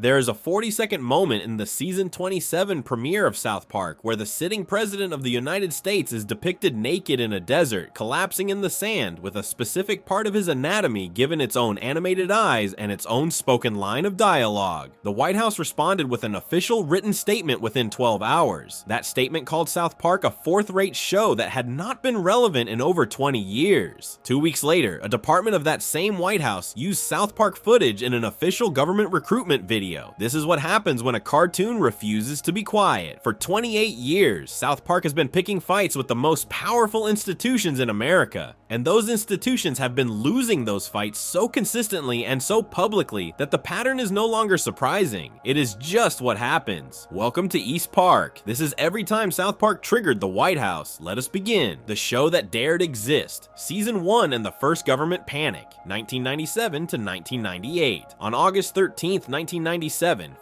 There is a 40-second moment in the season 27 premiere of South Park where the sitting president of the United States is depicted naked in a desert, collapsing in the sand, with a specific part of his anatomy given its own animated eyes and its own spoken line of dialogue. The White House responded with an official written statement within 12 hours. That statement called South Park a fourth-rate show that had not been relevant in over 20 years. 2 weeks later, a department of that same White House used South Park footage in an official government recruitment video. This is what happens when a cartoon refuses to be quiet. For 28 years, South Park has been picking fights with the most powerful institutions in America, and those institutions have been losing those fights so consistently and so publicly that the pattern is no longer surprising. It is just what happens. Welcome to East Park. This is every time South Park triggered the White House. Let us begin. The show that dared exist. Season 1 and the First Government Panic, 1997 to 1998. On August 13th, 1997,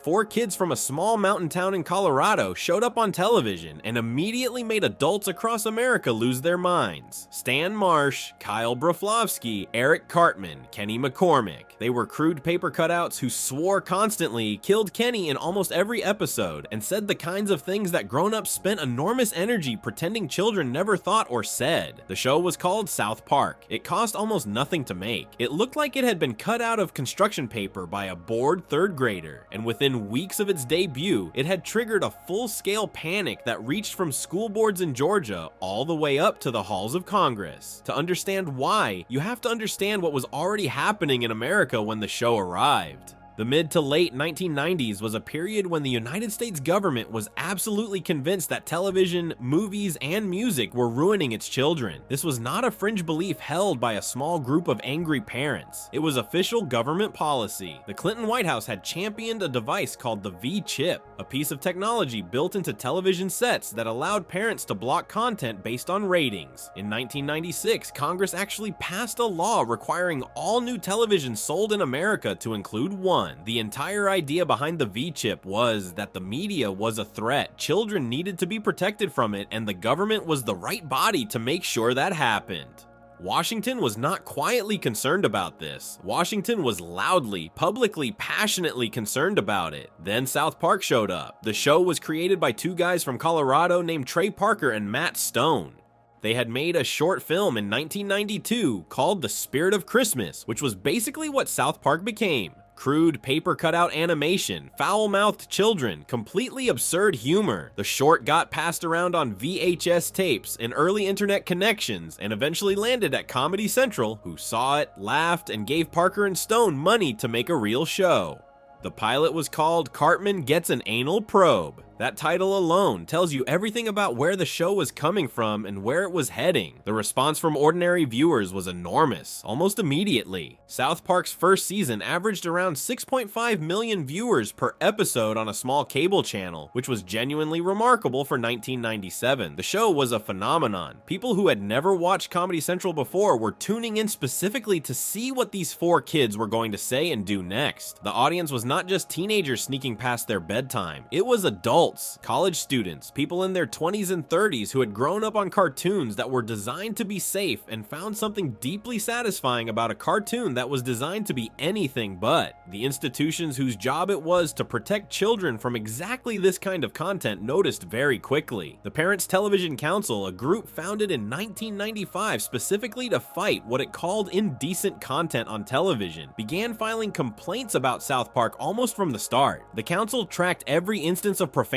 4 kids from a small mountain town in Colorado showed up on television and immediately made adults across America lose their minds. Stan Marsh, Kyle Broflovsky, Eric Cartman, Kenny McCormick. They were crude paper cutouts who swore constantly, killed Kenny in almost every episode, and said the kinds of things that grown-ups spent enormous energy pretending children never thought or said. The show was called South Park. It cost almost nothing to make. It looked like it had been cut out of construction paper by a bored third grader, and within weeks of its debut, it had triggered a full-scale panic that reached from school boards in Georgia all the way up to the halls of Congress. To understand why, you have to understand what was already happening in America when the show arrived. The mid to late 1990s was a period when the United States government was absolutely convinced that television, movies, and music were ruining its children. This was not a fringe belief held by a small group of angry parents. It was official government policy. The Clinton White House had championed a device called the V-chip, a piece of technology built into television sets that allowed parents to block content based on ratings. In 1996, Congress actually passed a law requiring all new television sold in America to include one. The entire idea behind the V-chip was that the media was a threat, children needed to be protected from it, and the government was the right body to make sure that happened. Washington was not quietly concerned about this. Washington was loudly, publicly, passionately concerned about it. Then South Park showed up. The show was created by 2 guys from Colorado named Trey Parker and Matt Stone. They had made a short film in 1992 called The Spirit of Christmas, which was basically what South Park became. Crude paper cutout animation, foul-mouthed children, completely absurd humor. The short got passed around on VHS tapes and early internet connections and eventually landed at Comedy Central, who saw it, laughed, and gave Parker and Stone money to make a real show. The pilot was called Cartman Gets an Anal Probe. That title alone tells you everything about where the show was coming from and where it was heading. The response from ordinary viewers was enormous, almost immediately. South Park's first season averaged around 6.5 million viewers per episode on a small cable channel, which was genuinely remarkable for 1997. The show was a phenomenon. People who had never watched Comedy Central before were tuning in specifically to see what these 4 kids were going to say and do next. The audience was not just teenagers sneaking past their bedtime, it was adults. College students, people in their 20s and 30s who had grown up on cartoons that were designed to be safe and found something deeply satisfying about a cartoon that was designed to be anything but. The institutions whose job it was to protect children from exactly this kind of content noticed very quickly. The Parents Television Council, a group founded in 1995 specifically to fight what it called indecent content on television, began filing complaints about South Park almost from the start. The council tracked every instance of profanity,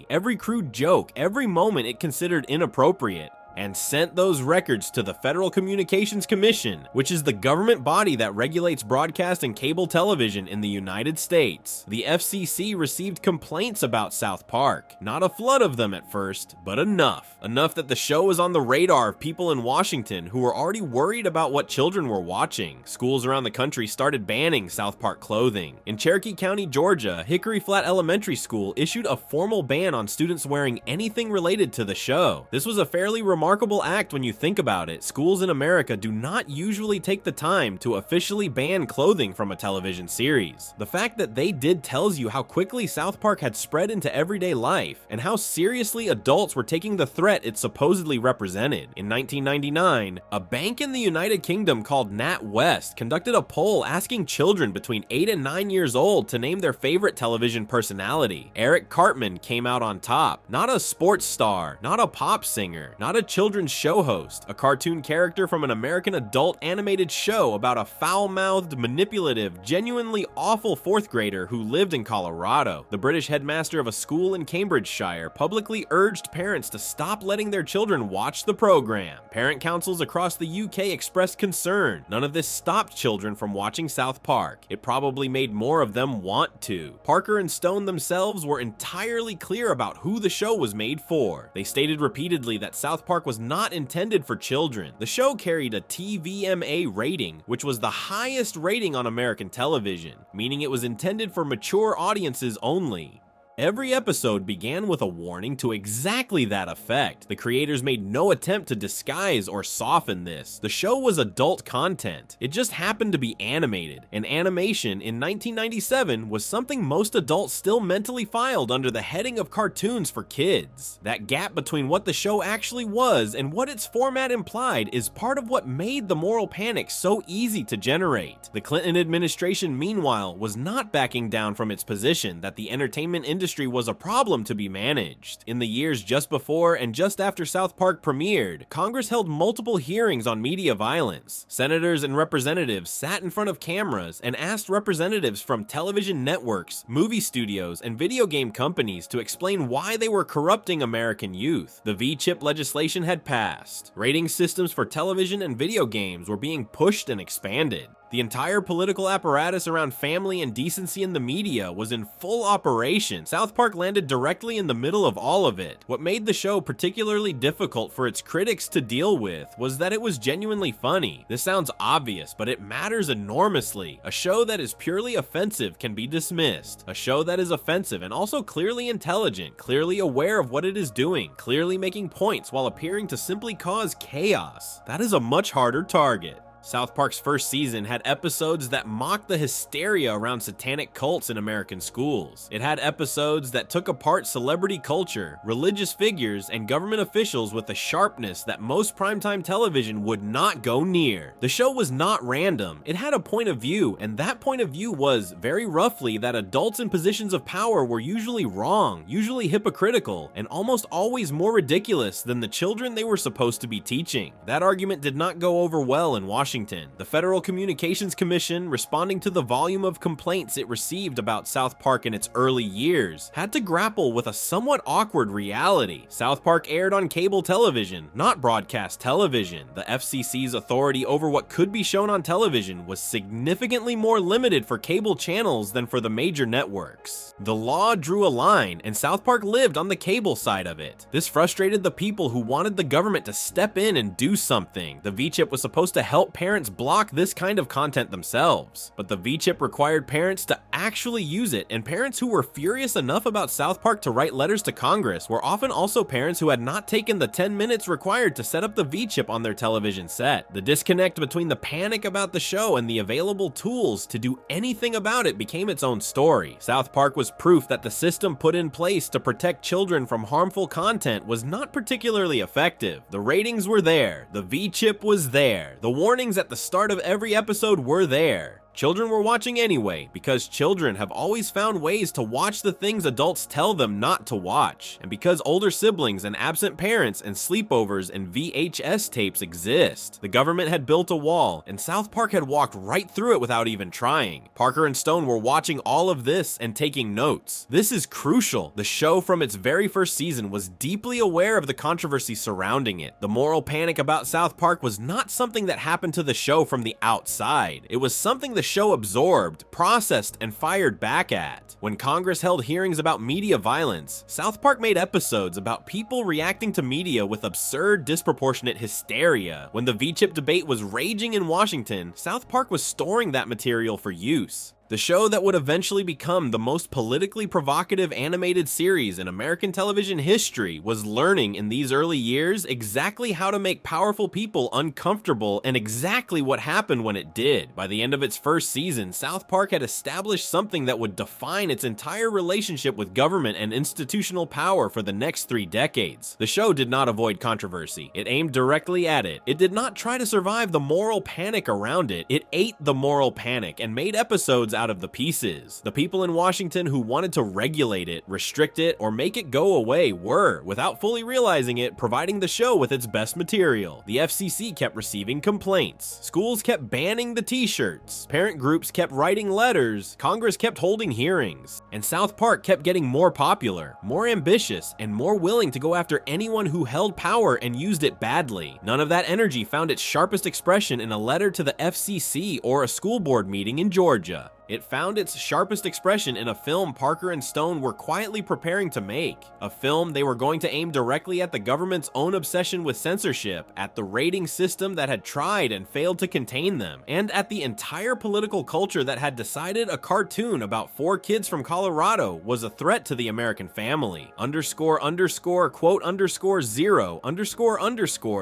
every crude joke, every moment it considered inappropriate, and sent those records to the Federal Communications Commission, which is the government body that regulates broadcast and cable television in the United States. The FCC received complaints about South Park. Not a flood of them at first, but enough. Enough that the show was on the radar of people in Washington who were already worried about what children were watching. Schools around the country started banning South Park clothing. In Cherokee County, Georgia, Hickory Flat Elementary School issued a formal ban on students wearing anything related to the show. This was a fairly remarkable remarkable act when you think about it. Schools in America do not usually take the time to officially ban clothing from a television series. The fact that they did tells you how quickly South Park had spread into everyday life, and how seriously adults were taking the threat it supposedly represented. In 1999, a bank in the United Kingdom called NatWest conducted a poll asking children between 8 and 9 years old to name their favorite television personality. Eric Cartman came out on top. Not a sports star, not a pop singer, not a children's show host, a cartoon character from an American adult animated show about a foul-mouthed, manipulative, genuinely awful fourth grader who lived in Colorado. The British headmaster of a school in Cambridgeshire publicly urged parents to stop letting their children watch the program. Parent councils across the UK expressed concern. None of this stopped children from watching South Park. It probably made more of them want to. Parker and Stone themselves were entirely clear about who the show was made for. They stated repeatedly that South Park was not intended for children. The show carried a TVMA rating, which was the highest rating on American television, meaning it was intended for mature audiences only. Every episode began with a warning to exactly that effect. The creators made no attempt to disguise or soften this. The show was adult content. It just happened to be animated, and animation in 1997 was something most adults still mentally filed under the heading of cartoons for kids. That gap between what the show actually was and what its format implied is part of what made the moral panic so easy to generate. The Clinton administration, meanwhile, was not backing down from its position that the entertainment industry was a problem to be managed. In the years just before and just after South Park premiered, Congress held multiple hearings on media violence. Senators and representatives sat in front of cameras and asked representatives from television networks, movie studios, and video game companies to explain why they were corrupting American youth. The V-chip legislation had passed. Rating systems for television and video games were being pushed and expanded. The entire political apparatus around family and decency in the media was in full operation. South Park landed directly in the middle of all of it. What made the show particularly difficult for its critics to deal with was that it was genuinely funny. This sounds obvious, but it matters enormously. A show that is purely offensive can be dismissed. A show that is offensive and also clearly intelligent, clearly aware of what it is doing, clearly making points while appearing to simply cause chaos, that is a much harder target. South Park's first season had episodes that mocked the hysteria around satanic cults in American schools. It had episodes that took apart celebrity culture, religious figures, and government officials with a sharpness that most primetime television would not go near. The show was not random. It had a point of view, and that point of view was, very roughly, that adults in positions of power were usually wrong, usually hypocritical, and almost always more ridiculous than the children they were supposed to be teaching. That argument did not go over well in Washington. The Federal Communications Commission, responding to the volume of complaints it received about South Park in its early years, had to grapple with a somewhat awkward reality. South Park aired on cable television, not broadcast television. The FCC's authority over what could be shown on television was significantly more limited for cable channels than for the major networks. The law drew a line, and South Park lived on the cable side of it. This frustrated the people who wanted the government to step in and do something. The V-chip was supposed to help parents block this kind of content themselves, but the V-chip required parents to actually use it, and parents who were furious enough about South Park to write letters to Congress were often also parents who had not taken the 10 minutes required to set up the V-chip on their television set. The disconnect between the panic about the show and the available tools to do anything about it became its own story. South Park was proof that the system put in place to protect children from harmful content was not particularly effective. The ratings were there, the V-chip was there, the warnings at the start of every episode were there. Children were watching anyway, because children have always found ways to watch the things adults tell them not to watch, and because older siblings and absent parents and sleepovers and VHS tapes exist. The government had built a wall, and South Park had walked right through it without even trying. Parker and Stone were watching all of this and taking notes. This is crucial. The show from its very first season was deeply aware of the controversy surrounding it. The moral panic about South Park was not something that happened to the show from the outside. It was something the show absorbed, processed, and fired back at. When Congress held hearings about media violence, South Park made episodes about people reacting to media with absurd, disproportionate hysteria. When the V-chip debate was raging in Washington, South Park was storing that material for use. The show that would eventually become the most politically provocative animated series in American television history was learning in these early years exactly how to make powerful people uncomfortable and exactly what happened when it did. By the end of its first season, South Park had established something that would define its entire relationship with government and institutional power for the next 3 decades. The show did not avoid controversy. It aimed directly at it. It did not try to survive the moral panic around it. It ate the moral panic and made episodes out of the pieces. The people in Washington who wanted to regulate it, restrict it, or make it go away were, without fully realizing it, providing the show with its best material. The FCC kept receiving complaints. Schools kept banning the t-shirts. Parent groups kept writing letters. Congress kept holding hearings. And South Park kept getting more popular, more ambitious, and more willing to go after anyone who held power and used it badly. None of that energy found its sharpest expression in a letter to the FCC or a school board meeting in Georgia. It found its sharpest expression in a film Parker and Stone were quietly preparing to make. A film they were going to aim directly at the government's own obsession with censorship, at the rating system that had tried and failed to contain them, and at the entire political culture that had decided a cartoon about 4 kids from Colorado was a threat to the American family. __quote_0__,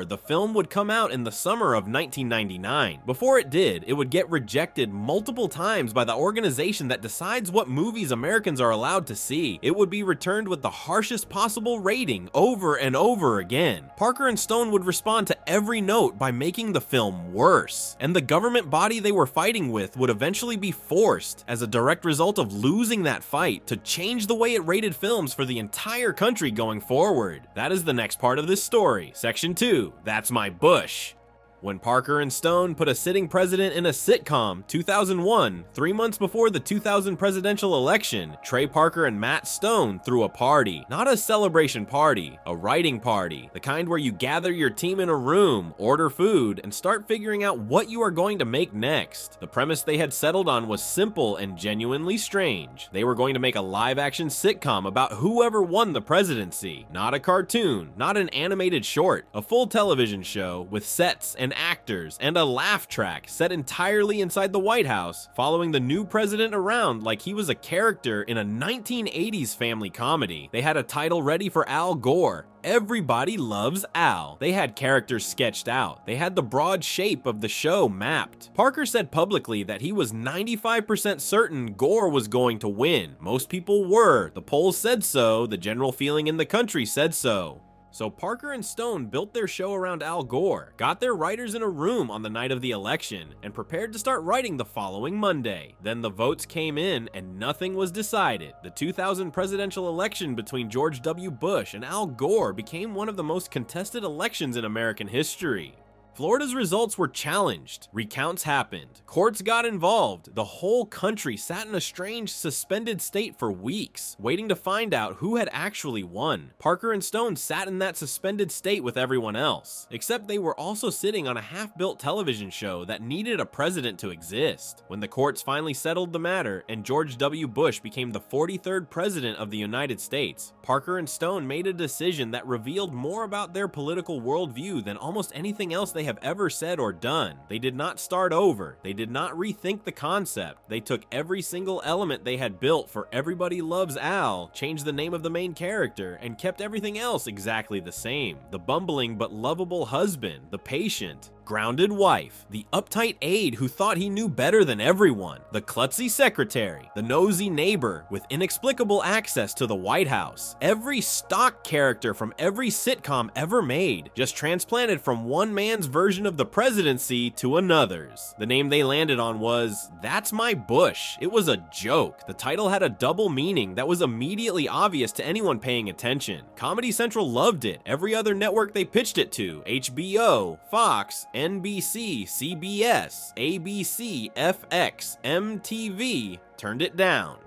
the film would come out in the summer of 1999. Before it did, it would get rejected multiple times by the organization that decides what movies Americans are allowed to see. It would be returned with the harshest possible rating over and over again. Parker and Stone would respond to every note by making the film worse, and the government body they were fighting with would eventually be forced, as a direct result of losing that fight, to change the way it rated films for the entire country going forward. That is the next part of this story. Section 2, That's My Bush. When Parker and Stone put a sitting president in a sitcom, 2001, 3 months before the 2000 presidential election, Trey Parker and Matt Stone threw a party. Not a celebration party, a writing party. The kind where you gather your team in a room, order food, and start figuring out what you are going to make next. The premise they had settled on was simple and genuinely strange. They were going to make a live-action sitcom about whoever won the presidency. Not a cartoon, not an animated short, a full television show with sets and actors and a laugh track set entirely inside the White House, following the new president around like he was a character in a 1980s family comedy. They had a title ready for Al Gore. Everybody loves Al. They had characters sketched out. They had the broad shape of the show mapped. Parker said publicly that he was 95% certain Gore was going to win. Most people were. The polls said so. The general feeling in the country said so. So Parker and Stone built their show around Al Gore, got their writers in a room on the night of the election, and prepared to start writing the following Monday. Then the votes came in and nothing was decided. The 2000 presidential election between George W. Bush and Al Gore became one of the most contested elections in American history. Florida's results were challenged. Recounts happened. Courts got involved. The whole country sat in a strange, suspended state for weeks, waiting to find out who had actually won. Parker and Stone sat in that suspended state with everyone else, except they were also sitting on a half-built television show that needed a president to exist. When the courts finally settled the matter and George W. Bush became the 43rd president of the United States, Parker and Stone made a decision that revealed more about their political worldview than almost anything else they have ever said or done. They did not start over. They did not rethink the concept. They took every single element they had built for Everybody Loves Al, changed the name of the main character, and kept everything else exactly the same. The bumbling but lovable husband, the patient, grounded wife, the uptight aide who thought he knew better than everyone, the klutzy secretary, the nosy neighbor with inexplicable access to the White House. Every stock character from every sitcom ever made, just transplanted from one man's version of the presidency to another's. The name they landed on was That's My Bush. It was a joke. The title had a double meaning that was immediately obvious to anyone paying attention. Comedy Central loved it. Every other network they pitched it to, HBO, Fox, NBC, CBS, ABC, FX, MTV, turned it down.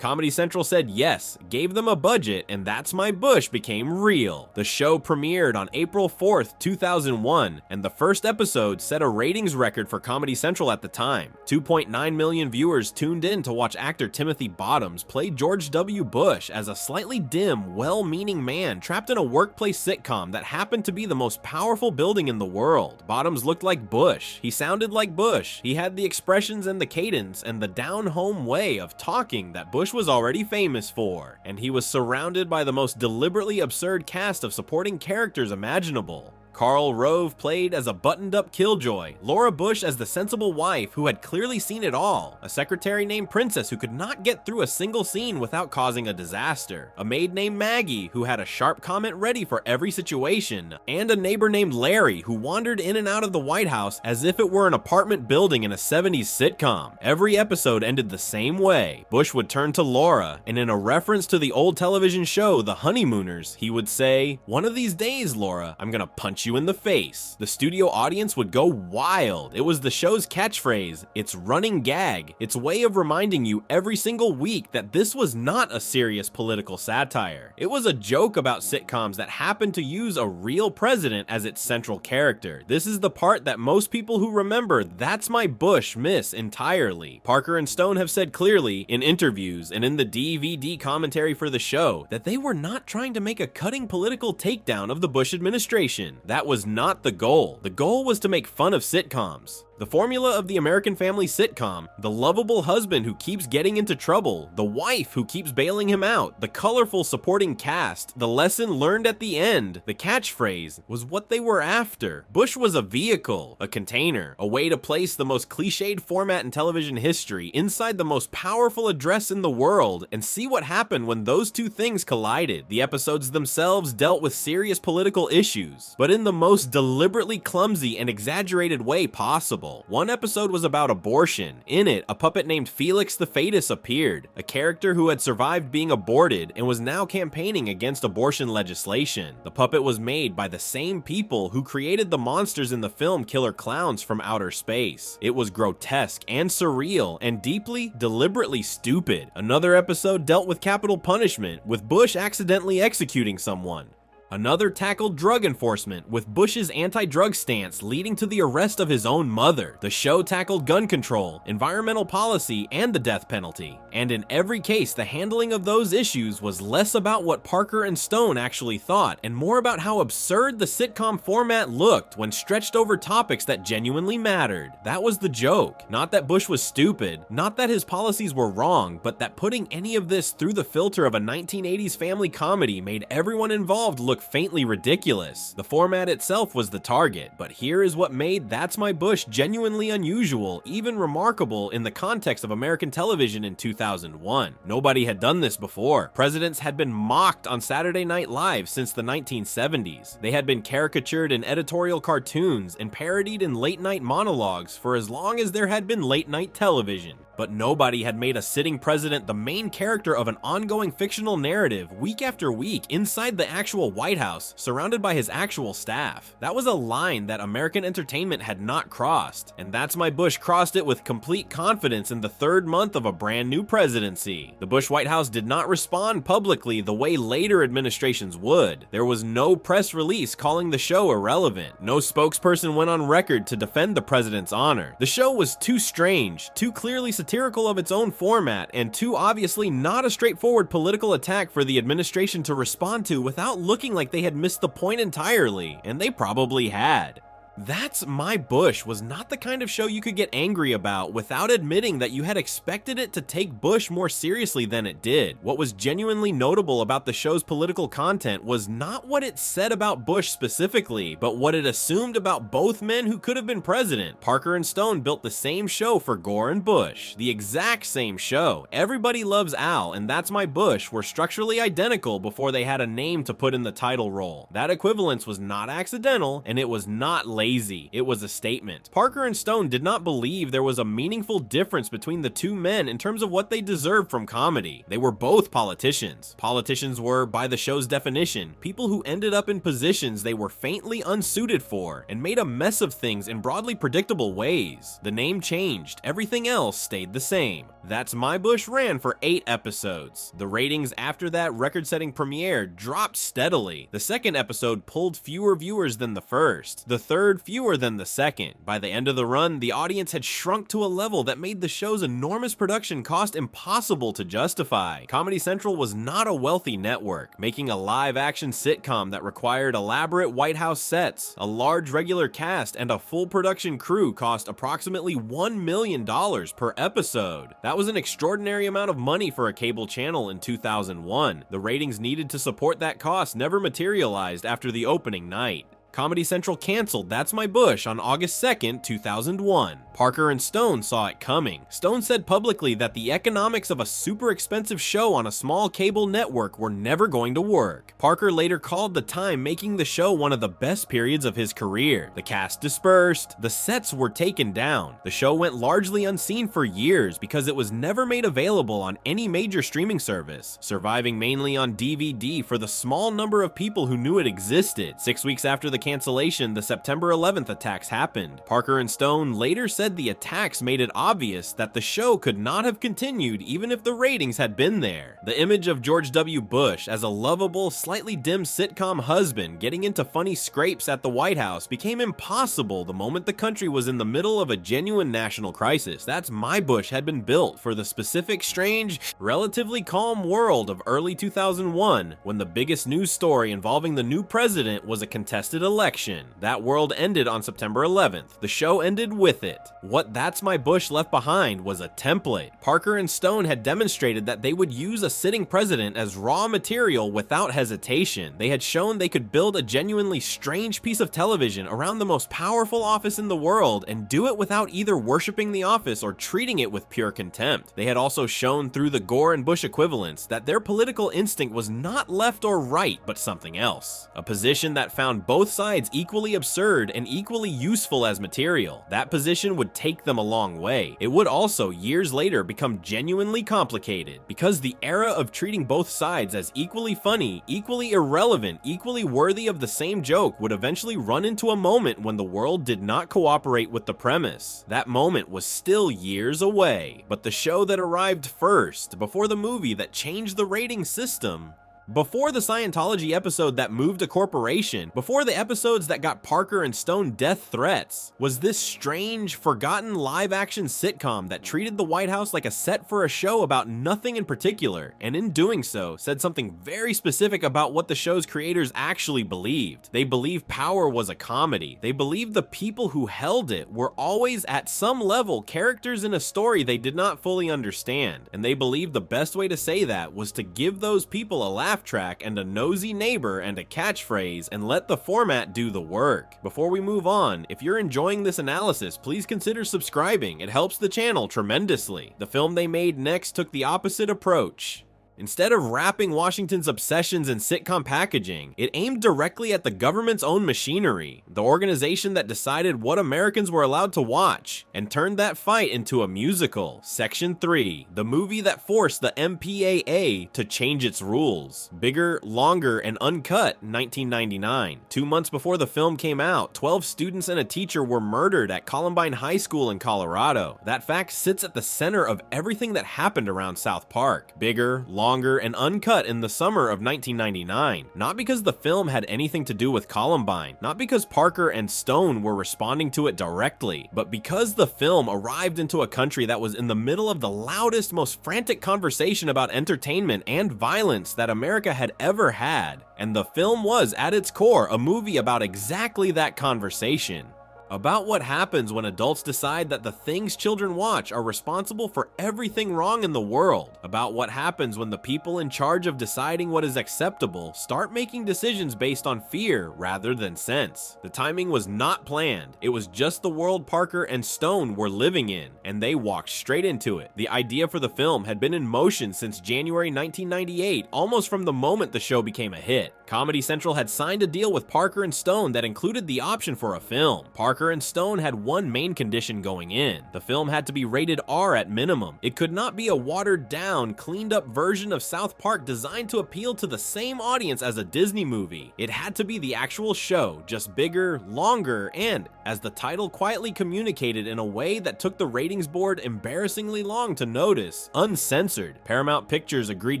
Comedy Central said yes, gave them a budget, and That's My Bush became real. The show premiered on April 4th, 2001, and the first episode set a ratings record for Comedy Central at the time. 2.9 million viewers tuned in to watch actor Timothy Bottoms play George W. Bush as a slightly dim, well-meaning man trapped in a workplace sitcom that happened to be the most powerful building in the world. Bottoms looked like Bush, he sounded like Bush, he had the expressions and the cadence and the down-home way of talking that Bush was already famous for, and he was surrounded by the most deliberately absurd cast of supporting characters imaginable. Karl Rove played as a buttoned-up killjoy, Laura Bush as the sensible wife who had clearly seen it all, a secretary named Princess who could not get through a single scene without causing a disaster, a maid named Maggie who had a sharp comment ready for every situation, and a neighbor named Larry who wandered in and out of the White House as if it were an apartment building in a 70s sitcom. Every episode ended the same way. Bush would turn to Laura, and in a reference to the old television show The Honeymooners, he would say, "One of these days, Laura, I'm gonna punch you in the face." The studio audience would go wild. It was the show's catchphrase, its running gag, its way of reminding you every single week that this was not a serious political satire. It was a joke about sitcoms that happened to use a real president as its central character. This is the part that most people who remember That's My Bush miss entirely. Parker and Stone have said clearly in interviews and in the DVD commentary for the show that they were not trying to make a cutting political takedown of the Bush administration. That was not the goal. The goal was to make fun of sitcoms. The formula of the American family sitcom, the lovable husband who keeps getting into trouble, the wife who keeps bailing him out, the colorful supporting cast, the lesson learned at the end, the catchphrase, was what they were after. Bush was a vehicle, a container, a way to place the most cliched format in television history inside the most powerful address in the world and see what happened when those two things collided. The episodes themselves dealt with serious political issues, but in the most deliberately clumsy and exaggerated way possible. One episode was about abortion. In it, a puppet named Felix the Fetus appeared, a character who had survived being aborted and was now campaigning against abortion legislation. The puppet was made by the same people who created the monsters in the film Killer Clowns from Outer Space. It was grotesque and surreal and deeply, deliberately stupid. Another episode dealt with capital punishment, with Bush accidentally executing someone. Another tackled drug enforcement, with Bush's anti-drug stance leading to the arrest of his own mother. The show tackled gun control, environmental policy, and the death penalty. And in every case, the handling of those issues was less about what Parker and Stone actually thought, and more about how absurd the sitcom format looked when stretched over topics that genuinely mattered. That was the joke. Not that Bush was stupid, not that his policies were wrong, but that putting any of this through the filter of a 1980s family comedy made everyone involved look faintly ridiculous. The format itself was the target, but here is what made That's My Bush genuinely unusual, even remarkable in the context of American television in 2001. Nobody had done this before. Presidents had been mocked on Saturday Night Live since the 1970s. They had been caricatured in editorial cartoons and parodied in late-night monologues for as long as there had been late-night television. But nobody had made a sitting president the main character of an ongoing fictional narrative week after week inside the actual White House, surrounded by his actual staff. That was a line that American entertainment had not crossed, and That's My Bush crossed it with complete confidence in the third month of a brand new presidency. The Bush White House did not respond publicly the way later administrations would. There was no press release calling the show irrelevant. No spokesperson went on record to defend the president's honor. The show was too strange, too clearly satirical of its own format, and too obviously not a straightforward political attack for the administration to respond to without looking like they had missed the point entirely, and they probably had. That's My Bush was not the kind of show you could get angry about without admitting that you had expected it to take Bush more seriously than it did. What was genuinely notable about the show's political content was not what it said about Bush specifically, but what it assumed about both men who could have been president. Parker and Stone built the same show for Gore and Bush, the exact same show. Everybody Loves Al and That's My Bush were structurally identical before they had a name to put in the title role. That equivalence was not accidental, and it was not lazy. It was a statement. Parker and Stone did not believe there was a meaningful difference between the two men in terms of what they deserved from comedy. They were both politicians. Politicians were, by the show's definition, people who ended up in positions they were faintly unsuited for and made a mess of things in broadly predictable ways. The name changed. Everything else stayed the same. That's My Bush ran for 8 episodes. The ratings after that record-setting premiere dropped steadily. The second episode pulled fewer viewers than the first. The third fewer than the second. By the end of the run, the audience had shrunk to a level that made the show's enormous production cost impossible to justify. Comedy Central was not a wealthy network. Making a live-action sitcom that required elaborate White House sets, a large regular cast, and a full production crew cost approximately $1 million per episode. That was an extraordinary amount of money for a cable channel in 2001. The ratings needed to support that cost never materialized after the opening night. Comedy Central canceled That's My Bush on August 2nd, 2001. Parker and Stone saw it coming. Stone said publicly that the economics of a super expensive show on a small cable network were never going to work. Parker later called the time making the show one of the best periods of his career. The cast dispersed, the sets were taken down. The show went largely unseen for years because it was never made available on any major streaming service, surviving mainly on DVD for the small number of people who knew it existed. 6 weeks after the cancellation, the September 11th attacks happened. Parker and Stone later said the attacks made it obvious that the show could not have continued even if the ratings had been there. The image of George W. Bush as a lovable, slightly dim sitcom husband getting into funny scrapes at the White House became impossible the moment the country was in the middle of a genuine national crisis. That's My Bush had been built for the specific, strange, relatively calm world of early 2001 when the biggest news story involving the new president was a contested election. That world ended on September 11th. The show ended with it. What That's My Bush left behind was a template. Parker and Stone had demonstrated that they would use a sitting president as raw material without hesitation. They had shown they could build a genuinely strange piece of television around the most powerful office in the world and do it without either worshiping the office or treating it with pure contempt. They had also shown through the Gore and Bush equivalents that their political instinct was not left or right, but something else. A position that found both sides equally absurd and equally useful as material. That position would take them a long way. It would also, years later, become genuinely complicated, because the era of treating both sides as equally funny, equally irrelevant, equally worthy of the same joke would eventually run into a moment when the world did not cooperate with the premise. That moment was still years away, but the show that arrived first, before the movie that changed the rating system, before the Scientology episode that moved a corporation, before the episodes that got Parker and Stone death threats, was this strange, forgotten live-action sitcom that treated the White House like a set for a show about nothing in particular, and in doing so, said something very specific about what the show's creators actually believed. They believed power was a comedy. They believed the people who held it were always, at some level, characters in a story they did not fully understand, and they believed the best way to say that was to give those people a laugh track and a nosy neighbor and a catchphrase and let the format do the work. Before we move on, if you're enjoying this analysis, please consider subscribing. It helps the channel tremendously. The film they made next took the opposite approach. Instead of wrapping Washington's obsessions in sitcom packaging, it aimed directly at the government's own machinery, the organization that decided what Americans were allowed to watch, and turned that fight into a musical. Section 3, the movie that forced the MPAA to change its rules. Bigger, longer, and uncut, 1999. 2 months before the film came out, 12 students and a teacher were murdered at Columbine High School in Colorado. That fact sits at the center of everything that happened around South Park. Bigger, longer, and uncut in the summer of 1999. Not because the film had anything to do with Columbine, not because Parker and Stone were responding to it directly, but because the film arrived into a country that was in the middle of the loudest, most frantic conversation about entertainment and violence that America had ever had. And the film was, at its core, a movie about exactly that conversation. about what happens when adults decide that the things children watch are responsible for everything wrong in the world, about what happens when the people in charge of deciding what is acceptable start making decisions based on fear rather than sense. The timing was not planned, it was just the world Parker and Stone were living in, and they walked straight into it. The idea for the film had been in motion since January 1998, almost from the moment the show became a hit. Comedy Central had signed a deal with Parker and Stone that included the option for a film. Parker and Stone had one main condition going in. The film had to be rated R at minimum. It could not be a watered down, cleaned up version of South Park designed to appeal to the same audience as a Disney movie. It had to be the actual show, just bigger, longer, and, as the title quietly communicated in a way that took the ratings board embarrassingly long to notice, uncensored. Paramount Pictures agreed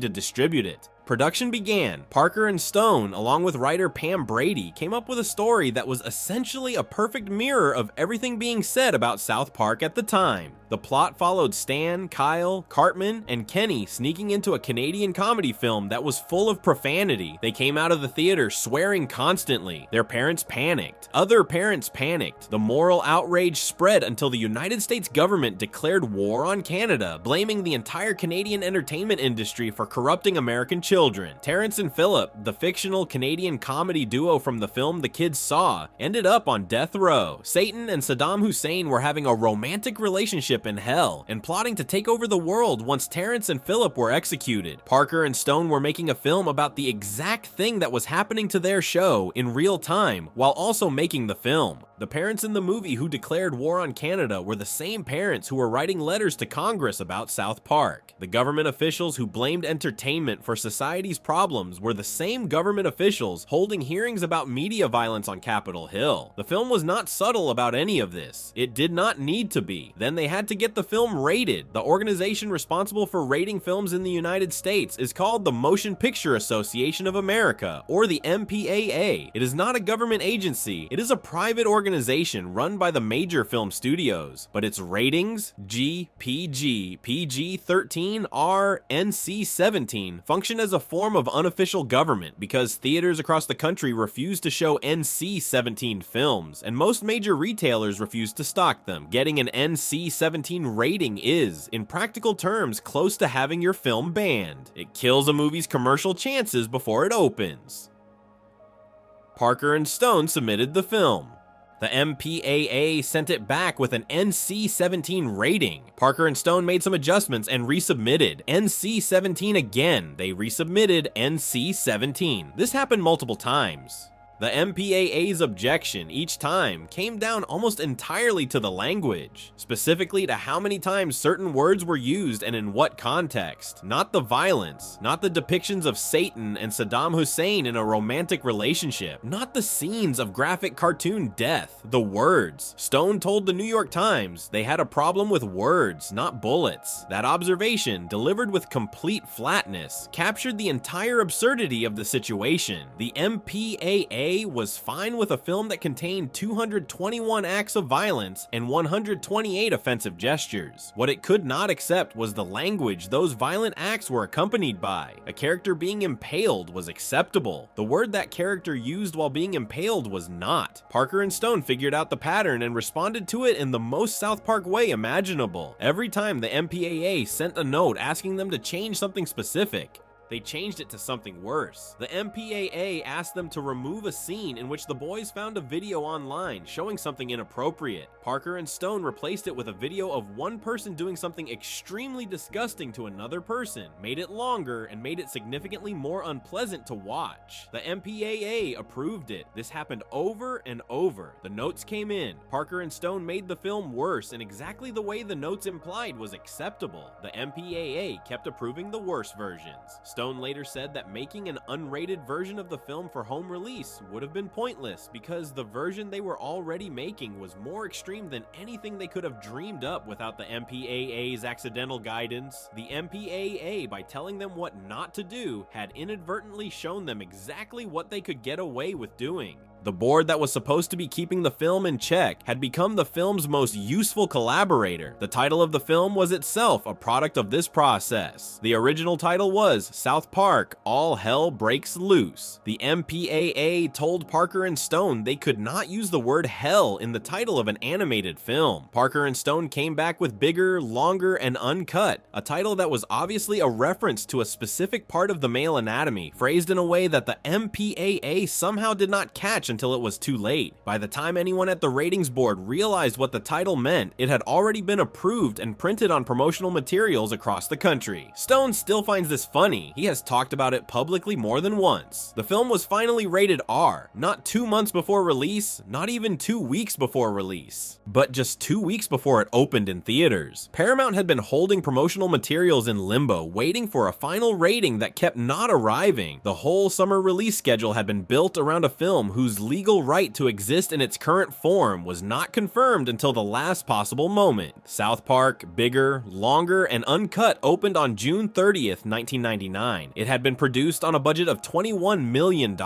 to distribute it. Production began. Parker and Stone, along with writer Pam Brady, came up with a story that was essentially a perfect mirror of everything being said about South Park at the time. The plot followed Stan, Kyle, Cartman, and Kenny sneaking into a Canadian comedy film that was full of profanity. They came out of the theater swearing constantly. Their parents panicked. Other parents panicked. The moral outrage spread until the United States government declared war on Canada, blaming the entire Canadian entertainment industry for corrupting American children. Terrence and Phillip, the fictional Canadian comedy duo from the film the kids saw, ended up on death row. Satan and Saddam Hussein were having a romantic relationship in hell and plotting to take over the world once Terrence and Phillip were executed. Parker and Stone were making a film about the exact thing that was happening to their show in real time while also making the film. The parents in the movie who declared war on Canada were the same parents who were writing letters to Congress about South Park. The government officials who blamed entertainment for society's problems were the same government officials holding hearings about media violence on Capitol Hill. The film was not subtle about any of this. It did not need to be. Then they had to get the film rated. The organization responsible for rating films in the United States is called the Motion Picture Association of America, or the MPAA. It is not a government agency. It is a private organization run by the major film studios, but its ratings, G, PG, PG-13, R, NC-17, function as a form of unofficial government because theaters across the country refuse to show NC-17 films, and most major retailers refuse to stock them. Getting an NC-17 rating is, in practical terms, close to having your film banned. It kills a movie's commercial chances before it opens. Parker and Stone submitted the film. The MPAA sent it back with an NC-17 rating. Parker and Stone made some adjustments and resubmitted. NC-17 again. They resubmitted NC-17. This happened multiple times. The MPAA's objection each time came down almost entirely to the language, specifically to how many times certain words were used and in what context, not the violence, not the depictions of Satan and Saddam Hussein in a romantic relationship, not the scenes of graphic cartoon death, the words. Stone told the New York Times they had a problem with words, not bullets. That observation, delivered with complete flatness, captured the entire absurdity of the situation. The MPAA was fine with a film that contained 221 acts of violence and 128 offensive gestures. What it could not accept was the language those violent acts were accompanied by. A character being impaled was acceptable. The word that character used while being impaled was not. Parker and Stone figured out the pattern and responded to it in the most South Park way imaginable. Every time the MPAA sent a note asking them to change something specific, they changed it to something worse. The MPAA asked them to remove a scene in which the boys found a video online showing something inappropriate. Parker and Stone replaced it with a video of one person doing something extremely disgusting to another person, made it longer, and made it significantly more unpleasant to watch. The MPAA approved it. This happened over and over. The notes came in. Parker and Stone made the film worse in exactly the way the notes implied was acceptable. The MPAA kept approving the worse versions. Stone later said that making an unrated version of the film for home release would have been pointless because the version they were already making was more extreme than anything they could have dreamed up without the MPAA's accidental guidance. The MPAA, by telling them what not to do, had inadvertently shown them exactly what they could get away with doing. The board that was supposed to be keeping the film in check had become the film's most useful collaborator. The title of the film was itself a product of this process. The original title was South Park: All Hell Breaks Loose. The MPAA told Parker and Stone they could not use the word hell in the title of an animated film. Parker and Stone came back with Bigger, Longer, and Uncut, a title that was obviously a reference to a specific part of the male anatomy, phrased in a way that the MPAA somehow did not catch until it was too late. By the time anyone at the ratings board realized what the title meant, it had already been approved and printed on promotional materials across the country. Stone still finds this funny. He has talked about it publicly more than once. The film was finally rated R, not 2 months before release, not even 2 weeks before release, but just 2 weeks before it opened in theaters. Paramount had been holding promotional materials in limbo, waiting for a final rating that kept not arriving. The whole summer release schedule had been built around a film whose legal right to exist in its current form was not confirmed until the last possible moment. South Park: Bigger, Longer, and Uncut opened on June 30th, 1999. It had been produced on a budget of $21 million.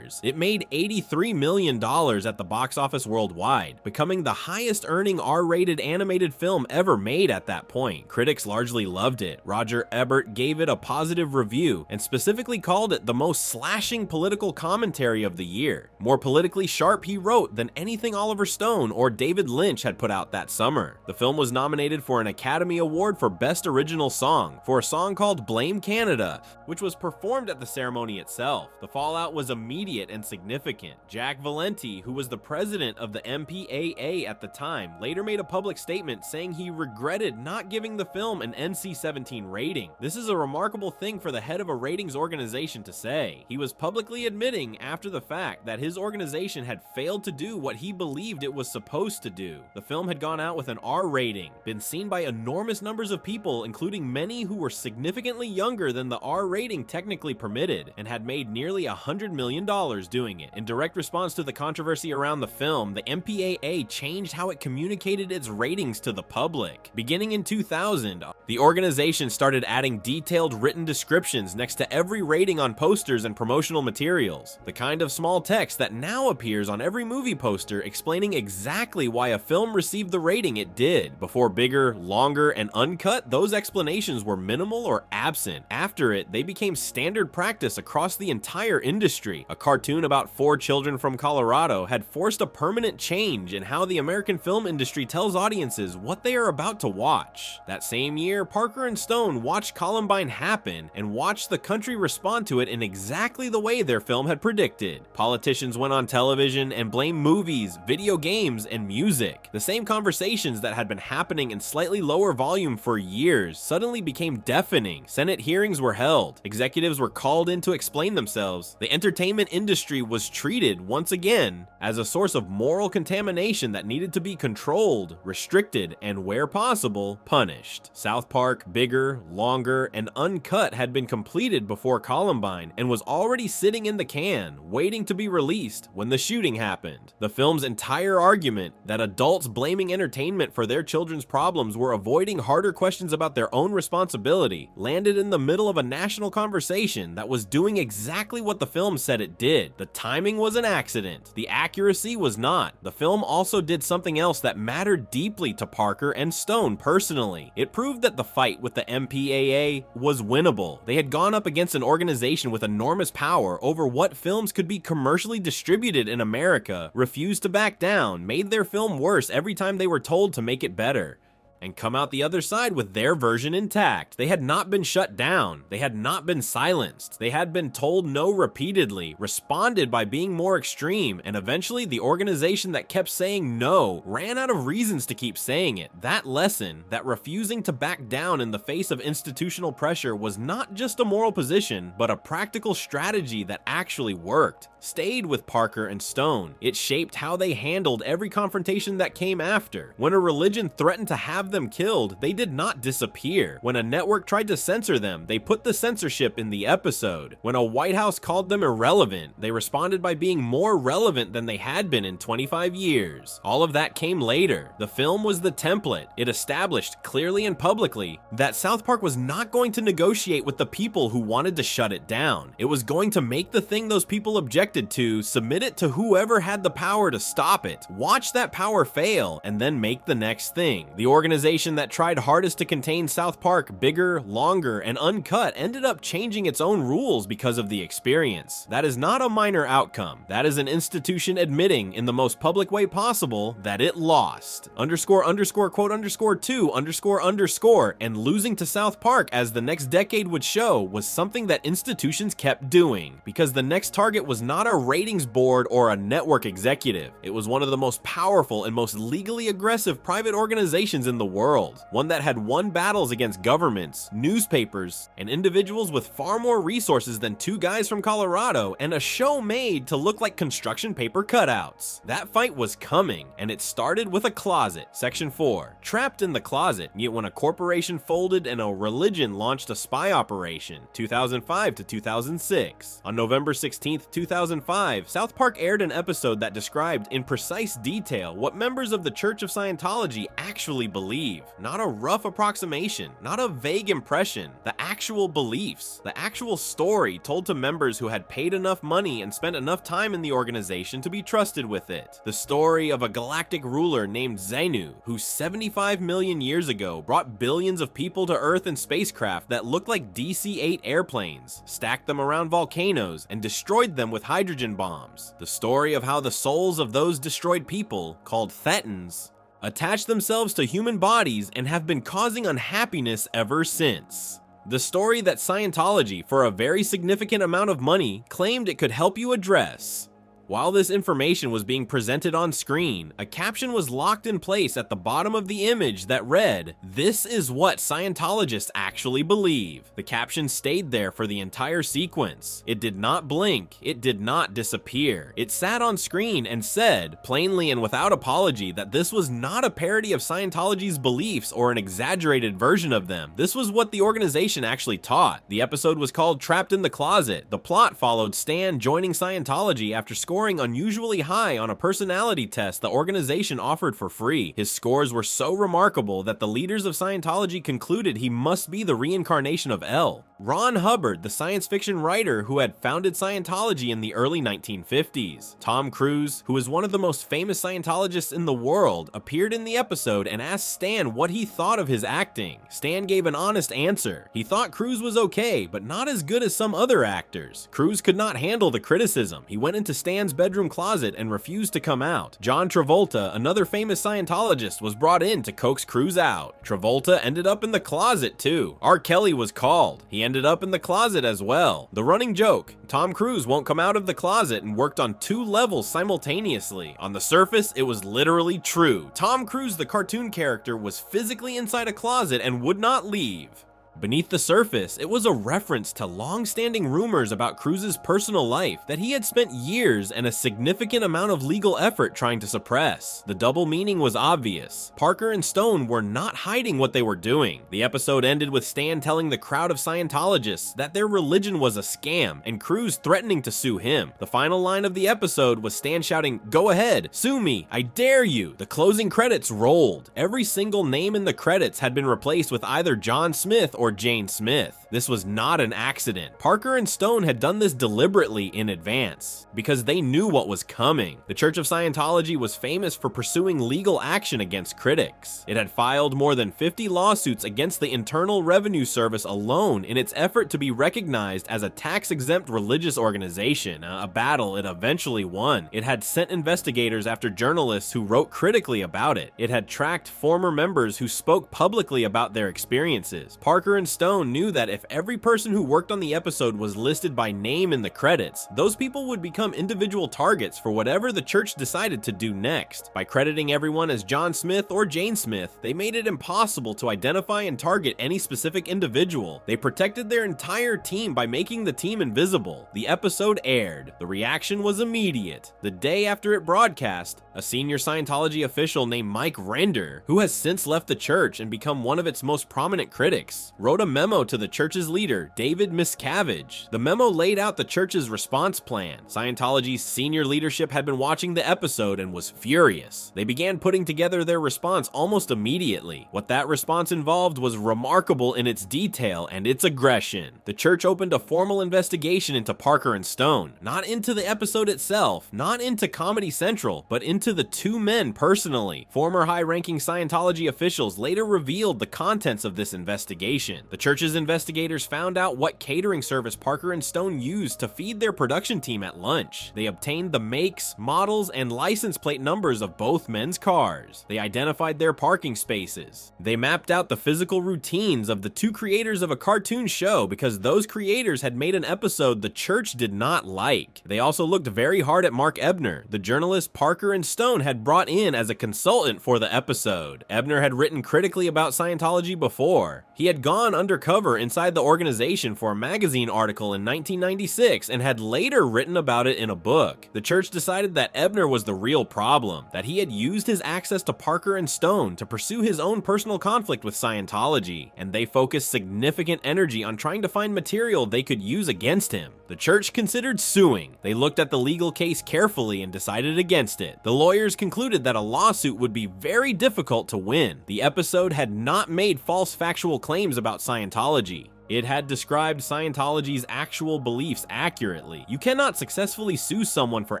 It made $83 million at the box office worldwide, becoming the highest earning R-rated animated film ever made at that point. Critics largely loved it. Roger Ebert gave it a positive review and specifically called it the most slashing political commentary of the year. More politically sharp, he wrote, than anything Oliver Stone or David Lynch had put out that summer. The film was nominated for an Academy Award for Best Original Song for a song called Blame Canada, which was performed at the ceremony itself. The fallout was immediate and significant. Jack Valenti, who was the president of the MPAA at the time, later made a public statement saying he regretted not giving the film an NC-17 rating. This is a remarkable thing for the head of a ratings organization to say. He was publicly admitting after the fact that his organization had failed to do what he believed it was supposed to do. The film had gone out with an R rating, been seen by enormous numbers of people, including many who were significantly younger than the R rating technically permitted, and had made nearly $100 million doing it. In direct response to the controversy around the film, the MPAA changed how it communicated its ratings to the public. Beginning in 2000, the organization started adding detailed written descriptions next to every rating on posters and promotional materials, the kind of small text that now appears on every movie poster explaining exactly why a film received the rating it did. Before Bigger, Longer, and Uncut, those explanations were minimal or absent. After it, they became standard practice across the entire industry. A cartoon about 4 children from Colorado had forced a permanent change in how the American film industry tells audiences what they are about to watch. That same year, Parker and Stone watched Columbine happen and watched the country respond to it in exactly the way their film had predicted. Politicians went on television and blamed movies, video games, and music. The same conversations that had been happening in slightly lower volume for years suddenly became deafening. Senate hearings were held. Executives were called in to explain themselves. The entertainment industry was treated, once again, as a source of moral contamination that needed to be controlled, restricted, and where possible, punished. South Park: Bigger, Longer, and Uncut had been completed before Columbine and was already sitting in the can, waiting to be released when the shooting happened. The film's entire argument that adults blaming entertainment for their children's problems were avoiding harder questions about their own responsibility landed in the middle of a national conversation that was doing exactly what the film said it did. The timing was an accident. The accuracy was not. The film also did something else that mattered deeply to Parker and Stone personally. It proved that the fight with the MPAA was winnable. They had gone up against an organization with enormous power over what films could be commercially distributed in America, refused to back down, made their film worse every time they were told to make it better, and come out the other side with their version intact. They had not been shut down. They had not been silenced. They had been told no repeatedly, responded by being more extreme, and eventually the organization that kept saying no ran out of reasons to keep saying it. That lesson, that refusing to back down in the face of institutional pressure was not just a moral position, but a practical strategy that actually worked, stayed with Parker and Stone. It shaped how they handled every confrontation that came after. When a religion threatened to have have them killed, they did not disappear. When a network tried to censor them, they put the censorship in the episode. When a White House called them irrelevant, they responded by being more relevant than they had been in 25 years. All of that came later. The film was the template. It established clearly and publicly that South Park was not going to negotiate with the people who wanted to shut it down. It was going to make the thing those people objected to, submit it to whoever had the power to stop it, watch that power fail, and then make the next thing. The organization that tried hardest to contain South Park bigger, longer, and uncut ended up changing its own rules because of the experience. That is not a minor outcome. That is an institution admitting in the most public way possible that it lost. __quote_2__, and losing to South Park, as the next decade would show, was something that institutions kept doing, because the next target was not a ratings board or a network executive. It was one of the most powerful and most legally aggressive private organizations in the world, one that had won battles against governments, newspapers, and individuals with far more resources than two guys from Colorado and a show made to look like construction paper cutouts. That fight was coming, and it started with a closet. Section 4. Trapped in the closet, yet when a corporation folded and a religion launched a spy operation, 2005 to 2006. On November 16th, 2005, South Park aired an episode that described in precise detail what members of the Church of Scientology actually believe. Not a rough approximation, not a vague impression, the actual beliefs, the actual story told to members who had paid enough money and spent enough time in the organization to be trusted with it. The story of a galactic ruler named Xenu, who 75 million years ago brought billions of people to Earth in spacecraft that looked like DC-8 airplanes, stacked them around volcanoes, and destroyed them with hydrogen bombs. The story of how the souls of those destroyed people, called Thetans, attach themselves to human bodies and have been causing unhappiness ever since. The story that Scientology, for a very significant amount of money, claimed it could help you address. While this information was being presented on screen, a caption was locked in place at the bottom of the image that read, "This is what Scientologists actually believe." The caption stayed there for the entire sequence. It did not blink. It did not disappear. It sat on screen and said, plainly and without apology, that this was not a parody of Scientology's beliefs or an exaggerated version of them. This was what the organization actually taught. The episode was called Trapped in the Closet. The plot followed Stan joining Scientology after scoring unusually high on a personality test the organization offered for free. His scores were so remarkable that the leaders of Scientology concluded he must be the reincarnation of El. Ron Hubbard, the science fiction writer who had founded Scientology in the early 1950s. Tom Cruise, who is one of the most famous Scientologists in the world, appeared in the episode and asked Stan what he thought of his acting. Stan gave an honest answer. He thought Cruise was okay, but not as good as some other actors. Cruise could not handle the criticism. He went into Stan's bedroom closet and refused to come out. John Travolta, another famous Scientologist, was brought in to coax Cruise out. Travolta ended up in the closet too. R. Kelly was called. He ended up in the closet as well. The running joke: Tom Cruise won't come out of the closet and worked on 2 levels simultaneously. On the surface, it was literally true. Tom Cruise, the cartoon character, was physically inside a closet and would not leave. Beneath the surface, it was a reference to long-standing rumors about Cruise's personal life that he had spent years and a significant amount of legal effort trying to suppress. The double meaning was obvious. Parker and Stone were not hiding what they were doing. The episode ended with Stan telling the crowd of Scientologists that their religion was a scam, and Cruise threatening to sue him. The final line of the episode was Stan shouting, "Go ahead, sue me, I dare you." The closing credits rolled. Every single name in the credits had been replaced with either John Smith or Jane Smith. This was not an accident. Parker and Stone had done this deliberately in advance, because they knew what was coming. The Church of Scientology was famous for pursuing legal action against critics. It had filed more than 50 lawsuits against the Internal Revenue Service alone in its effort to be recognized as a tax-exempt religious organization, a battle it eventually won. It had sent investigators after journalists who wrote critically about it. It had tracked former members who spoke publicly about their experiences. Parker and Stone knew that if every person who worked on the episode was listed by name in the credits, those people would become individual targets for whatever the church decided to do next. By crediting everyone as John Smith or Jane Smith, they made it impossible to identify and target any specific individual. They protected their entire team by making the team invisible. The episode aired. The reaction was immediate. The day after it broadcast, a senior Scientology official named Mike Render, who has since left the church and become one of its most prominent critics, wrote a memo to the church's leader, David Miscavige. The memo laid out the church's response plan. Scientology's senior leadership had been watching the episode and was furious. They began putting together their response almost immediately. What that response involved was remarkable in its detail and its aggression. The church opened a formal investigation into Parker and Stone, not into the episode itself, not into Comedy Central, but into the two men personally. Former high-ranking Scientology officials later revealed the contents of this investigation. The church's investigators found out what catering service Parker and Stone used to feed their production team at lunch. They obtained the makes, models, and license plate numbers of both men's cars. They identified their parking spaces. They mapped out the physical routines of the two creators of a cartoon show because those creators had made an episode the church did not like. They also looked very hard at Mark Ebner, the journalist Parker and Stone had brought in as a consultant for the episode. Ebner had written critically about Scientology before. He had gone undercover inside the organization for a magazine article in 1996 and had later written about it in a book. The church decided that Ebner was the real problem, that he had used his access to Parker and Stone to pursue his own personal conflict with Scientology, and they focused significant energy on trying to find material they could use against him. The church considered suing. They looked at the legal case carefully and decided against it. The lawyers concluded that a lawsuit would be very difficult to win. The episode had not made false factual claims about Scientology. It had described Scientology's actual beliefs accurately. You cannot successfully sue someone for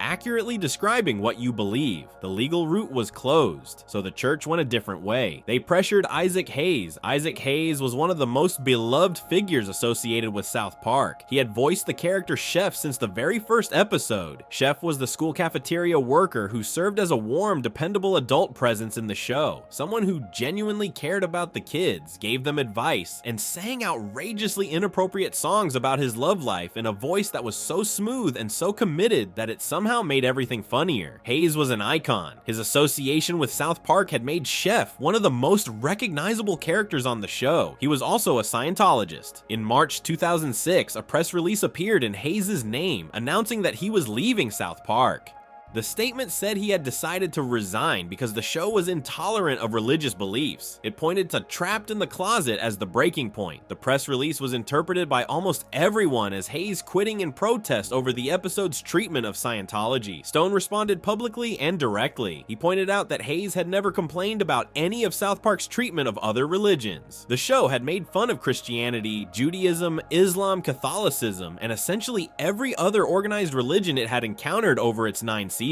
accurately describing what you believe. The legal route was closed, so the church went a different way. They pressured Isaac Hayes. Isaac Hayes was one of the most beloved figures associated with South Park. He had voiced the character Chef since the very first episode. Chef was the school cafeteria worker who served as a warm, dependable adult presence in the show. Someone who genuinely cared about the kids, gave them advice, and sang outrageously inappropriate songs about his love life in a voice that was so smooth and so committed that it somehow made everything funnier. Hayes was an icon. His association with South Park had made Chef one of the most recognizable characters on the show. He was also a Scientologist. In March 2006, a press release appeared in Hayes' name announcing that he was leaving South Park. The statement said he had decided to resign because the show was intolerant of religious beliefs. It pointed to Trapped in the Closet as the breaking point. The press release was interpreted by almost everyone as Hayes quitting in protest over the episode's treatment of Scientology. Stone responded publicly and directly. He pointed out that Hayes had never complained about any of South Park's treatment of other religions. The show had made fun of Christianity, Judaism, Islam, Catholicism, and essentially every other organized religion it had encountered over its 9 seasons.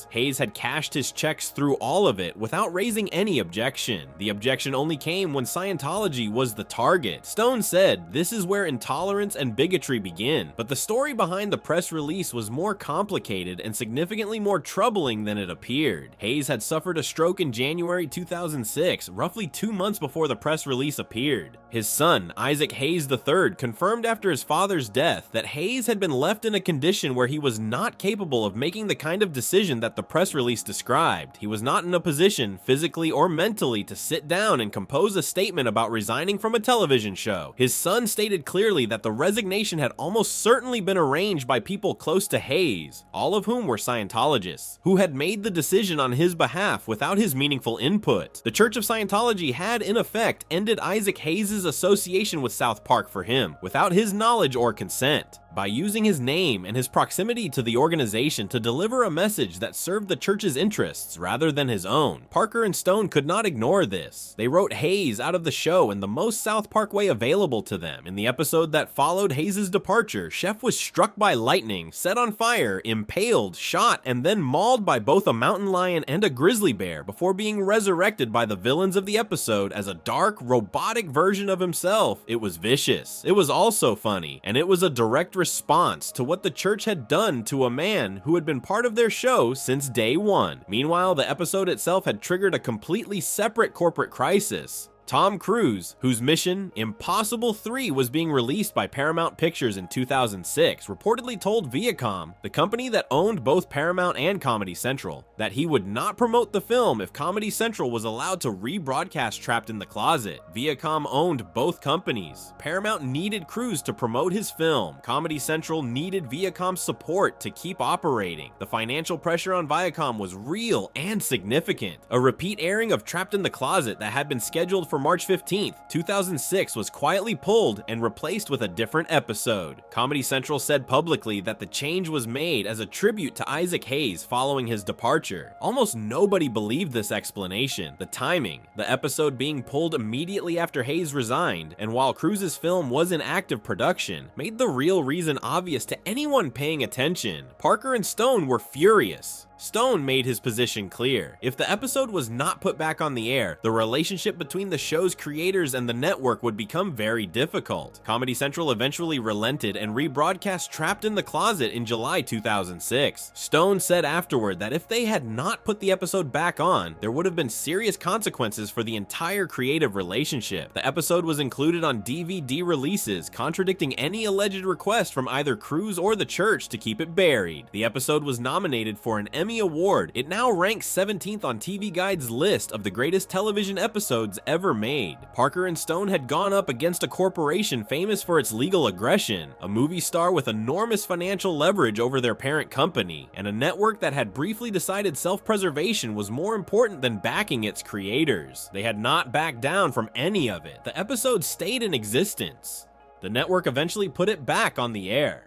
Hayes had cashed his checks through all of it without raising any objection. The objection only came when Scientology was the target. Stone said, "This is where intolerance and bigotry begin." But the story behind the press release was more complicated and significantly more troubling than it appeared. Hayes had suffered a stroke in January 2006, roughly 2 months before the press release appeared. His son, Isaac Hayes III, confirmed after his father's death that Hayes had been left in a condition where he was not capable of making the kind of decision that the press release described. He was not in a position, physically or mentally, to sit down and compose a statement about resigning from a television show. His son stated clearly that the resignation had almost certainly been arranged by people close to Hayes, all of whom were Scientologists, who had made the decision on his behalf without his meaningful input. The Church of Scientology had, in effect, ended Isaac Hayes' association with South Park for him, without his knowledge or consent, by using his name and his proximity to the organization to deliver a message that served the church's interests rather than his own. Parker and Stone could not ignore this. They wrote Hayes out of the show in the most South Park way available to them. In the episode that followed Hayes' departure, Chef was struck by lightning, set on fire, impaled, shot, and then mauled by both a mountain lion and a grizzly bear before being resurrected by the villains of the episode as a dark, robotic version of himself. It was vicious. It was also funny, and it was a direct response to what the church had done to a man who had been part of their show since day one. Meanwhile, the episode itself had triggered a completely separate corporate crisis. Tom Cruise, whose Mission Impossible 3 was being released by Paramount Pictures in 2006, reportedly told Viacom, the company that owned both Paramount and Comedy Central, that he would not promote the film if Comedy Central was allowed to rebroadcast Trapped in the Closet. Viacom owned both companies. Paramount needed Cruise to promote his film. Comedy Central needed Viacom's support to keep operating. The financial pressure on Viacom was real and significant. A repeat airing of Trapped in the Closet that had been scheduled for March 15th, 2006 was quietly pulled and replaced with a different episode. Comedy Central said publicly that the change was made as a tribute to Isaac Hayes following his departure. Almost nobody believed this explanation. The timing, the episode being pulled immediately after Hayes resigned, and while Cruise's film was in active production, made the real reason obvious to anyone paying attention. Parker and Stone were furious. Stone made his position clear. If the episode was not put back on the air, the relationship between the show's creators and the network would become very difficult. Comedy Central eventually relented and rebroadcast Trapped in the Closet in July 2006. Stone said afterward that if they had not put the episode back on, there would have been serious consequences for the entire creative relationship. The episode was included on DVD releases, contradicting any alleged request from either Cruise or the church to keep it buried. The episode was nominated for an Emmy Award. It now ranks 17th on TV Guide's list of the greatest television episodes ever made. Parker and Stone had gone up against a corporation famous for its legal aggression, a movie star with enormous financial leverage over their parent company, and a network that had briefly decided self-preservation was more important than backing its creators. They had not backed down from any of it. The episode stayed in existence. The network eventually put it back on the air.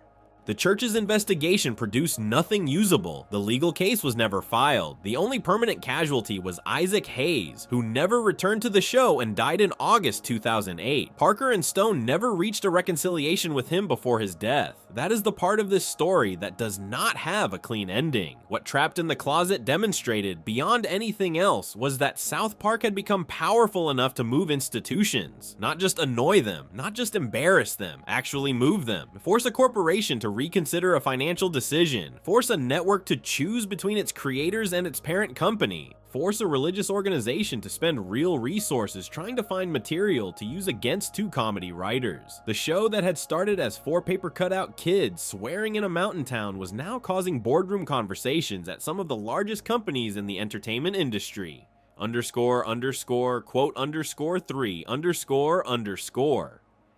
The church's investigation produced nothing usable. The legal case was never filed. The only permanent casualty was Isaac Hayes, who never returned to the show and died in August 2008. Parker and Stone never reached a reconciliation with him before his death. That is the part of this story that does not have a clean ending. What Trapped in the Closet demonstrated, beyond anything else, was that South Park had become powerful enough to move institutions. Not just annoy them, not just embarrass them, actually move them. Force a corporation to reconsider a financial decision. Force a network to choose between its creators and its parent company. Force a religious organization to spend real resources trying to find material to use against two comedy writers. The show that had started as four paper cutout kids swearing in a mountain town was now causing boardroom conversations at some of the largest companies in the entertainment industry. __3__.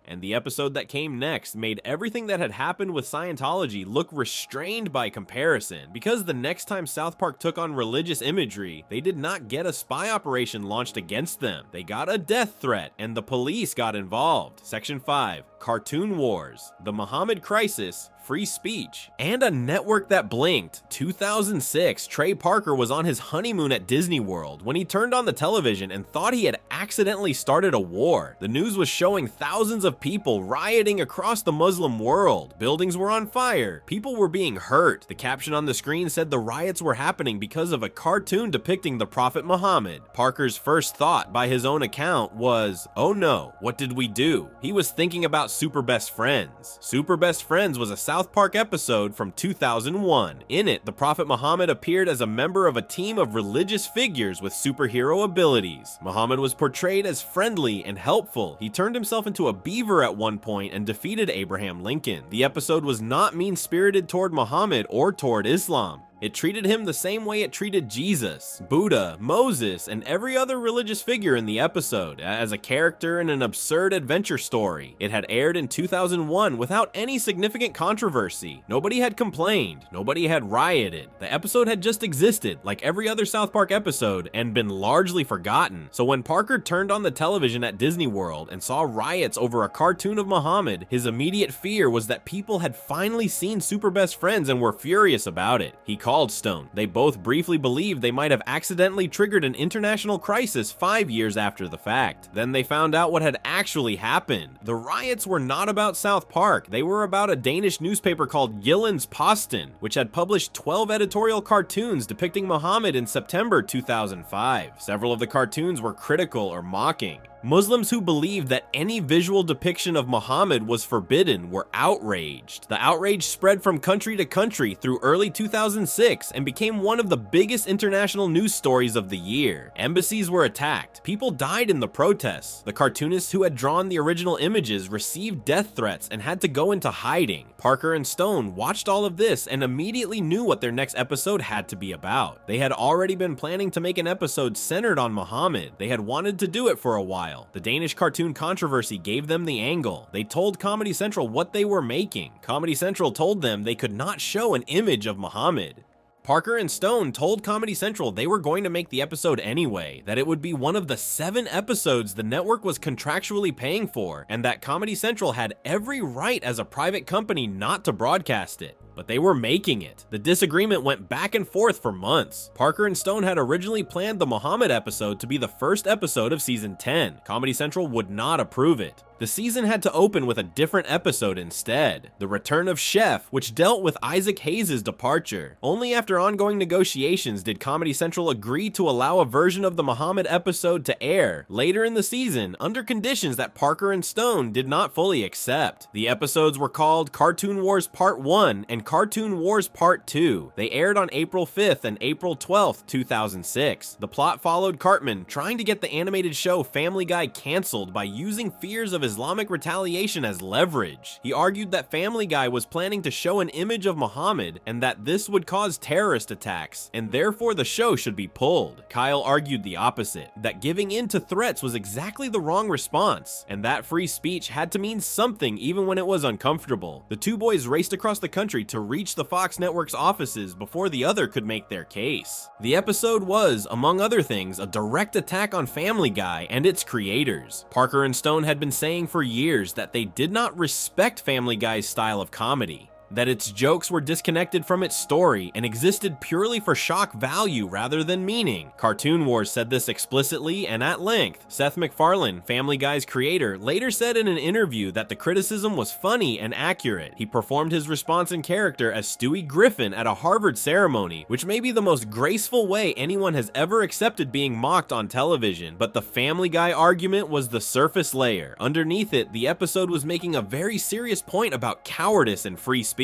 And the episode that came next made everything that had happened with Scientology look restrained by comparison, because the next time South Park took on religious imagery, they did not get a spy operation launched against them. They got a death threat, and the police got involved. Section 5, Cartoon Wars, the Muhammad Crisis, free speech, and a network that blinked. 2006, Trey Parker was on his honeymoon at Disney World when he turned on the television and thought he had accidentally started a war. The news was showing thousands of people rioting across the Muslim world. Buildings were on fire. People were being hurt. The caption on the screen said the riots were happening because of a cartoon depicting the Prophet Muhammad. Parker's first thought, by his own account, was, "Oh no, what did we do?" He was thinking about Super Best Friends. Super Best Friends was a South Park episode from 2001. In it, the Prophet Muhammad appeared as a member of a team of religious figures with superhero abilities. Muhammad was portrayed as friendly and helpful. He turned himself into a beaver at one point and defeated Abraham Lincoln. The episode was not mean-spirited toward Muhammad or toward Islam. It treated him the same way it treated Jesus, Buddha, Moses, and every other religious figure in the episode, as a character in an absurd adventure story. It had aired in 2001 without any significant controversy. Nobody had complained. Nobody had rioted. The episode had just existed, like every other South Park episode, and been largely forgotten. So when Parker turned on the television at Disney World and saw riots over a cartoon of Muhammad, his immediate fear was that people had finally seen Super Best Friends and were furious about it. He called Stone. They both briefly believed they might have accidentally triggered an international crisis 5 years after the fact. Then they found out what had actually happened. The riots were not about South Park. They were about a Danish newspaper called Jyllands-Posten, which had published 12 editorial cartoons depicting Muhammad in September 2005. Several of the cartoons were critical or mocking. Muslims who believed that any visual depiction of Muhammad was forbidden were outraged. The outrage spread from country to country through early 2006 and became one of the biggest international news stories of the year. Embassies were attacked. People died in the protests. The cartoonists who had drawn the original images received death threats and had to go into hiding. Parker and Stone watched all of this and immediately knew what their next episode had to be about. They had already been planning to make an episode centered on Muhammad. They had wanted to do it for a while. The Danish cartoon controversy gave them the angle. They told Comedy Central what they were making. Comedy Central told them they could not show an image of Muhammad. Parker and Stone told Comedy Central they were going to make the episode anyway, that it would be one of the 7 episodes the network was contractually paying for, and that Comedy Central had every right as a private company not to broadcast it. But they were making it. The disagreement went back and forth for months. Parker and Stone had originally planned the Muhammad episode to be the first episode of season 10. Comedy Central would not approve it. The season had to open with a different episode instead, The Return of Chef, which dealt with Isaac Hayes' departure. Only after ongoing negotiations did Comedy Central agree to allow a version of the Muhammad episode to air later in the season under conditions that Parker and Stone did not fully accept. The episodes were called Cartoon Wars Part 1 and Cartoon Wars Part 2. They aired on April 5th and April 12th, 2006. The plot followed Cartman trying to get the animated show Family Guy canceled by using fears of Islamic retaliation as leverage. He argued that Family Guy was planning to show an image of Muhammad and that this would cause terrorist attacks, and therefore the show should be pulled. Kyle argued the opposite, that giving in to threats was exactly the wrong response, and that free speech had to mean something even when it was uncomfortable. The two boys raced across the country to reach the Fox network's offices before the other could make their case. The episode was, among other things, a direct attack on Family Guy and its creators. Parker and Stone had been saying for years that they did not respect Family Guy's style of comedy, that its jokes were disconnected from its story and existed purely for shock value rather than meaning. Cartoon Wars said this explicitly and at length. Seth MacFarlane, Family Guy's creator, later said in an interview that the criticism was funny and accurate. He performed his response in character as Stewie Griffin at a Harvard ceremony, which may be the most graceful way anyone has ever accepted being mocked on television, but the Family Guy argument was the surface layer. Underneath it, the episode was making a very serious point about cowardice and free speech.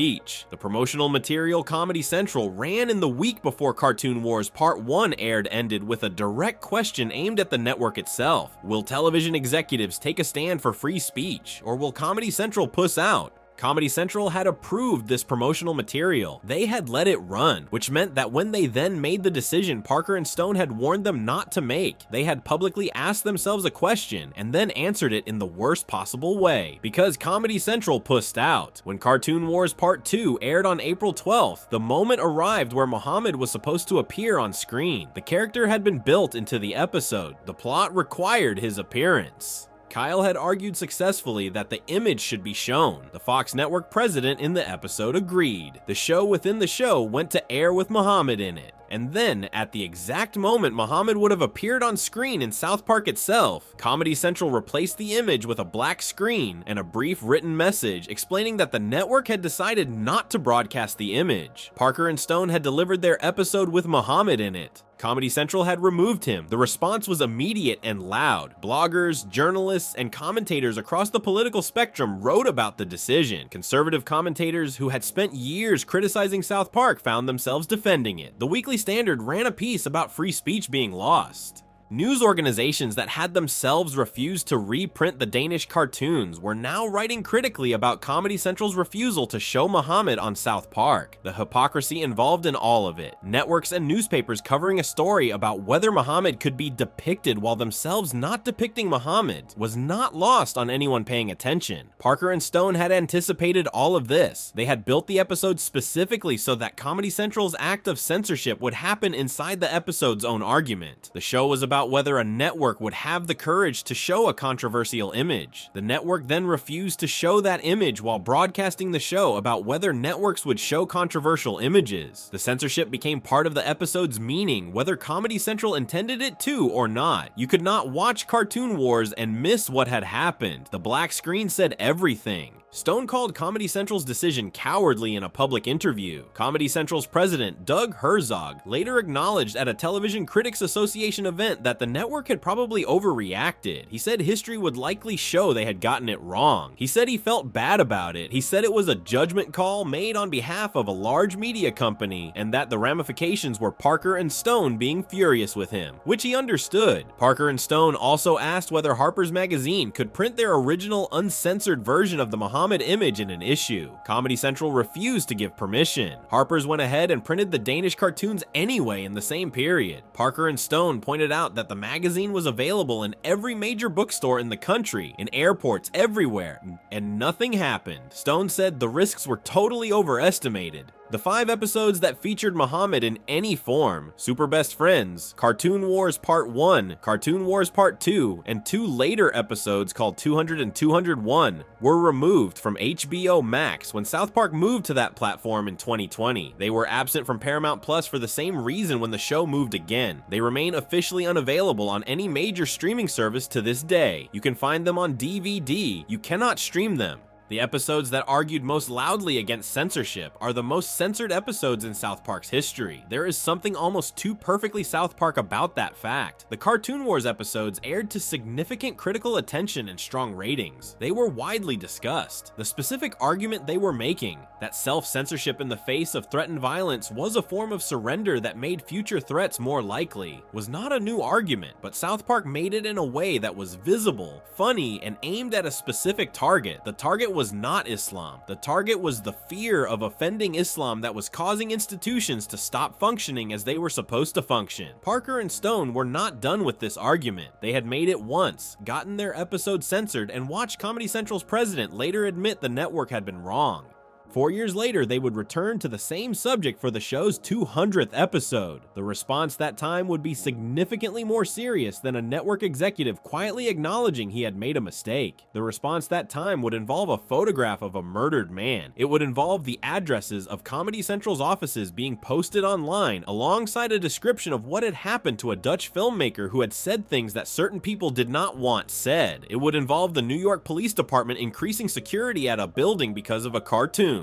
The promotional material Comedy Central ran in the week before Cartoon Wars Part 1 aired ended with a direct question aimed at the network itself. Will television executives take a stand for free speech, or will Comedy Central puss out? Comedy Central had approved this promotional material. They had let it run, which meant that when they then made the decision Parker and Stone had warned them not to make, they had publicly asked themselves a question and then answered it in the worst possible way, because Comedy Central pussed out. When Cartoon Wars Part 2 aired on April 12th, the moment arrived where Muhammad was supposed to appear on screen. The character had been built into the episode. The plot required his appearance. Kyle had argued successfully that the image should be shown. The Fox network president in the episode agreed. The show within the show went to air with Muhammad in it. And then, at the exact moment Muhammad would have appeared on screen in South Park itself, Comedy Central replaced the image with a black screen and a brief written message explaining that the network had decided not to broadcast the image. Parker and Stone had delivered their episode with Muhammad in it. Comedy Central had removed him. The response was immediate and loud. Bloggers, journalists, and commentators across the political spectrum wrote about the decision. Conservative commentators who had spent years criticizing South Park found themselves defending it. The Weekly Standard ran a piece about free speech being lost. News organizations that had themselves refused to reprint the Danish cartoons were now writing critically about Comedy Central's refusal to show Muhammad on South Park. The hypocrisy involved in all of it. Networks and newspapers covering a story about whether Muhammad could be depicted while themselves not depicting Muhammad was not lost on anyone paying attention. Parker and Stone had anticipated all of this. They had built the episode specifically so that Comedy Central's act of censorship would happen inside the episode's own argument. The show was about whether a network would have the courage to show a controversial image. The network then refused to show that image while broadcasting the show about whether networks would show controversial images. The censorship became part of the episode's meaning, whether Comedy Central intended it to or not. You could not watch Cartoon Wars and miss what had happened. The black screen said everything. Stone called Comedy Central's decision cowardly in a public interview. Comedy Central's president, Doug Herzog, later acknowledged at a Television Critics Association event that the network had probably overreacted. He said history would likely show they had gotten it wrong. He said he felt bad about it. He said it was a judgment call made on behalf of a large media company, and that the ramifications were Parker and Stone being furious with him, which he understood. Parker and Stone also asked whether Harper's Magazine could print their original uncensored version of the Muhammad image in an issue. Comedy Central refused to give permission. Harper's went ahead and printed the Danish cartoons anyway in the same period. Parker and Stone pointed out that the magazine was available in every major bookstore in the country, in airports, everywhere, and nothing happened. Stone said the risks were totally overestimated. The 5 episodes that featured Muhammad in any form, Super Best Friends, Cartoon Wars Part 1, Cartoon Wars Part 2, and 2 later episodes called 200 and 201, were removed from HBO Max when South Park moved to that platform in 2020. They were absent from Paramount Plus for the same reason when the show moved again. They remain officially unavailable on any major streaming service to this day. You can find them on DVD. You cannot stream them. The episodes that argued most loudly against censorship are the most censored episodes in South Park's history. There is something almost too perfectly South Park about that fact. The Cartoon Wars episodes aired to significant critical attention and strong ratings. They were widely discussed. The specific argument they were making, that self-censorship in the face of threatened violence was a form of surrender that made future threats more likely, was not a new argument, but South Park made it in a way that was visible, funny, and aimed at a specific target. The target was not Islam. The target was the fear of offending Islam that was causing institutions to stop functioning as they were supposed to function. Parker and Stone were not done with this argument. They had made it once, gotten their episode censored, and watched Comedy Central's president later admit the network had been wrong. 4 years later, they would return to the same subject for the show's 200th episode. The response that time would be significantly more serious than a network executive quietly acknowledging he had made a mistake. The response that time would involve a photograph of a murdered man. It would involve the addresses of Comedy Central's offices being posted online alongside a description of what had happened to a Dutch filmmaker who had said things that certain people did not want said. It would involve the New York Police Department increasing security at a building because of a cartoon.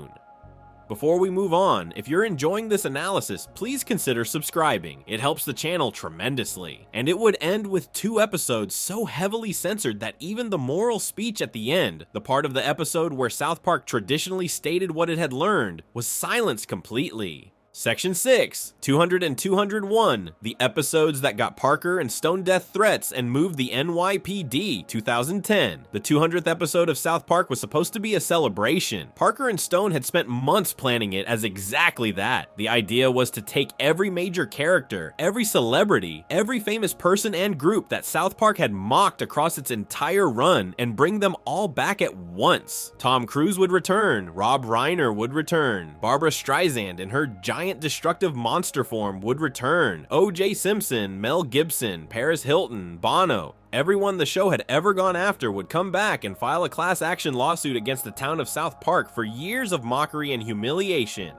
Before we move on, if you're enjoying this analysis, please consider subscribing. It helps the channel tremendously. And it would end with 2 episodes so heavily censored that even the moral speech at the end, the part of the episode where South Park traditionally stated what it had learned, was silenced completely. Section 6, 200 and 201, the episodes that got Parker and Stone death threats and moved the NYPD, 2010. The 200th episode of South Park was supposed to be a celebration. Parker and Stone had spent months planning it as exactly that. The idea was to take every major character, every celebrity, every famous person and group that South Park had mocked across its entire run and bring them all back at once. Tom Cruise would return, Rob Reiner would return, Barbara Streisand in her giant destructive monster form would return, O.J. Simpson, Mel Gibson, Paris Hilton, Bono. Everyone the show had ever gone after would come back and file a class action lawsuit against the town of South Park for years of mockery and humiliation.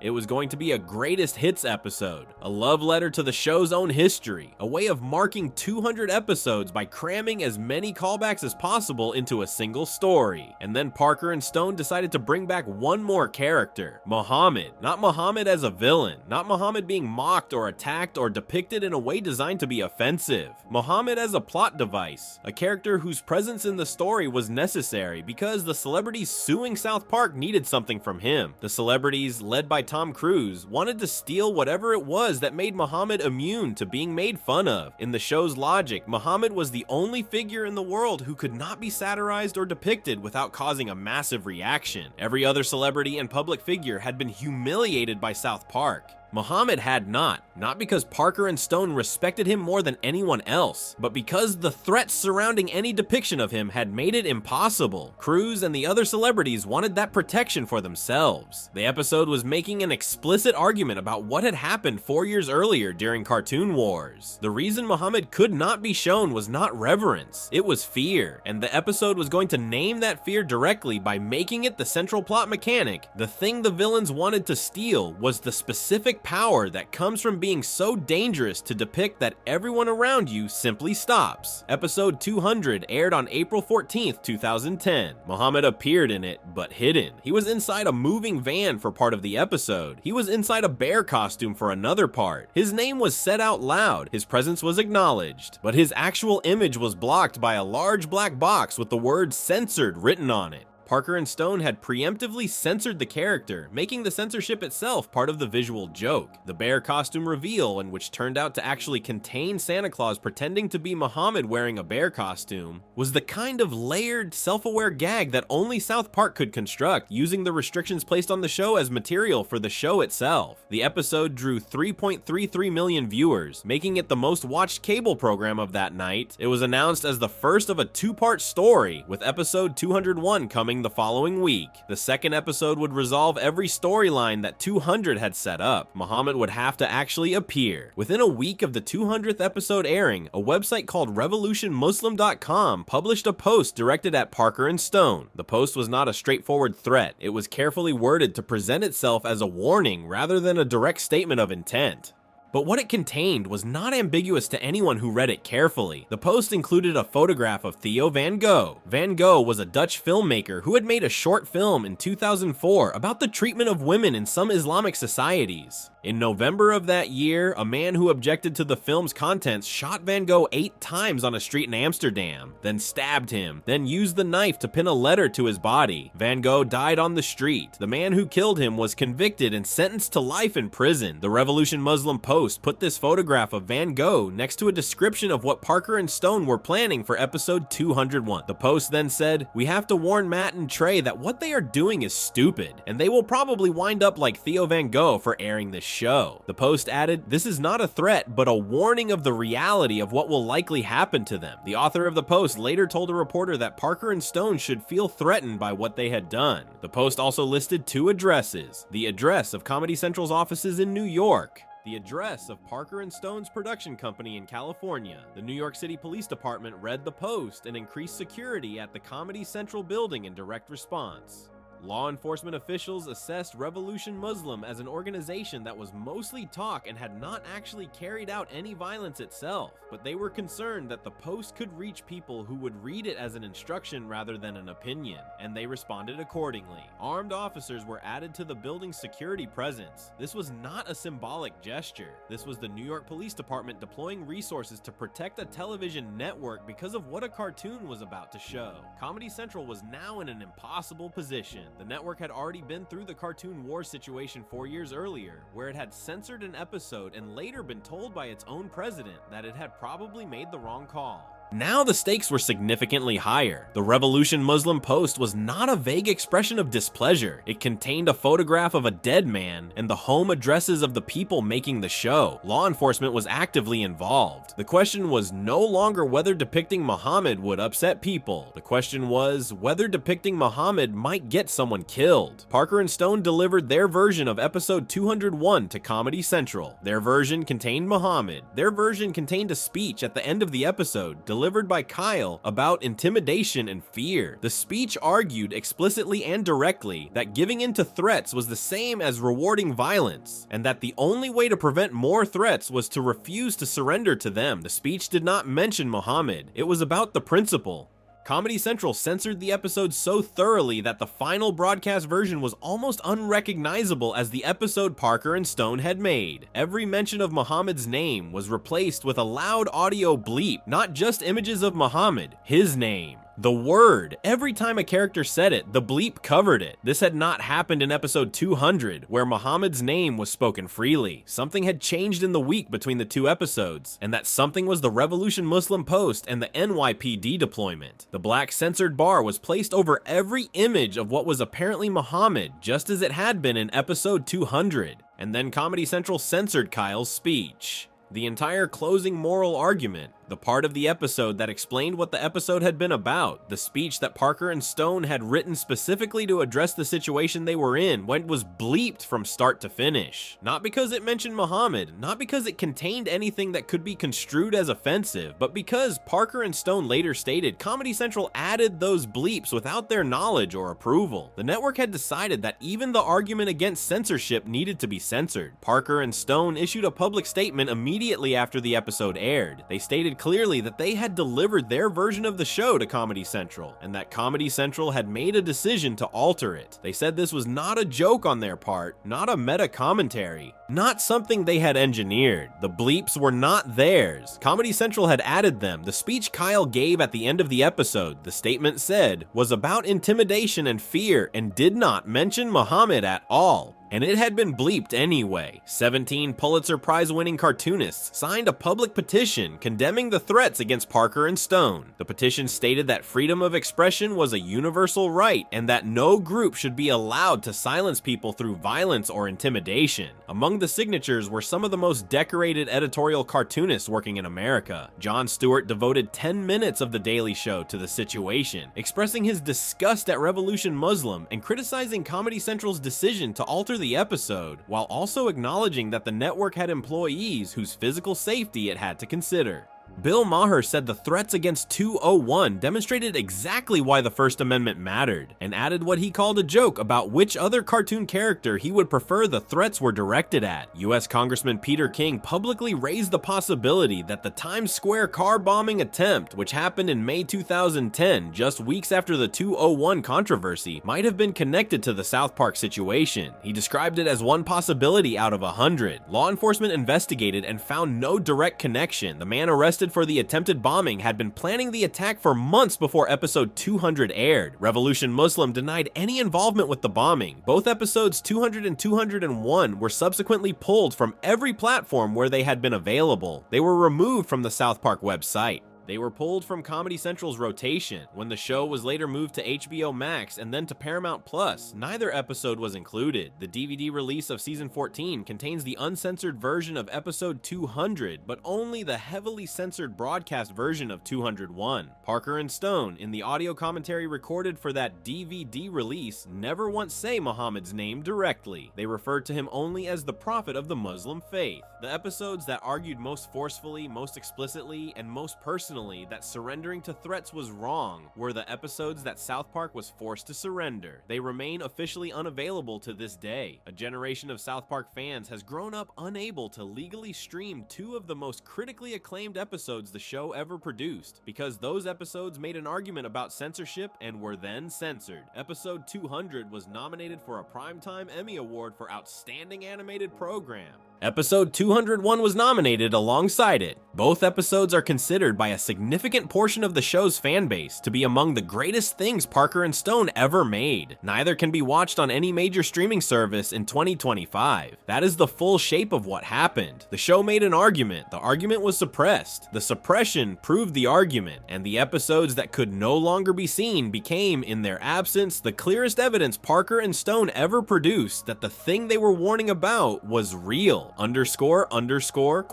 It was going to be a greatest hits episode, a love letter to the show's own history, a way of marking 200 episodes by cramming as many callbacks as possible into a single story. And then Parker and Stone decided to bring back one more character, Muhammad. Not Muhammad as a villain, not Muhammad being mocked or attacked or depicted in a way designed to be offensive. Muhammad as a plot device, a character whose presence in the story was necessary because the celebrities suing South Park needed something from him. The celebrities, led by Tom Cruise, wanted to steal whatever it was that made Muhammad immune to being made fun of. In the show's logic, Muhammad was the only figure in the world who could not be satirized or depicted without causing a massive reaction. Every other celebrity and public figure had been humiliated by South Park. Muhammad had not because Parker and Stone respected him more than anyone else, but because the threats surrounding any depiction of him had made it impossible. Cruise and the other celebrities wanted that protection for themselves. The episode was making an explicit argument about what had happened 4 years earlier during Cartoon Wars. The reason Muhammad could not be shown was not reverence, it was fear, and the episode was going to name that fear directly by making it the central plot mechanic. The thing the villains wanted to steal was the specific specific power that comes from being so dangerous to depict that everyone around you simply stops. Episode 200 aired on April 14th, 2010. Muhammad appeared in it, but hidden. He was inside a moving van for part of the episode. He was inside a bear costume for another part. His name was said out loud, his presence was acknowledged, but his actual image was blocked by a large black box with the word "censored" written on it. Parker and Stone had preemptively censored the character, making the censorship itself part of the visual joke. The bear costume reveal, and which turned out to actually contain Santa Claus pretending to be Muhammad wearing a bear costume, was the kind of layered, self-aware gag that only South Park could construct, using the restrictions placed on the show as material for the show itself. The episode drew 3.33 million viewers, making it the most watched cable program of that night. It was announced as the first of a two-part story, with episode 201 coming the following week. The second episode would resolve every storyline that 200 had set up. Muhammad would have to actually appear. Within a week of the 200th episode airing, a website called revolutionmuslim.com published a post directed at Parker and Stone. The post was not a straightforward threat. It was carefully worded to present itself as a warning rather than a direct statement of intent. But what it contained was not ambiguous to anyone who read it carefully. The post included a photograph of Theo van Gogh. Van Gogh was a Dutch filmmaker who had made a short film in 2004 about the treatment of women in some Islamic societies. In November of that year, a man who objected to the film's contents shot Van Gogh 8 times on a street in Amsterdam, then stabbed him, then used the knife to pin a letter to his body. Van Gogh died on the street. The man who killed him was convicted and sentenced to life in prison. The Revolution Muslim Post put this photograph of Van Gogh next to a description of what Parker and Stone were planning for episode 201. The Post then said, "We have to warn Matt and Trey that what they are doing is stupid, and they will probably wind up like Theo van Gogh for airing this show." The Post added, "This is not a threat, but a warning of the reality of what will likely happen to them." The author of the Post later told a reporter that Parker and Stone should feel threatened by what they had done. The Post also listed 2 addresses: the address of Comedy Central's offices in New York, the address of Parker and Stone's production company in California. The New York City Police Department read the post and increased security at the Comedy Central building in direct response. Law enforcement officials assessed Revolution Muslim as an organization that was mostly talk and had not actually carried out any violence itself, but they were concerned that the post could reach people who would read it as an instruction rather than an opinion, and they responded accordingly. Armed officers were added to the building's security presence. This was not a symbolic gesture. This was the New York Police Department deploying resources to protect a television network because of what a cartoon was about to show. Comedy Central was now in an impossible position. The network had already been through the cartoon war situation 4 years earlier, where it had censored an episode and later been told by its own president that it had probably made the wrong call. Now the stakes were significantly higher. The Revolution Muslim Post was not a vague expression of displeasure. It contained a photograph of a dead man and the home addresses of the people making the show. Law enforcement was actively involved. The question was no longer whether depicting Muhammad would upset people. The question was whether depicting Muhammad might get someone killed. Parker and Stone delivered their version of episode 201 to Comedy Central. Their version contained Muhammad. Their version contained a speech at the end of the episode delivered by Kyle about intimidation and fear. The speech argued explicitly and directly that giving in to threats was the same as rewarding violence, and that the only way to prevent more threats was to refuse to surrender to them. The speech did not mention Muhammad. It was about the principle. Comedy Central censored the episode so thoroughly that the final broadcast version was almost unrecognizable as the episode Parker and Stone had made. Every mention of Muhammad's name was replaced with a loud audio bleep, not just images of Muhammad, his name. The word. Every time a character said it, the bleep covered it. This had not happened in episode 200, where Muhammad's name was spoken freely. Something had changed in the week between the 2 episodes, and that something was the Revolution Muslim Post and the NYPD deployment. The black censored bar was placed over every image of what was apparently Muhammad, just as it had been in episode 200, and then Comedy Central censored Kyle's speech. The entire closing moral argument The part of the episode that explained what the episode had been about, the speech that Parker and Stone had written specifically to address the situation they were in, was bleeped from start to finish. Not because it mentioned Muhammad, not because it contained anything that could be construed as offensive, but because Parker and Stone later stated Comedy Central added those bleeps without their knowledge or approval. The network had decided that even the argument against censorship needed to be censored. Parker and Stone issued a public statement immediately after the episode aired. They stated clearly that they had delivered their version of the show to Comedy Central, and that Comedy Central had made a decision to alter it. They said this was not a joke on their part, not a meta commentary, not something they had engineered. The bleeps were not theirs. Comedy Central had added them. The speech Kyle gave at the end of the episode, the statement said, was about intimidation and fear and did not mention Muhammad at all. And it had been bleeped anyway. 17 Pulitzer Prize-winning cartoonists signed a public petition condemning the threats against Parker and Stone. The petition stated that freedom of expression was a universal right and that no group should be allowed to silence people through violence or intimidation. Among the signatures were some of the most decorated editorial cartoonists working in America. Jon Stewart devoted 10 minutes of The Daily Show to the situation, expressing his disgust at Revolution Muslim and criticizing Comedy Central's decision to alter the episode, while also acknowledging that the network had employees whose physical safety it had to consider. Bill Maher said the threats against 201 demonstrated exactly why the First Amendment mattered, and added what he called a joke about which other cartoon character he would prefer the threats were directed at. U.S. Congressman Peter King publicly raised the possibility that the Times Square car bombing attempt, which happened in May 2010, just weeks after the 201 controversy, might have been connected to the South Park situation. He described it as one possibility out of 100. Law enforcement investigated and found no direct connection. The man arrested for the attempted bombing had been planning the attack for months before episode 200 aired. Revolution Muslim denied any involvement with the bombing. Both episodes 200 and 201 were subsequently pulled from every platform where they had been available. They were removed from the South Park website. They were pulled from Comedy Central's rotation. When the show was later moved to HBO Max and then to Paramount Plus, neither episode was included. The DVD release of season 14 contains the uncensored version of episode 200, but only the heavily censored broadcast version of 201. Parker and Stone, in the audio commentary recorded for that DVD release, never once say Muhammad's name directly. They referred to him only as the prophet of the Muslim faith. The episodes that argued most forcefully, most explicitly, and most personally that surrendering to threats was wrong were the episodes that South Park was forced to surrender. They remain officially unavailable to this day. A generation of South Park fans has grown up unable to legally stream two of the most critically acclaimed episodes the show ever produced, because those episodes made an argument about censorship and were then censored. Episode 200 was nominated for a Primetime Emmy Award for Outstanding Animated Program. Episode 201 was nominated alongside it. Both episodes are considered by a significant portion of the show's fan base to be among the greatest things Parker and Stone ever made. Neither can be watched on any major streaming service in 2025. That is the full shape of what happened. The show made an argument. The argument was suppressed. The suppression proved the argument, and the episodes that could no longer be seen became, in their absence, the clearest evidence Parker and Stone ever produced that the thing they were warning about was real. Quote __5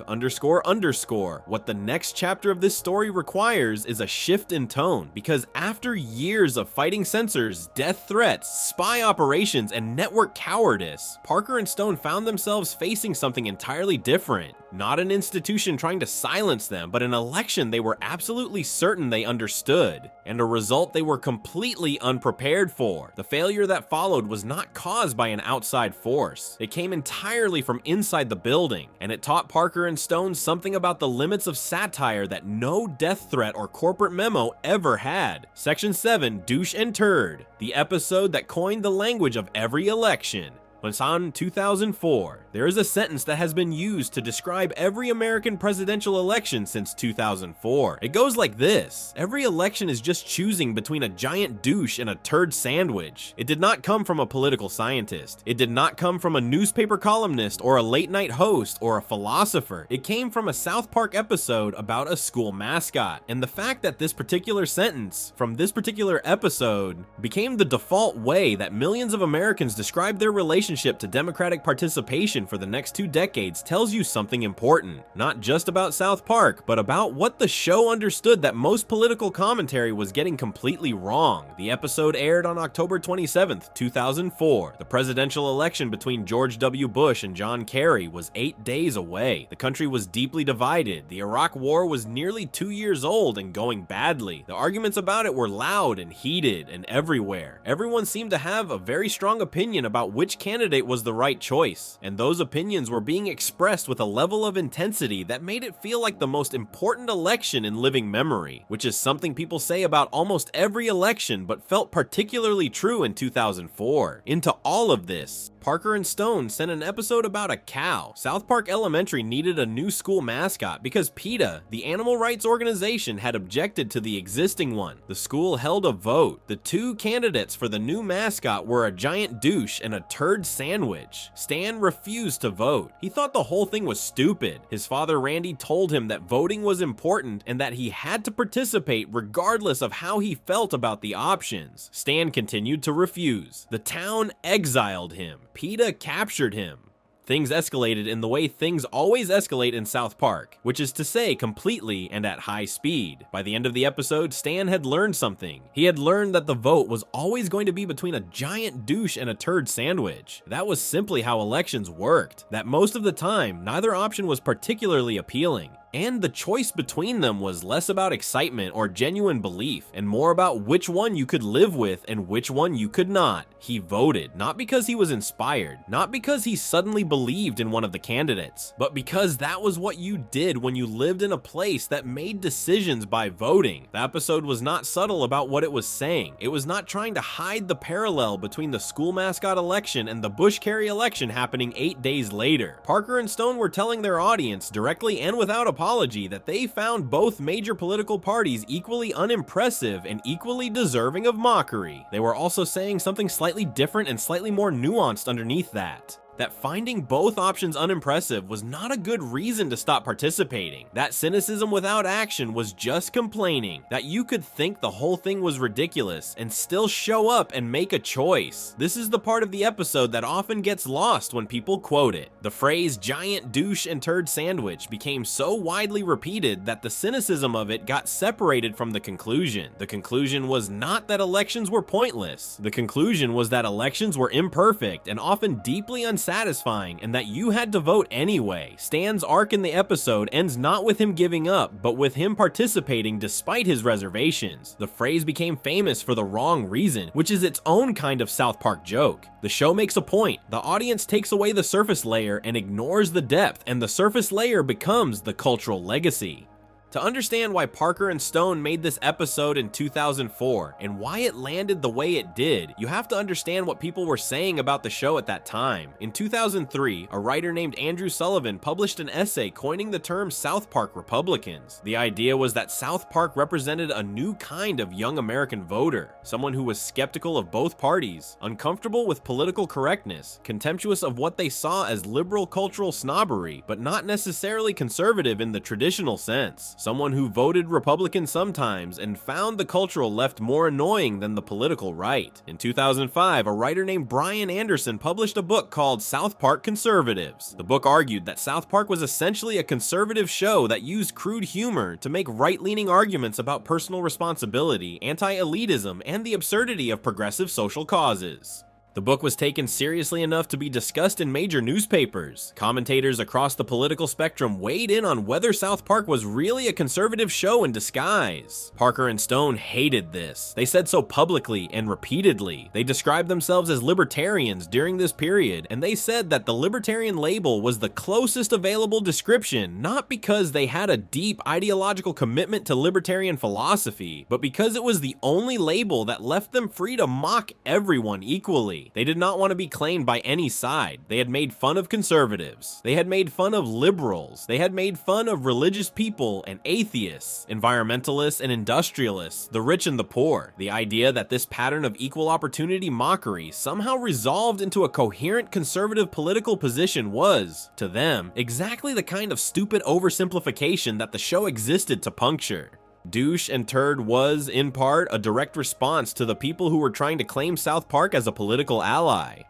__. What the next chapter of this story requires is a shift in tone, because after years of fighting censors, death threats, spy operations, and network cowardice, Parker and Stone found themselves facing something entirely different. Not an institution trying to silence them, but an election they were absolutely certain they understood, and a result they were completely unprepared for. The failure that followed was not caused by an outside force. It came entirely from inside the building, and it taught Parker and Stone something about the limits of satire that no death threat or corporate memo ever had. Section 7, Douche and Turd, the episode that coined the language of every election. Was on 2004. There is a sentence that has been used to describe every American presidential election since 2004. It goes like this: every election is just choosing between a giant douche and a turd sandwich. It did not come from a political scientist. It did not come from a newspaper columnist or a late night host or a philosopher. It came from a South Park episode about a school mascot. And the fact that this particular sentence from this particular episode became the default way that millions of Americans describe their relationship relationship to Democratic participation for the next 2 decades tells you something important, not just about South Park, but about what the show understood that most political commentary was getting completely wrong. The episode aired on October 27, 2004. The presidential election between George W. Bush and John Kerry was 8 days away. The country was deeply divided. The Iraq War was nearly 2 years old and going badly. The arguments about it were loud and heated and everywhere. Everyone seemed to have a very strong opinion about which candidate was the right choice, and those opinions were being expressed with a level of intensity that made it feel like the most important election in living memory, which is something people say about almost every election but felt particularly true in 2004. Into all of this, Parker and Stone sent an episode about a cow. South Park Elementary needed a new school mascot because PETA, the animal rights organization, had objected to the existing one. The school held a vote. The 2 candidates for the new mascot were a giant douche and a turd sandwich. Stan refused to vote. He thought the whole thing was stupid. His father Randy told him that voting was important and that he had to participate regardless of how he felt about the options. Stan continued to refuse. The town exiled him. PETA captured him. Things escalated in the way things always escalate in South Park, which is to say completely and at high speed. By the end of the episode, Stan had learned something. He had learned that the vote was always going to be between a giant douche and a turd sandwich. That was simply how elections worked. That most of the time, neither option was particularly appealing. And the choice between them was less about excitement or genuine belief, and more about which one you could live with and which one you could not. He voted, not because he was inspired, not because he suddenly believed in one of the candidates, but because that was what you did when you lived in a place that made decisions by voting. The episode was not subtle about what it was saying. It was not trying to hide the parallel between the school mascot election and the Bush-Kerry election happening 8 days later. Parker and Stone were telling their audience, directly and without apology, that they found both major political parties equally unimpressive and equally deserving of mockery. They were also saying something slightly different and slightly more nuanced underneath that. That finding both options unimpressive was not a good reason to stop participating. That cynicism without action was just complaining. That you could think the whole thing was ridiculous and still show up and make a choice. This is the part of the episode that often gets lost when people quote it. The phrase giant douche and turd sandwich became so widely repeated that the cynicism of it got separated from the conclusion. The conclusion was not that elections were pointless. The conclusion was that elections were imperfect and often deeply unsatisfying, and that you had to vote anyway. Stan's arc in the episode ends not with him giving up, but with him participating despite his reservations. The phrase became famous for the wrong reason, which is its own kind of South Park joke. The show makes a point. The audience takes away the surface layer and ignores the depth, and the surface layer becomes the cultural legacy. To understand why Parker and Stone made this episode in 2004 and why it landed the way it did, you have to understand what people were saying about the show at that time. In 2003, a writer named Andrew Sullivan published an essay coining the term South Park Republicans. The idea was that South Park represented a new kind of young American voter, someone who was skeptical of both parties, uncomfortable with political correctness, contemptuous of what they saw as liberal cultural snobbery, but not necessarily conservative in the traditional sense. Someone who voted Republican sometimes and found the cultural left more annoying than the political right. In 2005, a writer named Brian Anderson published a book called South Park Conservatives. The book argued that South Park was essentially a conservative show that used crude humor to make right-leaning arguments about personal responsibility, anti-elitism, and the absurdity of progressive social causes. The book was taken seriously enough to be discussed in major newspapers. Commentators across the political spectrum weighed in on whether South Park was really a conservative show in disguise. Parker and Stone hated this. They said so publicly and repeatedly. They described themselves as libertarians during this period, and they said that the libertarian label was the closest available description, not because they had a deep ideological commitment to libertarian philosophy, but because it was the only label that left them free to mock everyone equally. They did not want to be claimed by any side. They had made fun of conservatives. They had made fun of liberals. They had made fun of religious people and atheists, environmentalists and industrialists, the rich and the poor. The idea that this pattern of equal opportunity mockery somehow resolved into a coherent conservative political position was, to them, exactly the kind of stupid oversimplification that the show existed to puncture. Douche and Turd was, in part, a direct response to the people who were trying to claim South Park as a political ally.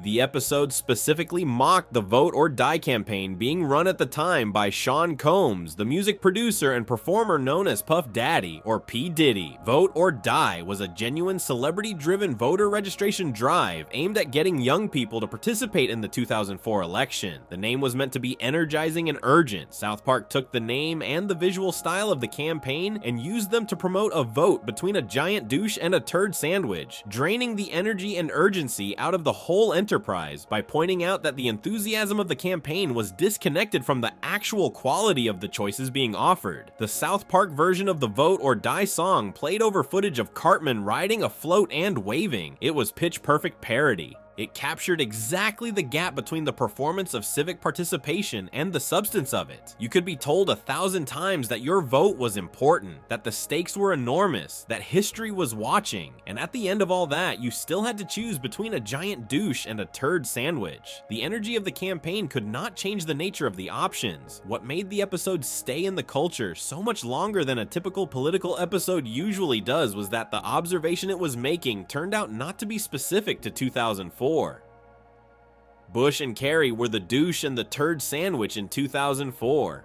The episode specifically mocked the Vote or Die campaign being run at the time by Sean Combs, the music producer and performer known as Puff Daddy, or P. Diddy. Vote or Die was a genuine celebrity-driven voter registration drive aimed at getting young people to participate in the 2004 election. The name was meant to be energizing and urgent. South Park took the name and the visual style of the campaign and used them to promote a vote between a giant douche and a turd sandwich, draining the energy and urgency out of the whole enterprise by pointing out that the enthusiasm of the campaign was disconnected from the actual quality of the choices being offered. The South Park version of the Vote or Die song played over footage of Cartman riding a float and waving. It was pitch-perfect parody. It captured exactly the gap between the performance of civic participation and the substance of it. You could be told 1,000 times that your vote was important, that the stakes were enormous, that history was watching, and at the end of all that, you still had to choose between a giant douche and a turd sandwich. The energy of the campaign could not change the nature of the options. What made the episode stay in the culture so much longer than a typical political episode usually does was that the observation it was making turned out not to be specific to 2004. Bush and Kerry were the douche and the turd sandwich in 2004.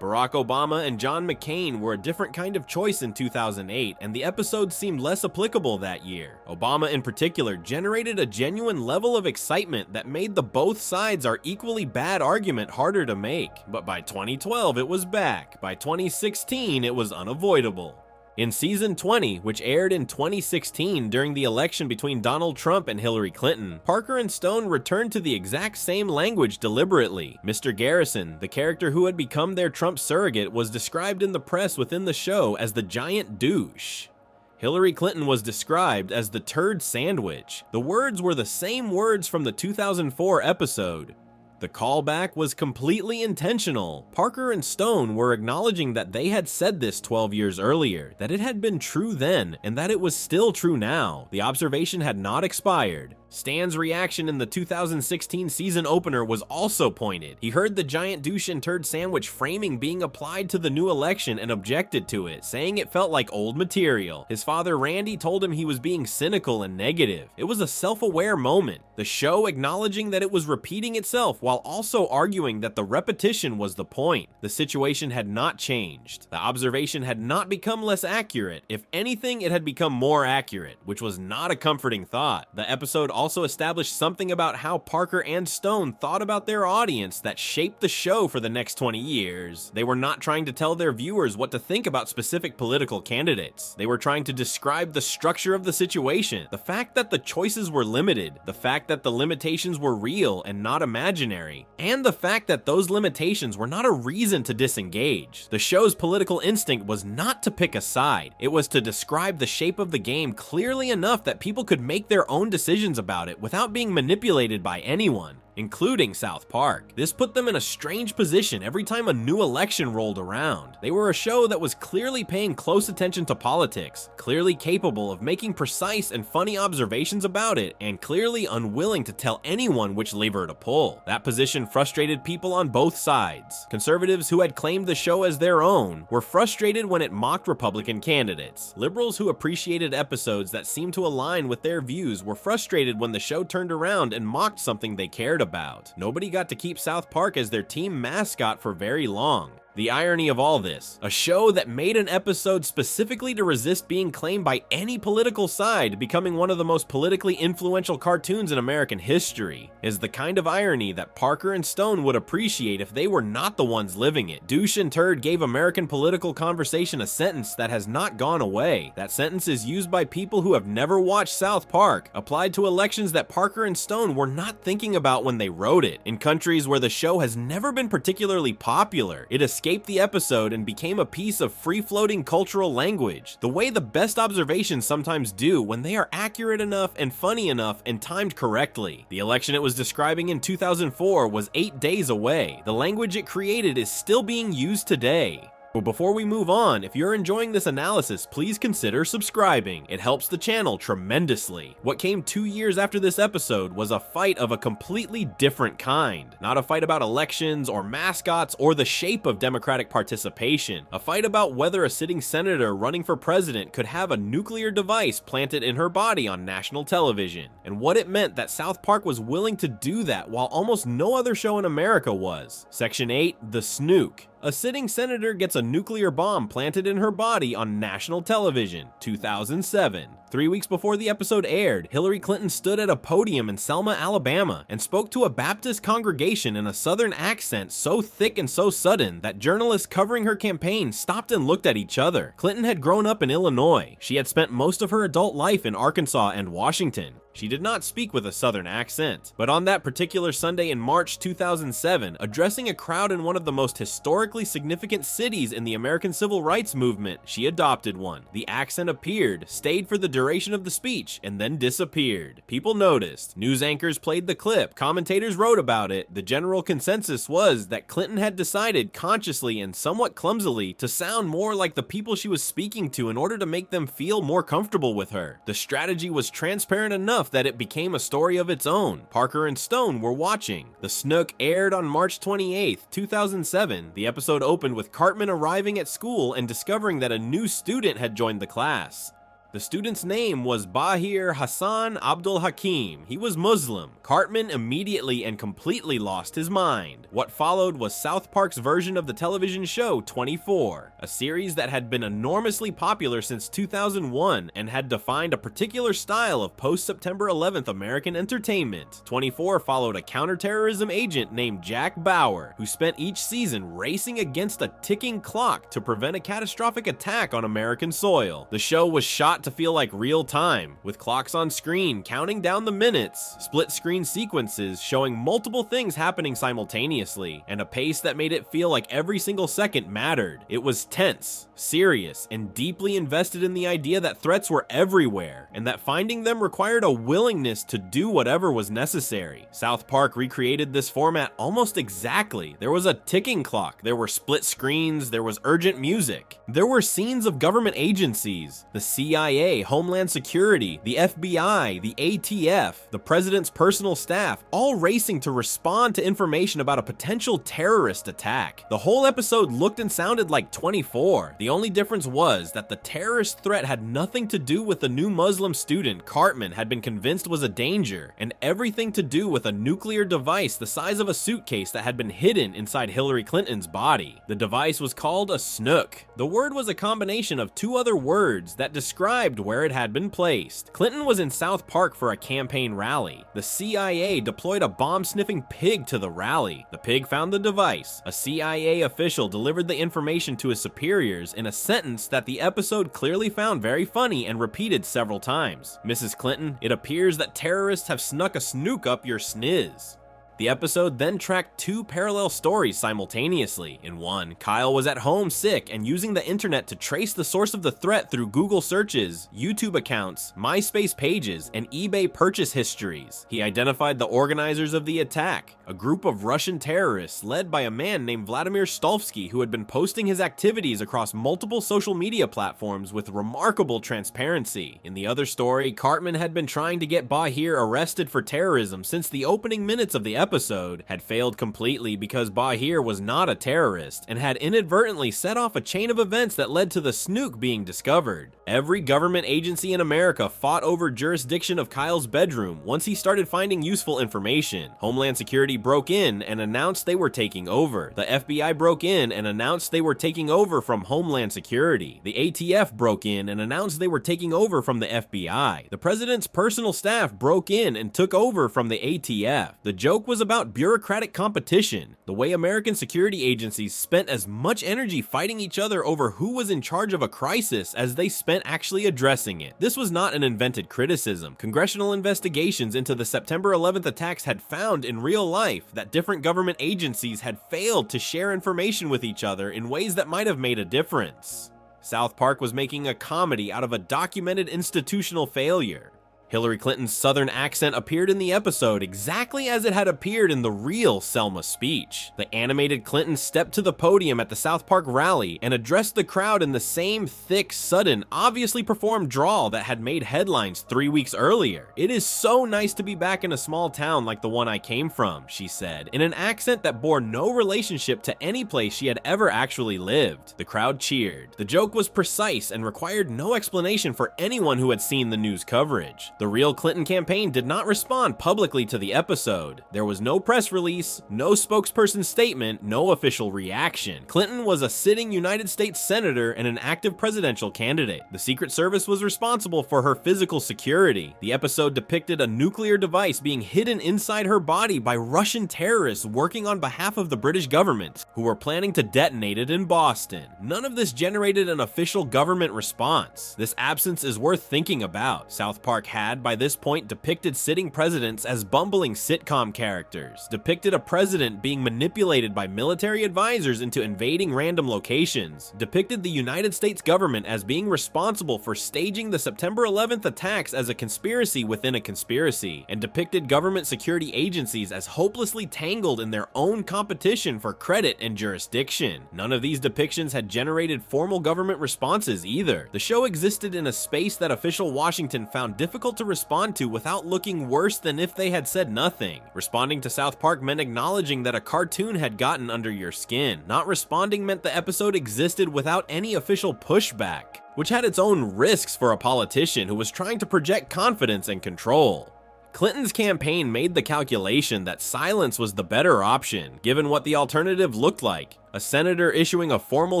Barack Obama and John McCain were a different kind of choice in 2008, and the episode seemed less applicable that year. Obama in particular generated a genuine level of excitement that made the both sides are equally bad argument harder to make. But by 2012 it was back. By 2016 it was unavoidable. In season 20, which aired in 2016 during the election between Donald Trump and Hillary Clinton, Parker and Stone returned to the exact same language deliberately. Mr. Garrison, the character who had become their Trump surrogate, was described in the press within the show as the giant douche. Hillary Clinton was described as the turd sandwich. The words were the same words from the 2004 episode. The callback was completely intentional. Parker and Stone were acknowledging that they had said this 12 years earlier, that it had been true then, and that it was still true now. The observation had not expired. Stan's reaction in the 2016 season opener was also pointed. He heard the giant douche and turd sandwich framing being applied to the new election and objected to it, saying it felt like old material. His father Randy told him he was being cynical and negative. It was a self-aware moment. The show acknowledging that it was repeating itself while also arguing that the repetition was the point. The situation had not changed. The observation had not become less accurate. If anything, it had become more accurate, which was not a comforting thought. The episode also established something about how Parker and Stone thought about their audience that shaped the show for the next 20 years. They were not trying to tell their viewers what to think about specific political candidates. They were trying to describe the structure of the situation, the fact that the choices were limited, the fact that the limitations were real and not imaginary, and the fact that those limitations were not a reason to disengage. The show's political instinct was not to pick a side. It was to describe the shape of the game clearly enough that people could make their own decisions about it without being manipulated by anyone, including South Park. This put them in a strange position every time a new election rolled around. They were a show that was clearly paying close attention to politics, clearly capable of making precise and funny observations about it, and clearly unwilling to tell anyone which lever to pull. That position frustrated people on both sides. Conservatives who had claimed the show as their own were frustrated when it mocked Republican candidates. Liberals who appreciated episodes that seemed to align with their views were frustrated when the show turned around and mocked something they cared about. Nobody got to keep South Park as their team mascot for very long. The irony of all this, a show that made an episode specifically to resist being claimed by any political side becoming one of the most politically influential cartoons in American history, is the kind of irony that Parker and Stone would appreciate if they were not the ones living it. Douche and Turd gave American political conversation a sentence that has not gone away. That sentence is used by people who have never watched South Park, applied to elections that Parker and Stone were not thinking about when they wrote it. In countries where the show has never been particularly popular, it escaped the episode and became a piece of free-floating cultural language, the way the best observations sometimes do when they are accurate enough and funny enough and timed correctly. The election it was describing in 2004 was 8 days away. The language it created is still being used today. But before we move on, if you're enjoying this analysis, please consider subscribing. It helps the channel tremendously. What came 2 years after this episode was a fight of a completely different kind. Not a fight about elections or mascots or the shape of Democratic participation. A fight about whether a sitting senator running for president could have a nuclear device planted in her body on national television, and what it meant that South Park was willing to do that while almost no other show in America was. Section 8, the snook. A sitting senator gets a nuclear bomb planted in her body on national television, 2007. 3 weeks before the episode aired, Hillary Clinton stood at a podium in Selma, Alabama, and spoke to a Baptist congregation in a southern accent so thick and so sudden that journalists covering her campaign stopped and looked at each other. Clinton had grown up in Illinois. She had spent most of her adult life in Arkansas and Washington. She did not speak with a southern accent, but on that particular Sunday in March 2007, addressing a crowd in one of the most historically significant cities in the American Civil Rights Movement, she adopted one. The accent appeared, stayed for the duration of the speech, and then disappeared. People noticed. News anchors played the clip. Commentators wrote about it. The general consensus was that Clinton had decided consciously and somewhat clumsily to sound more like the people she was speaking to in order to make them feel more comfortable with her. The strategy was transparent enough that it became a story of its own. Parker and Stone were watching. The Snook aired on March 28, 2007. The episode opened with Cartman arriving at school and discovering that a new student had joined the class. The student's name was Bahir Hassan Abdul Hakim. He was Muslim. Cartman immediately and completely lost his mind. What followed was South Park's version of the television show 24, a series that had been enormously popular since 2001 and had defined a particular style of post-September 11th American entertainment. 24 followed a counterterrorism agent named Jack Bauer, who spent each season racing against a ticking clock to prevent a catastrophic attack on American soil. The show was shot to feel like real time, with clocks on screen counting down the minutes, split screen sequences showing multiple things happening simultaneously, and a pace that made it feel like every single second mattered. It was tense, serious, and deeply invested in the idea that threats were everywhere, and that finding them required a willingness to do whatever was necessary. South Park recreated this format almost exactly. There was a ticking clock, there were split screens, there was urgent music. There were scenes of government agencies, the CIA, Homeland Security, the FBI, the ATF, the president's personal staff, all racing to respond to information about a potential terrorist attack. The whole episode looked and sounded like 24. The only difference was that the terrorist threat had nothing to do with the new Muslim student Cartman had been convinced was a danger, and everything to do with a nuclear device the size of a suitcase that had been hidden inside Hillary Clinton's body. The device was called a snook. The word was a combination of two other words that described where it had been placed. Clinton was in South Park for a campaign rally. The CIA deployed a bomb-sniffing pig to the rally. The pig found the device. A CIA official delivered the information to his superiors in a sentence that the episode clearly found very funny and repeated several times. Mrs. Clinton, it appears that terrorists have snuck a snook up your sniz. The episode then tracked two parallel stories simultaneously. In one, Kyle was at home sick and using the internet to trace the source of the threat through Google searches, YouTube accounts, MySpace pages, and eBay purchase histories. He identified the organizers of the attack, a group of Russian terrorists led by a man named Vladimir Stolfsky, who had been posting his activities across multiple social media platforms with remarkable transparency. In the other story, Cartman had been trying to get Bahir arrested for terrorism since the opening minutes of the episode had failed completely because Bahir was not a terrorist and had inadvertently set off a chain of events that led to the snook being discovered. Every government agency in America fought over jurisdiction of Kyle's bedroom once he started finding useful information. Homeland Security broke in and announced they were taking over. The FBI broke in and announced they were taking over from Homeland Security. The ATF broke in and announced they were taking over from the FBI. The president's personal staff broke in and took over from the ATF. The joke was about bureaucratic competition, the way American security agencies spent as much energy fighting each other over who was in charge of a crisis as they spent actually addressing it. This was not an invented criticism. Congressional investigations into the September 11th attacks had found in real life that different government agencies had failed to share information with each other in ways that might have made a difference. South Park was making a comedy out of a documented institutional failure. Hillary Clinton's Southern accent appeared in the episode exactly as it had appeared in the real Selma speech. The animated Clinton stepped to the podium at the South Park rally and addressed the crowd in the same thick, sudden, obviously performed drawl that had made headlines 3 weeks earlier. "It is so nice to be back in a small town like the one I came from," she said, in an accent that bore no relationship to any place she had ever actually lived. The crowd cheered. The joke was precise and required no explanation for anyone who had seen the news coverage. The real Clinton campaign did not respond publicly to the episode. There was no press release, no spokesperson statement, no official reaction. Clinton was a sitting United States senator and an active presidential candidate. The Secret Service was responsible for her physical security. The episode depicted a nuclear device being hidden inside her body by Russian terrorists working on behalf of the British government, who were planning to detonate it in Boston. None of this generated an official government response. This absence is worth thinking about. South Park had, by this point, depicted sitting presidents as bumbling sitcom characters, depicted a president being manipulated by military advisors into invading random locations, depicted the United States government as being responsible for staging the September 11th attacks as a conspiracy within a conspiracy, and depicted government security agencies as hopelessly tangled in their own competition for credit and jurisdiction. None of these depictions had generated formal government responses either. The show existed in a space that official Washington found difficult to respond to without looking worse than if they had said nothing. Responding to South Park meant acknowledging that a cartoon had gotten under your skin. Not responding meant the episode existed without any official pushback, which had its own risks for a politician who was trying to project confidence and control. Clinton's campaign made the calculation that silence was the better option, given what the alternative looked like. A senator issuing a formal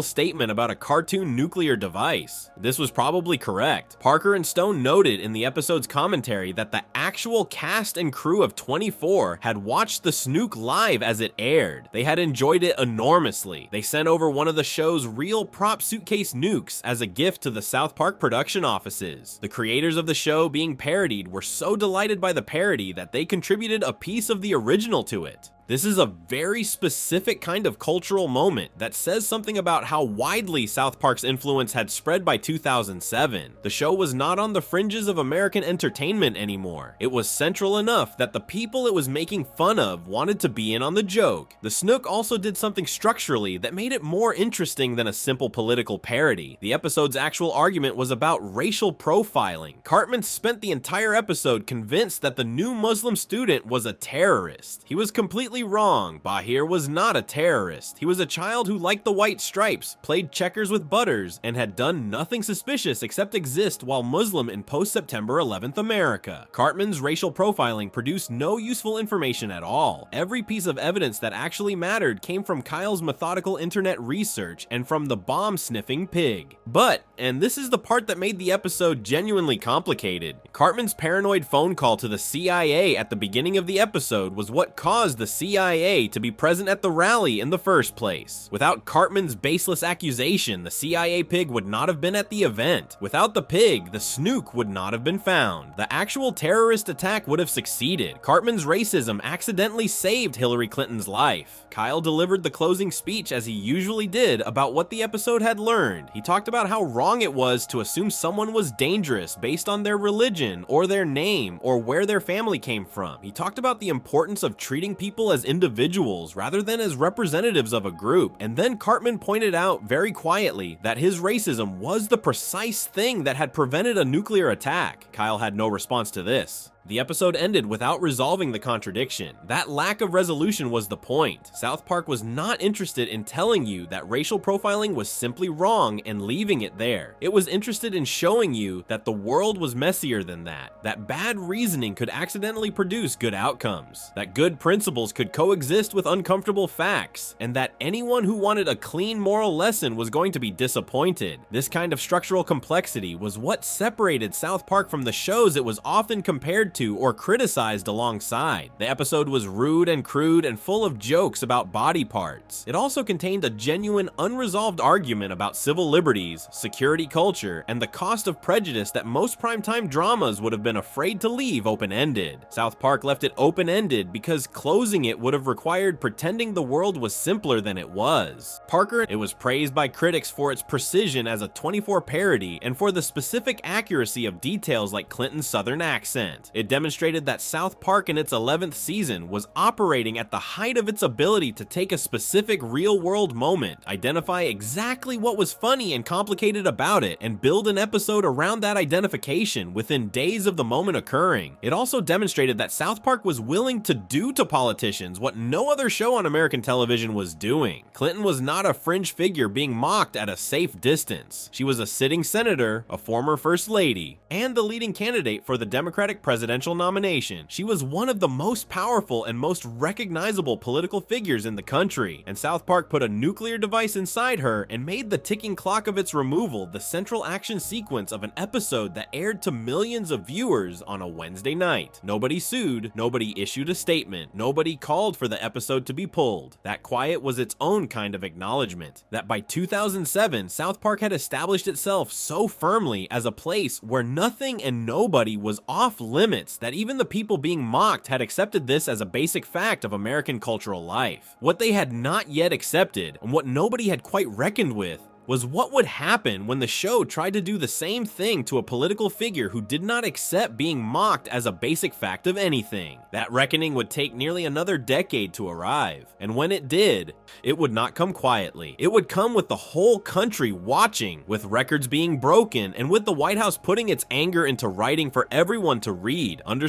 statement about a cartoon nuclear device. This was probably correct. Parker and Stone noted in the episode's commentary that the actual cast and crew of 24 had watched the snook live as it aired. They had enjoyed it enormously. They sent over one of the show's real prop suitcase nukes as a gift to the South Park production offices. The creators of the show being parodied were so delighted by the parody that they contributed a piece of the original to it. This is a very specific kind of cultural moment that says something about how widely South Park's influence had spread by 2007. The show was not on the fringes of American entertainment anymore. It was central enough that the people it was making fun of wanted to be in on the joke. The Snook also did something structurally that made it more interesting than a simple political parody. The episode's actual argument was about racial profiling. Cartman spent the entire episode convinced that the new Muslim student was a terrorist. He was completely wrong. Bahir was not a terrorist. He was a child who liked the white stripes, played checkers with Butters, and had done nothing suspicious except exist while Muslim in post-September 11th America. Cartman's racial profiling produced no useful information at all. Every piece of evidence that actually mattered came from Kyle's methodical internet research and from the bomb-sniffing pig. But, and this is the part that made the episode genuinely complicated, Cartman's paranoid phone call to the CIA at the beginning of the episode was what caused the CIA to be present at the rally in the first place. Without Cartman's baseless accusation, the CIA pig would not have been at the event. Without the pig, the snook would not have been found. The actual terrorist attack would have succeeded. Cartman's racism accidentally saved Hillary Clinton's life. Kyle delivered the closing speech as he usually did about what the episode had learned. He talked about how wrong it was to assume someone was dangerous based on their religion or their name or where their family came from. He talked about the importance of treating people as individuals rather than as representatives of a group. And then Cartman pointed out very quietly that his racism was the precise thing that had prevented a nuclear attack. Kyle had no response to this. The episode ended without resolving the contradiction. That lack of resolution was the point. South Park was not interested in telling you that racial profiling was simply wrong and leaving it there. It was interested in showing you that the world was messier than that bad reasoning could accidentally produce good outcomes, that good principles could coexist with uncomfortable facts, and that anyone who wanted a clean moral lesson was going to be disappointed. This kind of structural complexity was what separated South Park from the shows it was often compared compared to or criticized alongside. The episode was rude and crude and full of jokes about body parts. It also contained a genuine unresolved argument about civil liberties, security culture, and the cost of prejudice that most primetime dramas would have been afraid to leave open-ended. South Park left it open-ended because closing it would have required pretending the world was simpler than it was. It was praised by critics for its precision as a 24 parody and for the specific accuracy of details like Clinton's southern accent. It demonstrated that South Park in its 11th season was operating at the height of its ability to take a specific real-world moment, identify exactly what was funny and complicated about it, and build an episode around that identification within days of the moment occurring. It also demonstrated that South Park was willing to do to politicians what no other show on American television was doing. Clinton was not a fringe figure being mocked at a safe distance. She was a sitting senator, a former first lady, and the leading candidate for the Democratic presidential nomination. She was one of the most powerful and most recognizable political figures in the country, and South Park put a nuclear device inside her and made the ticking clock of its removal the central action sequence of an episode that aired to millions of viewers on a Wednesday night. Nobody sued, nobody issued a statement, nobody called for the episode to be pulled. That quiet was its own kind of acknowledgement that by 2007, South Park had established itself so firmly as a place where nothing and nobody was off limits that even the people being mocked had accepted this as a basic fact of American cultural life. What they had not yet accepted, and what nobody had quite reckoned with, was what would happen when the show tried to do the same thing to a political figure who did not accept being mocked as a basic fact of anything. That reckoning would take nearly another decade to arrive, and when it did, it would not come quietly. It would come with the whole country watching, with records being broken, and with the White House putting its anger into writing for everyone to read, quote,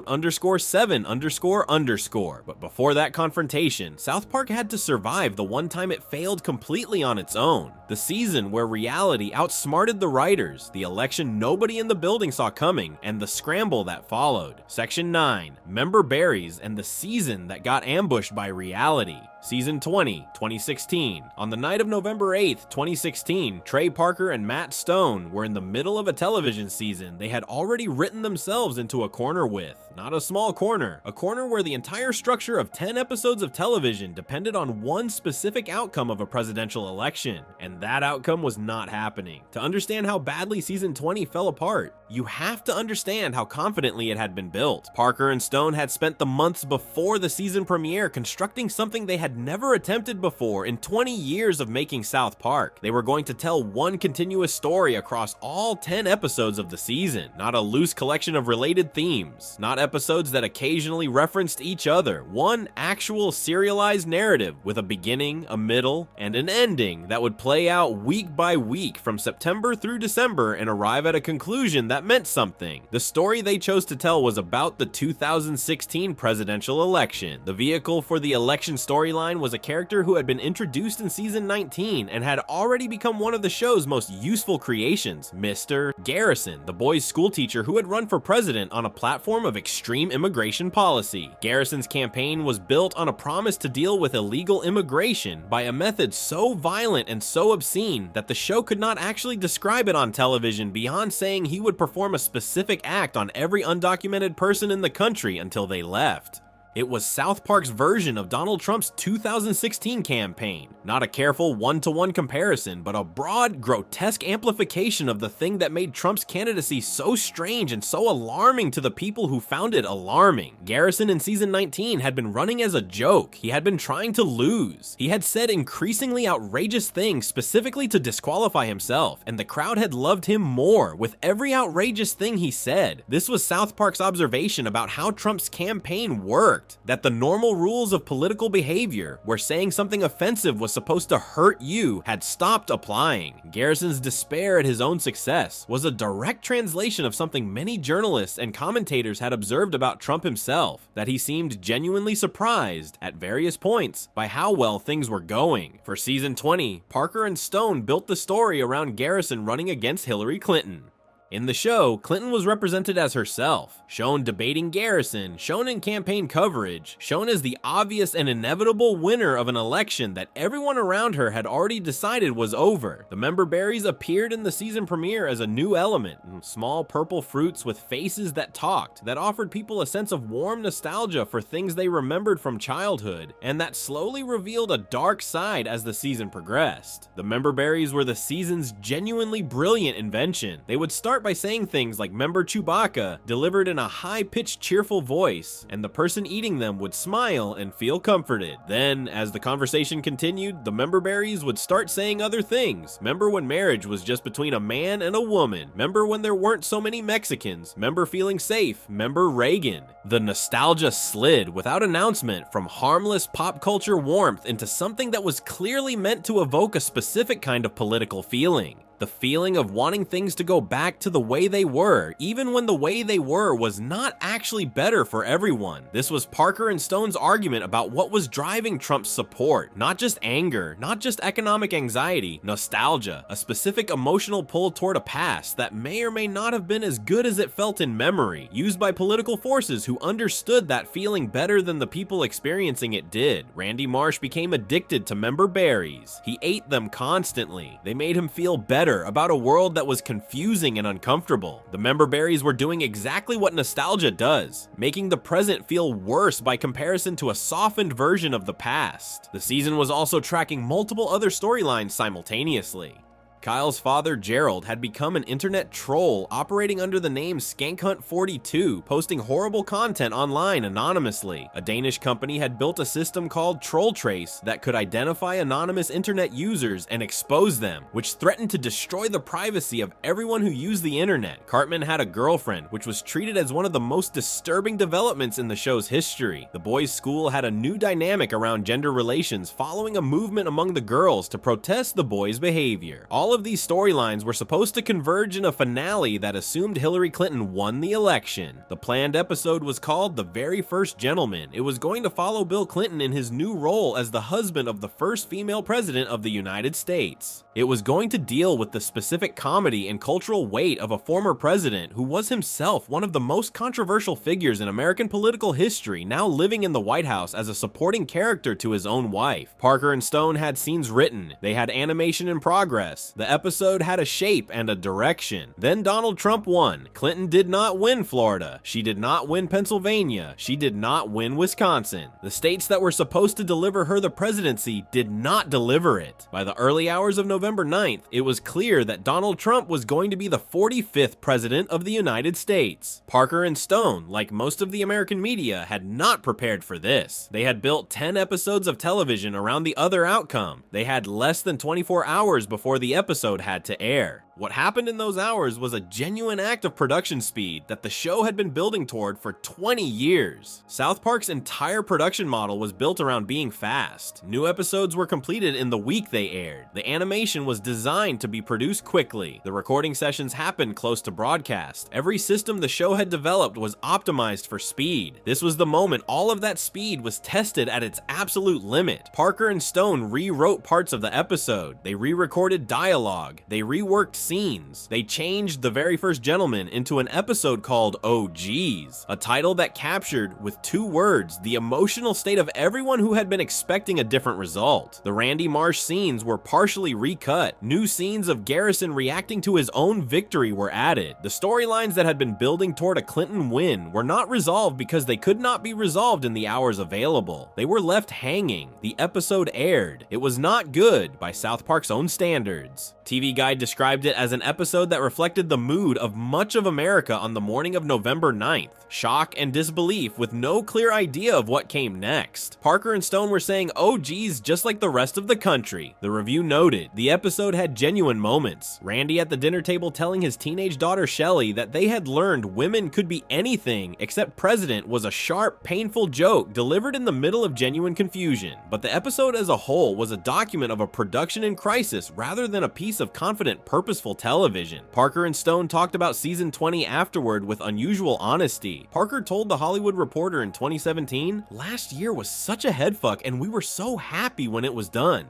_7 _. But before that confrontation, South Park had to survive the one time it failed completely on its own. The season where reality outsmarted the writers, the election nobody in the building saw coming, and the scramble that followed. Section 9, Member Berries, and the season that got ambushed by reality. Season 20, 2016. On the night of November 8th, 2016, Trey Parker and Matt Stone were in the middle of a television season they had already written themselves into a corner with. Not a small corner, a corner where the entire structure of 10 episodes of television depended on one specific outcome of a presidential election, and that outcome was not happening. To understand how badly season 20 fell apart, you have to understand how confidently it had been built. Parker and Stone had spent the months before the season premiere constructing something they had never attempted before in 20 years of making South Park. They were going to tell one continuous story across all 10 episodes of the season, not a loose collection of related themes, not episodes that occasionally referenced each other, one actual serialized narrative with a beginning, a middle, and an ending that would play out week by week from September through December and arrive at a conclusion that meant something. The story they chose to tell was about the 2016 presidential election. The vehicle for the election storyline was a character who had been introduced in season 19 and had already become one of the show's most useful creations, Mr. Garrison, the boys' school teacher who had run for president on a platform of extreme immigration policy. Garrison's campaign was built on a promise to deal with illegal immigration by a method so violent and so obscene that the show could not actually describe it on television beyond saying he would perform a specific act on every undocumented person in the country until they left. It was South Park's version of Donald Trump's 2016 campaign. Not a careful one-to-one comparison, but a broad, grotesque amplification of the thing that made Trump's candidacy so strange and so alarming to the people who found it alarming. Garrison in season 19 had been running as a joke. He had been trying to lose. He had said increasingly outrageous things specifically to disqualify himself, and the crowd had loved him more with every outrageous thing he said. This was South Park's observation about how Trump's campaign worked. That the normal rules of political behavior, where saying something offensive was supposed to hurt you, had stopped applying. Garrison's despair at his own success was a direct translation of something many journalists and commentators had observed about Trump himself, that he seemed genuinely surprised, at various points, by how well things were going. For season 20, Parker and Stone built the story around Garrison running against Hillary Clinton. In the show, Clinton was represented as herself, shown debating Garrison, shown in campaign coverage, shown as the obvious and inevitable winner of an election that everyone around her had already decided was over. The member berries appeared in the season premiere as a new element, small purple fruits with faces that talked, that offered people a sense of warm nostalgia for things they remembered from childhood, and that slowly revealed a dark side as the season progressed. The member berries were the season's genuinely brilliant invention. They would start by saying things like "Member Chewbacca," delivered in a high-pitched cheerful voice, and the person eating them would smile and feel comforted. Then, as the conversation continued, the member berries would start saying other things. Remember when marriage was just between a man and a woman? Remember when there weren't so many Mexicans? Remember feeling safe? Remember Reagan? The nostalgia slid without announcement from harmless pop culture warmth into something that was clearly meant to evoke a specific kind of political feeling. The feeling of wanting things to go back to the way they were, even when the way they were was not actually better for everyone. This was Parker and Stone's argument about what was driving Trump's support. Not just anger, not just economic anxiety, nostalgia, a specific emotional pull toward a past that may or may not have been as good as it felt in memory, used by political forces who understood that feeling better than the people experiencing it did. Randy Marsh became addicted to member berries. He ate them constantly. They made him feel better about a world that was confusing and uncomfortable. The member berries were doing exactly what nostalgia does, making the present feel worse by comparison to a softened version of the past. The season was also tracking multiple other storylines simultaneously. Kyle's father, Gerald, had become an internet troll operating under the name Skankhunt42, posting horrible content online anonymously. A Danish company had built a system called Troll Trace that could identify anonymous internet users and expose them, which threatened to destroy the privacy of everyone who used the internet. Cartman had a girlfriend, which was treated as one of the most disturbing developments in the show's history. The boys' school had a new dynamic around gender relations following a movement among the girls to protest the boys' behavior. All of these storylines were supposed to converge in a finale that assumed Hillary Clinton won the election. The planned episode was called The Very First Gentleman. It was going to follow Bill Clinton in his new role as the husband of the first female president of the United States. It was going to deal with the specific comedy and cultural weight of a former president who was himself one of the most controversial figures in American political history, now living in the White House as a supporting character to his own wife. Parker and Stone had scenes written. They had animation in progress. The episode had a shape and a direction. Then Donald Trump won. Clinton did not win Florida. She did not win Pennsylvania. She did not win Wisconsin. The states that were supposed to deliver her the presidency did not deliver it. By the early hours of November 9th, it was clear that Donald Trump was going to be the 45th president of the United States. Parker and Stone, like most of the American media, had not prepared for this. They had built 10 episodes of television around the other outcome. They had less than 24 hours before the episode had to air. What happened in those hours was a genuine act of production speed that the show had been building toward for 20 years. South Park's entire production model was built around being fast. New episodes were completed in the week they aired. The animation was designed to be produced quickly. The recording sessions happened close to broadcast. Every system the show had developed was optimized for speed. This was the moment all of that speed was tested at its absolute limit. Parker and Stone rewrote parts of the episode. They re-recorded dialogue. They reworked scenes. They changed The Very First Gentleman into an episode called Oh Geez, a title that captured, with 2 words, the emotional state of everyone who had been expecting a different result. The Randy Marsh scenes were partially recut. New scenes of Garrison reacting to his own victory were added. The storylines that had been building toward a Clinton win were not resolved because they could not be resolved in the hours available. They were left hanging. The episode aired. It was not good by South Park's own standards. TV Guide described it as an episode that reflected the mood of much of America on the morning of November 9th. Shock and disbelief with no clear idea of what came next. Parker and Stone were saying, "Oh geez," just like the rest of the country. The review noted, the episode had genuine moments. Randy at the dinner table telling his teenage daughter Shelley that they had learned women could be anything except president was a sharp, painful joke delivered in the middle of genuine confusion. But the episode as a whole was a document of a production in crisis rather than a piece of confident, purposeful television. Parker and Stone talked about season 20 afterward with unusual honesty. Parker told The Hollywood Reporter in 2017, "Last year was such a headfuck and we were so happy when it was done.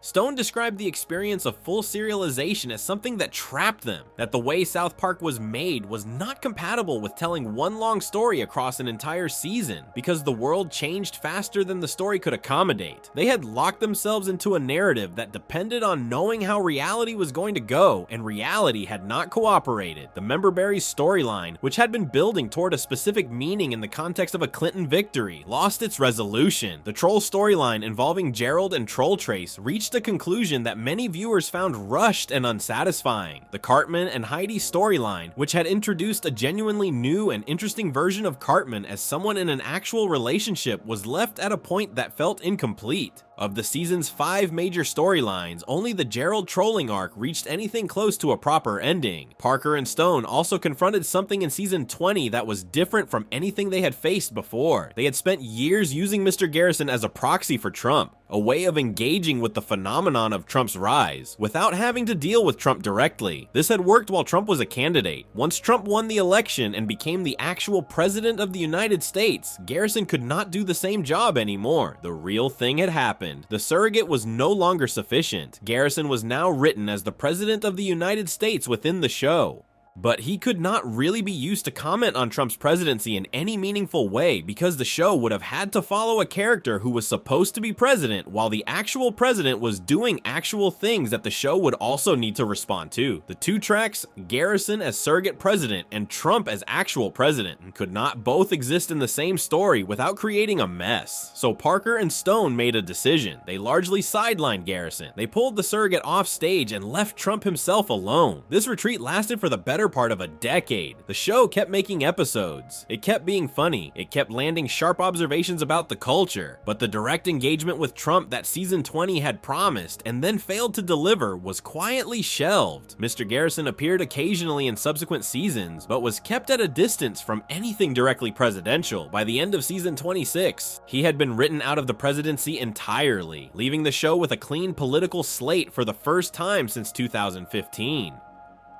Stone described the experience of full serialization as something that trapped them, that the way South Park was made was not compatible with telling one long story across an entire season, because the world changed faster than the story could accommodate. They had locked themselves into a narrative that depended on knowing how reality was going to go, and reality had not cooperated. The Member Berries storyline, which had been building toward a specific meaning in the context of a Clinton victory, lost its resolution. The Troll storyline involving Gerald and Troll Trace reached a conclusion that many viewers found rushed and unsatisfying. The Cartman and Heidi storyline, which had introduced a genuinely new and interesting version of Cartman as someone in an actual relationship, was left at a point that felt incomplete. Of the season's 5 major storylines, only the Gerald trolling arc reached anything close to a proper ending. Parker and Stone also confronted something in season 20 that was different from anything they had faced before. They had spent years using Mr. Garrison as a proxy for Trump, a way of engaging with the phenomenon of Trump's rise, without having to deal with Trump directly. This had worked while Trump was a candidate. Once Trump won the election and became the actual president of the United States, Garrison could not do the same job anymore. The real thing had happened. The surrogate was no longer sufficient. Garrison was now written as the president of the United States within the show. But he could not really be used to comment on Trump's presidency in any meaningful way, because the show would have had to follow a character who was supposed to be president while the actual president was doing actual things that the show would also need to respond to. The two tracks, Garrison as surrogate president and Trump as actual president, could not both exist in the same story without creating a mess. So Parker and Stone made a decision. They largely sidelined Garrison. They pulled the surrogate off stage and left Trump himself alone. This retreat lasted for the better part of a decade. The show kept making episodes. It kept being funny. It kept landing sharp observations about the culture. But the direct engagement with Trump that season 20 had promised and then failed to deliver was quietly shelved. Mr. Garrison appeared occasionally in subsequent seasons, but was kept at a distance from anything directly presidential. By the end of season 26, he had been written out of the presidency entirely, leaving the show with a clean political slate for the first time since 2015.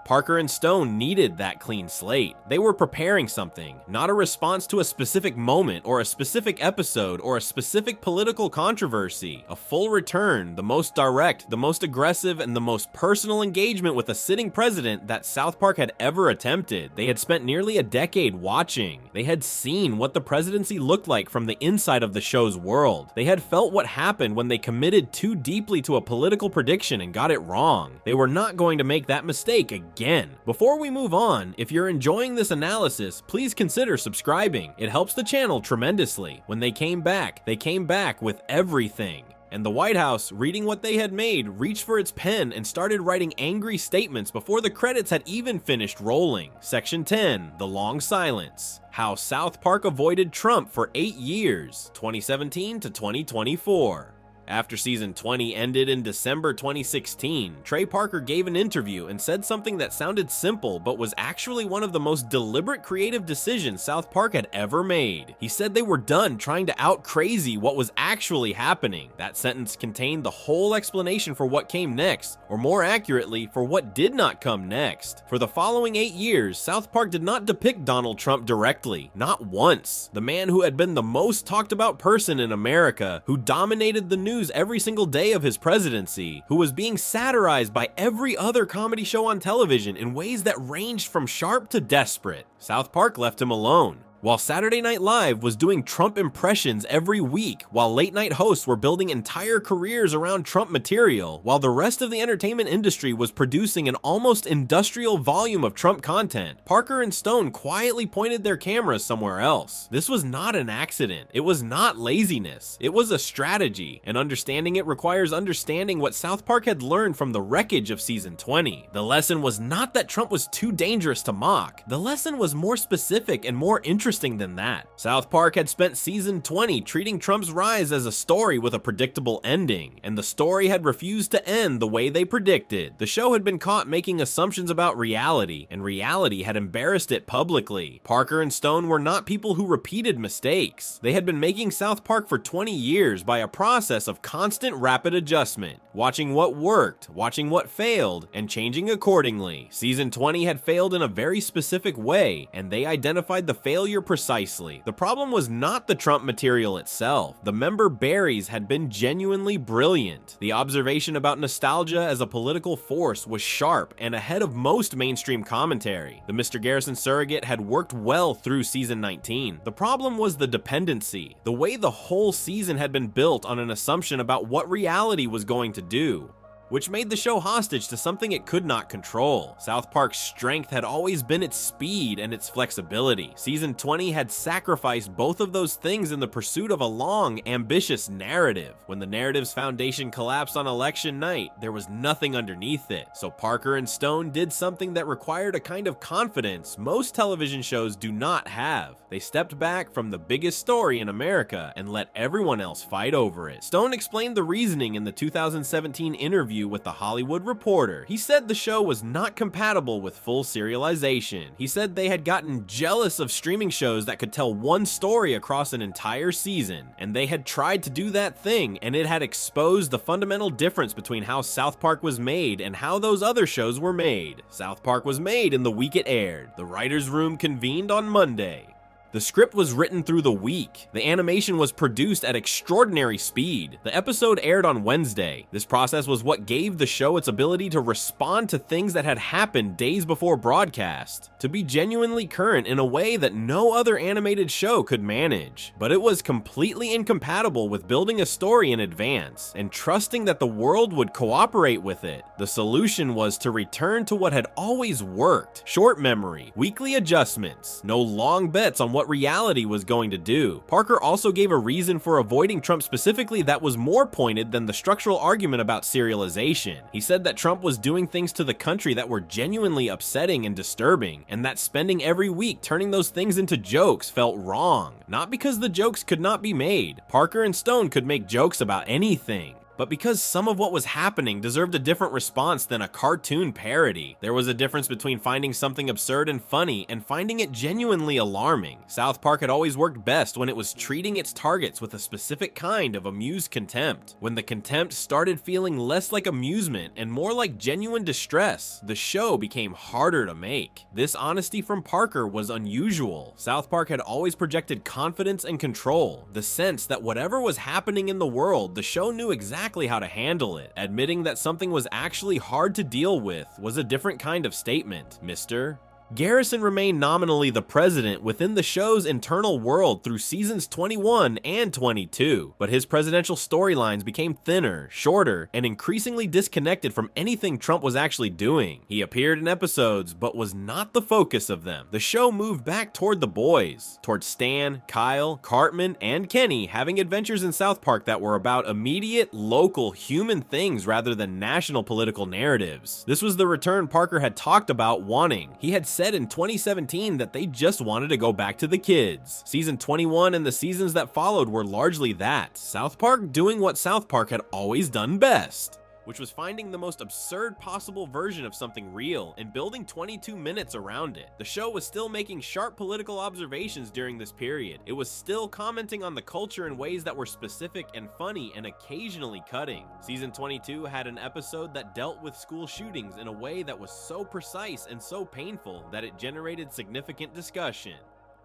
Parker and Stone needed that clean slate. They were preparing something, not a response to a specific moment or a specific episode or a specific political controversy. A full return, the most direct, the most aggressive, and the most personal engagement with a sitting president that South Park had ever attempted. They had spent nearly a decade watching. They had seen what the presidency looked like from the inside of the show's world. They had felt what happened when they committed too deeply to a political prediction and got it wrong. They were not going to make that mistake again. Before we move on, if you're enjoying this analysis, please consider subscribing. It helps the channel tremendously. When they came back with everything. And the White House, reading what they had made, reached for its pen and started writing angry statements before the credits had even finished rolling. Section 10, The Long Silence. How South Park avoided Trump for 8 years, 2017 to 2024. After season 20 ended in December 2016, Trey Parker gave an interview and said something that sounded simple but was actually one of the most deliberate creative decisions South Park had ever made. He said they were done trying to out-crazy what was actually happening. That sentence contained the whole explanation for what came next, or more accurately, for what did not come next. For the following 8 years, South Park did not depict Donald Trump directly, not once. The man who had been the most talked about person in America, who dominated the news every single day of his presidency, who was being satirized by every other comedy show on television in ways that ranged from sharp to desperate. South Park left him alone. While Saturday Night Live was doing Trump impressions every week, while late night hosts were building entire careers around Trump material, while the rest of the entertainment industry was producing an almost industrial volume of Trump content, Parker and Stone quietly pointed their cameras somewhere else. This was not an accident. It was not laziness. It was a strategy, and understanding it requires understanding what South Park had learned from the wreckage of season 20. The lesson was not that Trump was too dangerous to mock. The lesson was more specific and more interesting than that. South Park had spent season 20 treating Trump's rise as a story with a predictable ending, and the story had refused to end the way they predicted. The show had been caught making assumptions about reality, and reality had embarrassed it publicly. Parker and Stone were not people who repeated mistakes. They had been making South Park for 20 years by a process of constant rapid adjustment, watching what worked, watching what failed, and changing accordingly. Season 20 had failed in a very specific way, and they identified the failure earlier precisely. The problem was not the Trump material itself. The member Barrys had been genuinely brilliant. The observation about nostalgia as a political force was sharp and ahead of most mainstream commentary. The Mr. Garrison surrogate had worked well through season 19. The problem was the dependency, the way the whole season had been built on an assumption about what reality was going to do, which made the show hostage to something it could not control. South Park's strength had always been its speed and its flexibility. Season 20 had sacrificed both of those things in the pursuit of a long, ambitious narrative. When the narrative's foundation collapsed on election night, there was nothing underneath it. So Parker and Stone did something that required a kind of confidence most television shows do not have. They stepped back from the biggest story in America and let everyone else fight over it. Stone explained the reasoning in the 2017 interview with The Hollywood Reporter. He said the show was not compatible with full serialization. He said they had gotten jealous of streaming shows that could tell one story across an entire season, and they had tried to do that thing, and it had exposed the fundamental difference between how South Park was made and how those other shows were made. South Park was made in the week it aired. The writer's room convened on Monday. The script was written through the week. The animation was produced at extraordinary speed. The episode aired on Wednesday. This process was what gave the show its ability to respond to things that had happened days before broadcast, to be genuinely current in a way that no other animated show could manage. But it was completely incompatible with building a story in advance and trusting that the world would cooperate with it. The solution was to return to what had always worked: short memory, weekly adjustments, no long bets on what reality was going to do. Parker also gave a reason for avoiding Trump specifically that was more pointed than the structural argument about serialization. He said that Trump was doing things to the country that were genuinely upsetting and disturbing, and that spending every week turning those things into jokes felt wrong. Not because the jokes could not be made. Parker and Stone could make jokes about anything, but because some of what was happening deserved a different response than a cartoon parody. There was a difference between finding something absurd and funny and finding it genuinely alarming. South Park had always worked best when it was treating its targets with a specific kind of amused contempt. When the contempt started feeling less like amusement and more like genuine distress, the show became harder to make. This honesty from Parker was unusual. South Park had always projected confidence and control, the sense that whatever was happening in the world, the show knew exactly how to handle it. Admitting that something was actually hard to deal with was a different kind of statement. Mr. Garrison remained nominally the president within the show's internal world through seasons 21 and 22, but his presidential storylines became thinner, shorter, and increasingly disconnected from anything Trump was actually doing. He appeared in episodes, but was not the focus of them. The show moved back toward the boys, toward Stan, Kyle, Cartman, and Kenny having adventures in South Park that were about immediate, local, human things rather than national political narratives. This was the return Parker had talked about wanting. He had said in 2017 that they just wanted to go back to the kids. Season 21 and the seasons that followed were largely that. South Park doing what South Park had always done best, which was finding the most absurd possible version of something real and building 22 minutes around it. The show was still making sharp political observations during this period. It was still commenting on the culture in ways that were specific and funny and occasionally cutting. Season 22 had an episode that dealt with school shootings in a way that was so precise and so painful that it generated significant discussion.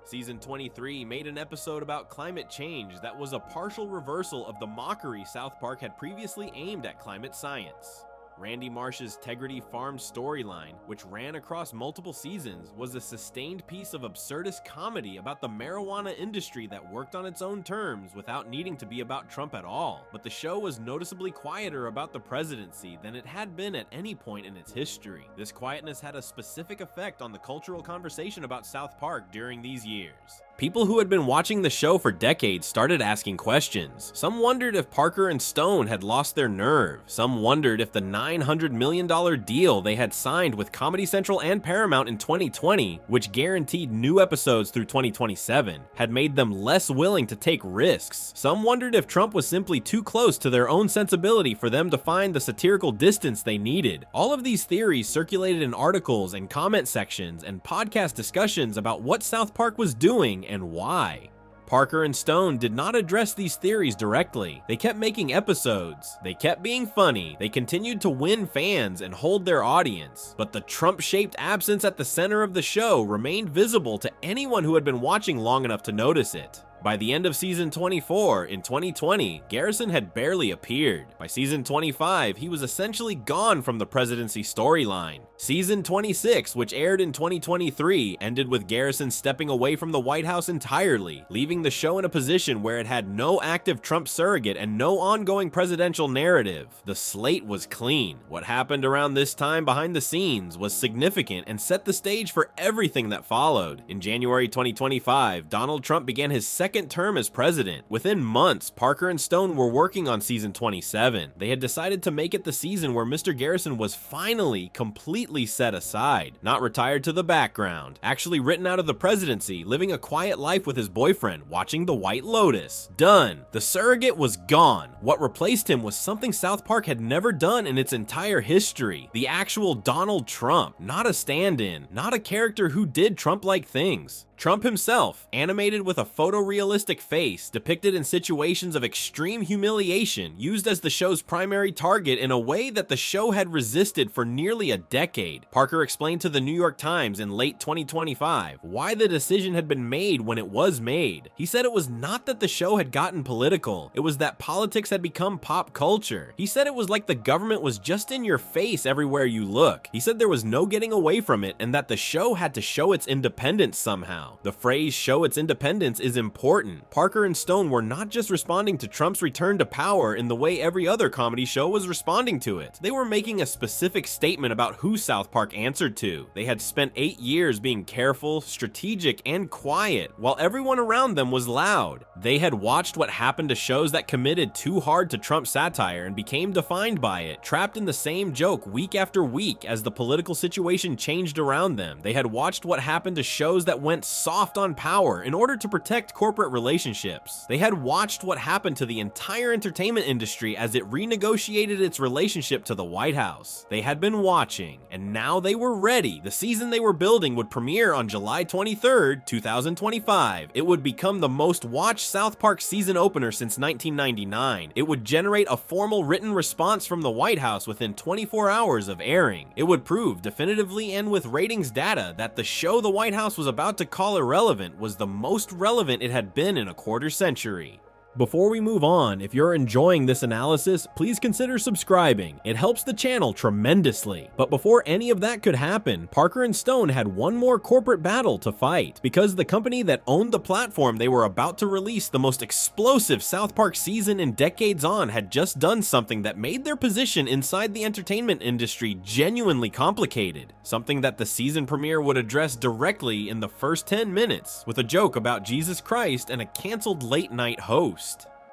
Season 23 made an episode about climate change that was a partial reversal of the mockery South Park had previously aimed at climate science. Randy Marsh's Tegrity Farm storyline, which ran across multiple seasons, was a sustained piece of absurdist comedy about the marijuana industry that worked on its own terms without needing to be about Trump at all. But the show was noticeably quieter about the presidency than it had been at any point in its history. This quietness had a specific effect on the cultural conversation about South Park during these years. People who had been watching the show for decades started asking questions. Some wondered if Parker and Stone had lost their nerve. Some wondered if the $900 million deal they had signed with Comedy Central and Paramount in 2020, which guaranteed new episodes through 2027, had made them less willing to take risks. Some wondered if Trump was simply too close to their own sensibility for them to find the satirical distance they needed. All of these theories circulated in articles and comment sections and podcast discussions about what South Park was doing and why. Parker and Stone did not address these theories directly. They kept making episodes, they kept being funny, they continued to win fans and hold their audience, but the Trump-shaped absence at the center of the show remained visible to anyone who had been watching long enough to notice it. By the end of season 24, in 2020, Garrison had barely appeared. By season 25, he was essentially gone from the presidency storyline. Season 26, which aired in 2023, ended with Garrison stepping away from the White House entirely, leaving the show in a position where it had no active Trump surrogate and no ongoing presidential narrative. The slate was clean. What happened around this time behind the scenes was significant and set the stage for everything that followed. In January 2025, Donald Trump began his second term as president. Within months, Parker and Stone were working on season 27. They had decided to make it the season where Mr. Garrison was finally completely set aside, not retired to the background, actually written out of the presidency, living a quiet life with his boyfriend, watching The White Lotus. Done. The surrogate was gone. What replaced him was something South Park had never done in its entire history. The actual Donald Trump, not a stand-in, not a character who did Trump-like things. Trump himself, animated with a photorealistic face, depicted in situations of extreme humiliation, used as the show's primary target in a way that the show had resisted for nearly a decade. Parker explained to the New York Times in late 2025 why the decision had been made when it was made. He said it was not that the show had gotten political, it was that politics had become pop culture. He said it was like the government was just in your face everywhere you look. He said there was no getting away from it and that the show had to show its independence somehow. The phrase "show its independence" is important. Parker and Stone were not just responding to Trump's return to power in the way every other comedy show was responding to it. They were making a specific statement about who South Park answered to. They had spent 8 years being careful, strategic, and quiet, while everyone around them was loud. They had watched what happened to shows that committed too hard to Trump satire and became defined by it, trapped in the same joke week after week as the political situation changed around them. They had watched what happened to shows that went soft on power in order to protect corporate relationships. They had watched what happened to the entire entertainment industry as it renegotiated its relationship to the White House. They had been watching, and now they were ready. The season they were building would premiere on July 23rd, 2025. It would become the most watched South Park season opener since 1999. It would generate a formal written response from the White House within 24 hours of airing. It would prove definitively and with ratings data that the show the White House was about to call irrelevant was the most relevant it had been in a quarter century. Before we move on, if you're enjoying this analysis, please consider subscribing. It helps the channel tremendously. But before any of that could happen, Parker and Stone had one more corporate battle to fight, because the company that owned the platform they were about to release the most explosive South Park season in decades on had just done something that made their position inside the entertainment industry genuinely complicated. Something that the season premiere would address directly in the first 10 minutes, with a joke about Jesus Christ and a canceled late-night host.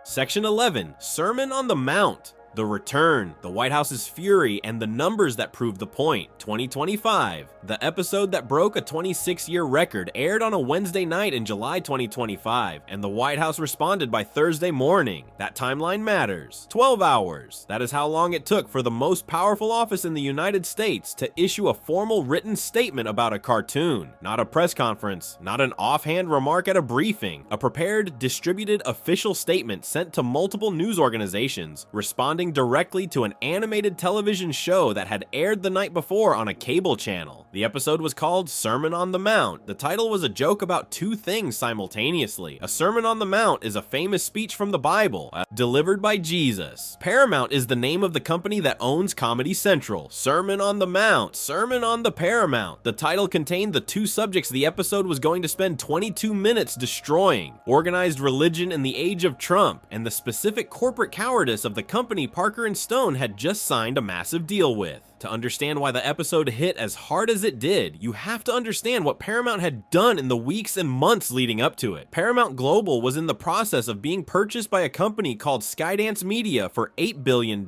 Section 11, Sermon on the Mount. The Return, the White House's Fury, and the Numbers That Prove the Point, 2025. The episode that broke a 26-year record aired on a Wednesday night in July 2025, and the White House responded by Thursday morning. That timeline matters. 12 hours. That is how long it took for the most powerful office in the United States to issue a formal written statement about a cartoon. Not a press conference, not an offhand remark at a briefing. A prepared, distributed official statement sent to multiple news organizations, responding directly to an animated television show that had aired the night before on a cable channel. The episode was called Sermon on the Mount. The title was a joke about two things simultaneously. A Sermon on the Mount is a famous speech from the Bible, delivered by Jesus. Paramount is the name of the company that owns Comedy Central. Sermon on the Mount, Sermon on the Paramount. The title contained the two subjects the episode was going to spend 22 minutes destroying: organized religion in the age of Trump, and the specific corporate cowardice of the company Parker and Stone had just signed a massive deal with. To understand why the episode hit as hard as it did, you have to understand what Paramount had done in the weeks and months leading up to it. Paramount Global was in the process of being purchased by a company called Skydance Media for $8 billion.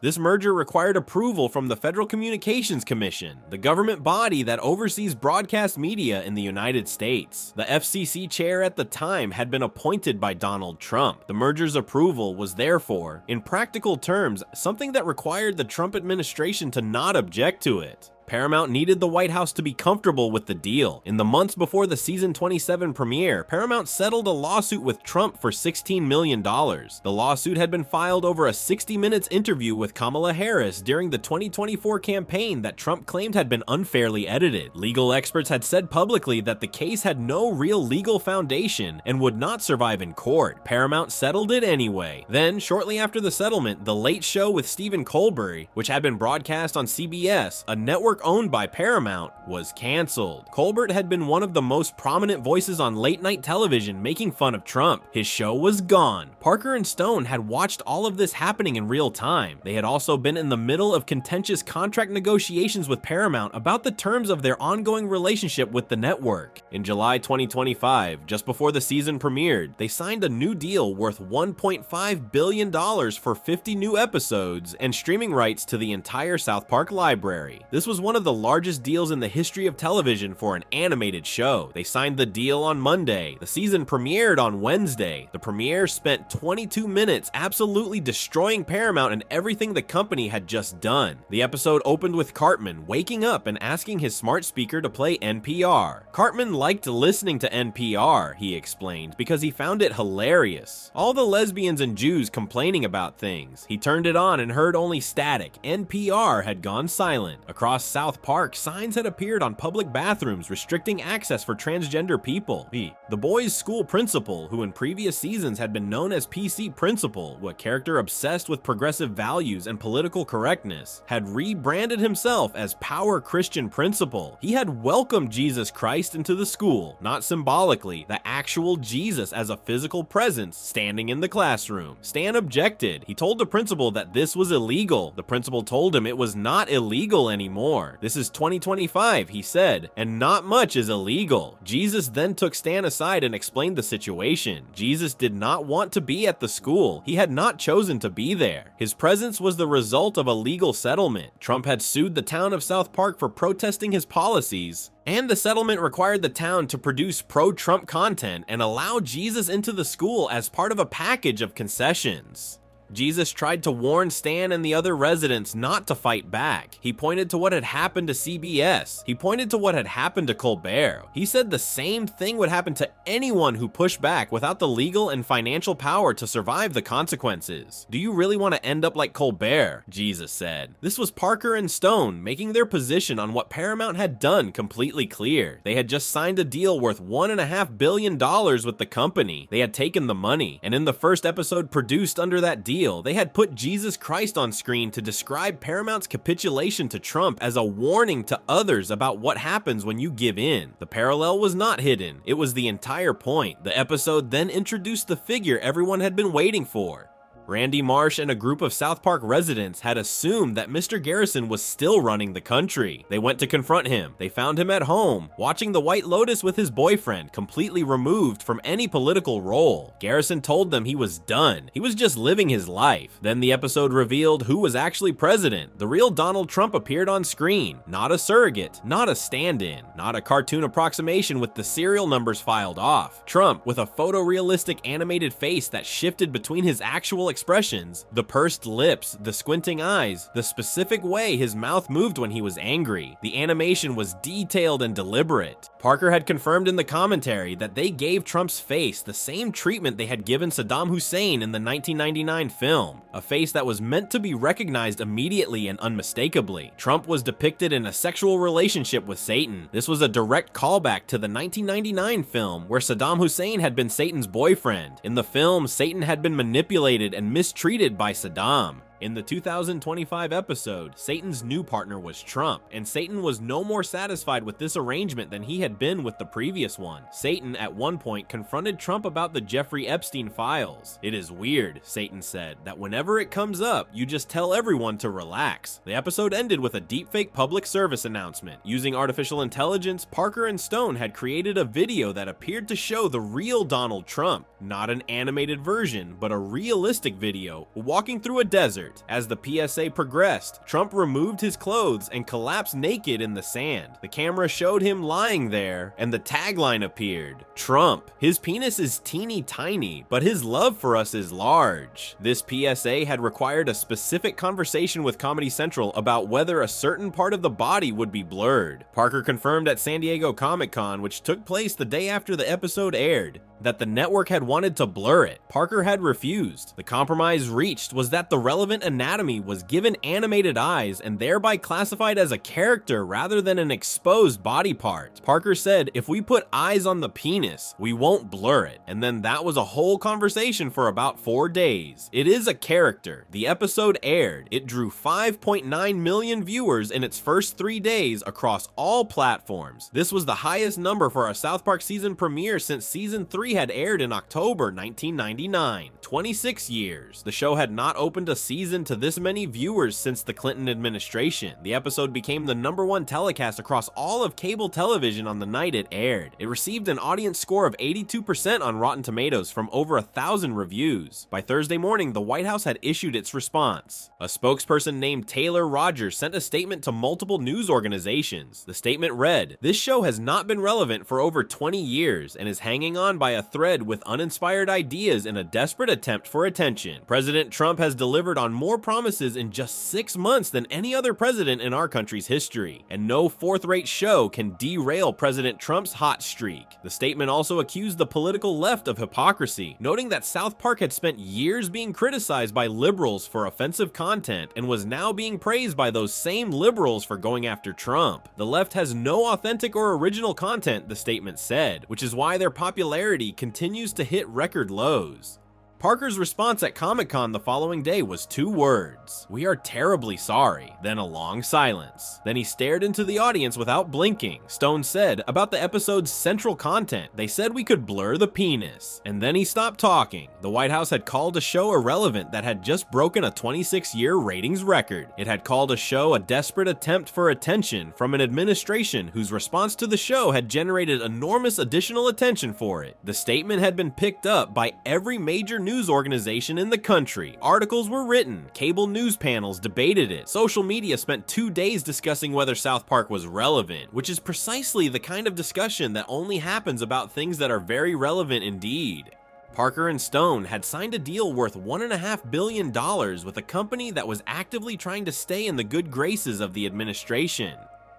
This merger required approval from the Federal Communications Commission, the government body that oversees broadcast media in the United States. The FCC chair at the time had been appointed by Donald Trump. The merger's approval was therefore, in practical terms, something that required the Trump administration to not object to it. Paramount needed the White House to be comfortable with the deal. In the months before the season 27 premiere, Paramount settled a lawsuit with Trump for $16 million. The lawsuit had been filed over a 60 minutes interview with Kamala Harris during the 2024 campaign that Trump claimed had been unfairly edited. Legal experts had said publicly that the case had no real legal foundation and would not survive in court. Paramount settled it anyway. Then, shortly after the settlement, The Late Show with Stephen Colbert, which had been broadcast on CBS, a network owned by Paramount, was canceled. Colbert had been one of the most prominent voices on late-night television making fun of Trump. His show was gone. Parker and Stone had watched all of this happening in real time. They had also been in the middle of contentious contract negotiations with Paramount about the terms of their ongoing relationship with the network. In July 2025, just before the season premiered, they signed a new deal worth $1.5 billion for 50 new episodes and streaming rights to the entire South Park library. This was one of the largest deals in the history of television for an animated show. They signed the deal on Monday. The season premiered on Wednesday. The premiere spent 22 minutes absolutely destroying Paramount and everything the company had just done. The episode opened with Cartman waking up and asking his smart speaker to play NPR. Cartman liked listening to NPR, he explained, because he found it hilarious. All the lesbians and Jews complaining about things. He turned it on and heard only static. NPR had gone silent. Across South Park, signs had appeared on public bathrooms restricting access for transgender people. The boys' school principal, who in previous seasons had been known as PC Principal, a character obsessed with progressive values and political correctness, had rebranded himself as Power Christian Principal. He had welcomed Jesus Christ into the school, not symbolically, the actual Jesus as a physical presence standing in the classroom. Stan objected. He told the principal that this was illegal. The principal told him it was not illegal anymore. This is 2025, he said, and not much is illegal. Jesus then took Stan aside and explained the situation. Jesus did not want to be at the school. He had not chosen to be there. His presence was the result of a legal settlement. Trump had sued the town of South Park for protesting his policies, and the settlement required the town to produce pro-Trump content and allow Jesus into the school as part of a package of concessions. Jesus tried to warn Stan and the other residents not to fight back. He pointed to what had happened to CBS. He pointed to what had happened to Colbert. He said the same thing would happen to anyone who pushed back without the legal and financial power to survive the consequences. Do you really want to end up like Colbert? Jesus said. This was Parker and Stone making their position on what Paramount had done completely clear. They had just signed a deal worth $1.5 billion with the company. They had taken the money, and in the first episode produced under that deal, they had put Jesus Christ on screen to describe Paramount's capitulation to Trump as a warning to others about what happens when you give in. The parallel was not hidden. It was the entire point. The episode then introduced the figure everyone had been waiting for. Randy Marsh and a group of South Park residents had assumed that Mr. Garrison was still running the country. They went to confront him. They found him at home, watching The White Lotus with his boyfriend, completely removed from any political role. Garrison told them he was done. He was just living his life. Then the episode revealed who was actually president. The real Donald Trump appeared on screen. Not a surrogate, not a stand-in, not a cartoon approximation with the serial numbers filed off. Trump with a photorealistic animated face that shifted between his actual expressions, the pursed lips, the squinting eyes, the specific way his mouth moved when he was angry. The animation was detailed and deliberate. Parker had confirmed in the commentary that they gave Trump's face the same treatment they had given Saddam Hussein in the 1999 film, a face that was meant to be recognized immediately and unmistakably. Trump was depicted in a sexual relationship with Satan. This was a direct callback to the 1999 film where Saddam Hussein had been Satan's boyfriend. In the film, Satan had been manipulated and mistreated by Saddam. In the 2025 episode, Satan's new partner was Trump, and Satan was no more satisfied with this arrangement than he had been with the previous one. Satan at one point confronted Trump about the Jeffrey Epstein files. "It is weird," Satan said, "that whenever it comes up, you just tell everyone to relax." The episode ended with a deepfake public service announcement. Using artificial intelligence, Parker and Stone had created a video that appeared to show the real Donald Trump, not an animated version, but a realistic video, walking through a desert. desert. As the PSA progressed, Trump removed his clothes and collapsed naked in the sand. The camera showed him lying there, and the tagline appeared: Trump, his penis is teeny tiny, but his love for us is large. This PSA had required a specific conversation with Comedy Central about whether a certain part of the body would be blurred. Parker confirmed at San Diego Comic-Con, which took place the day after the episode aired, that the network had wanted to blur it. Parker had refused. The compromise reached was that the relevant anatomy was given animated eyes and thereby classified as a character rather than an exposed body part. Parker said, if we put eyes on the penis, we won't blur it. And then that was a whole conversation for about 4 days. It is a character. The episode aired. It drew 5.9 million viewers in its first 3 days across all platforms. This was the highest number for a South Park season premiere since season 3 had aired in October 1999. 26 years. The show had not opened a season to this many viewers since the Clinton administration. The episode became the #1 telecast across all of cable television on the night it aired. It received an audience score of 82% on Rotten Tomatoes from over 1,000 reviews. By Thursday morning, the White House had issued its response. A spokesperson named Taylor Rogers sent a statement to multiple news organizations. The statement read, "This show has not been relevant for over 20 years and is hanging on by a thread with uninspired ideas in a desperate attempt for attention. President Trump has delivered on more promises in just 6 months than any other president in our country's history, and no fourth-rate show can derail President Trump's hot streak." The statement also accused the political left of hypocrisy, noting that South Park had spent years being criticized by liberals for offensive content and was now being praised by those same liberals for going after Trump. The left has no authentic or original content, the statement said, which is why their popularity continues to hit record lows. Parker's response at Comic-Con the following day was 2 words: "We are terribly sorry," then a long silence. Then he stared into the audience without blinking. Stone said about the episode's central content, "They said we could blur the penis." And then he stopped talking. The White House had called a show irrelevant that had just broken a 26-year ratings record. It had called a show a desperate attempt for attention from an administration whose response to the show had generated enormous additional attention for it. The statement had been picked up by every major news organization in the country. Articles were written, cable news panels debated it, social media spent 2 days discussing whether South Park was relevant, which is precisely the kind of discussion that only happens about things that are very relevant indeed. Parker and Stone had signed a deal worth $1.5 billion with a company that was actively trying to stay in the good graces of the administration.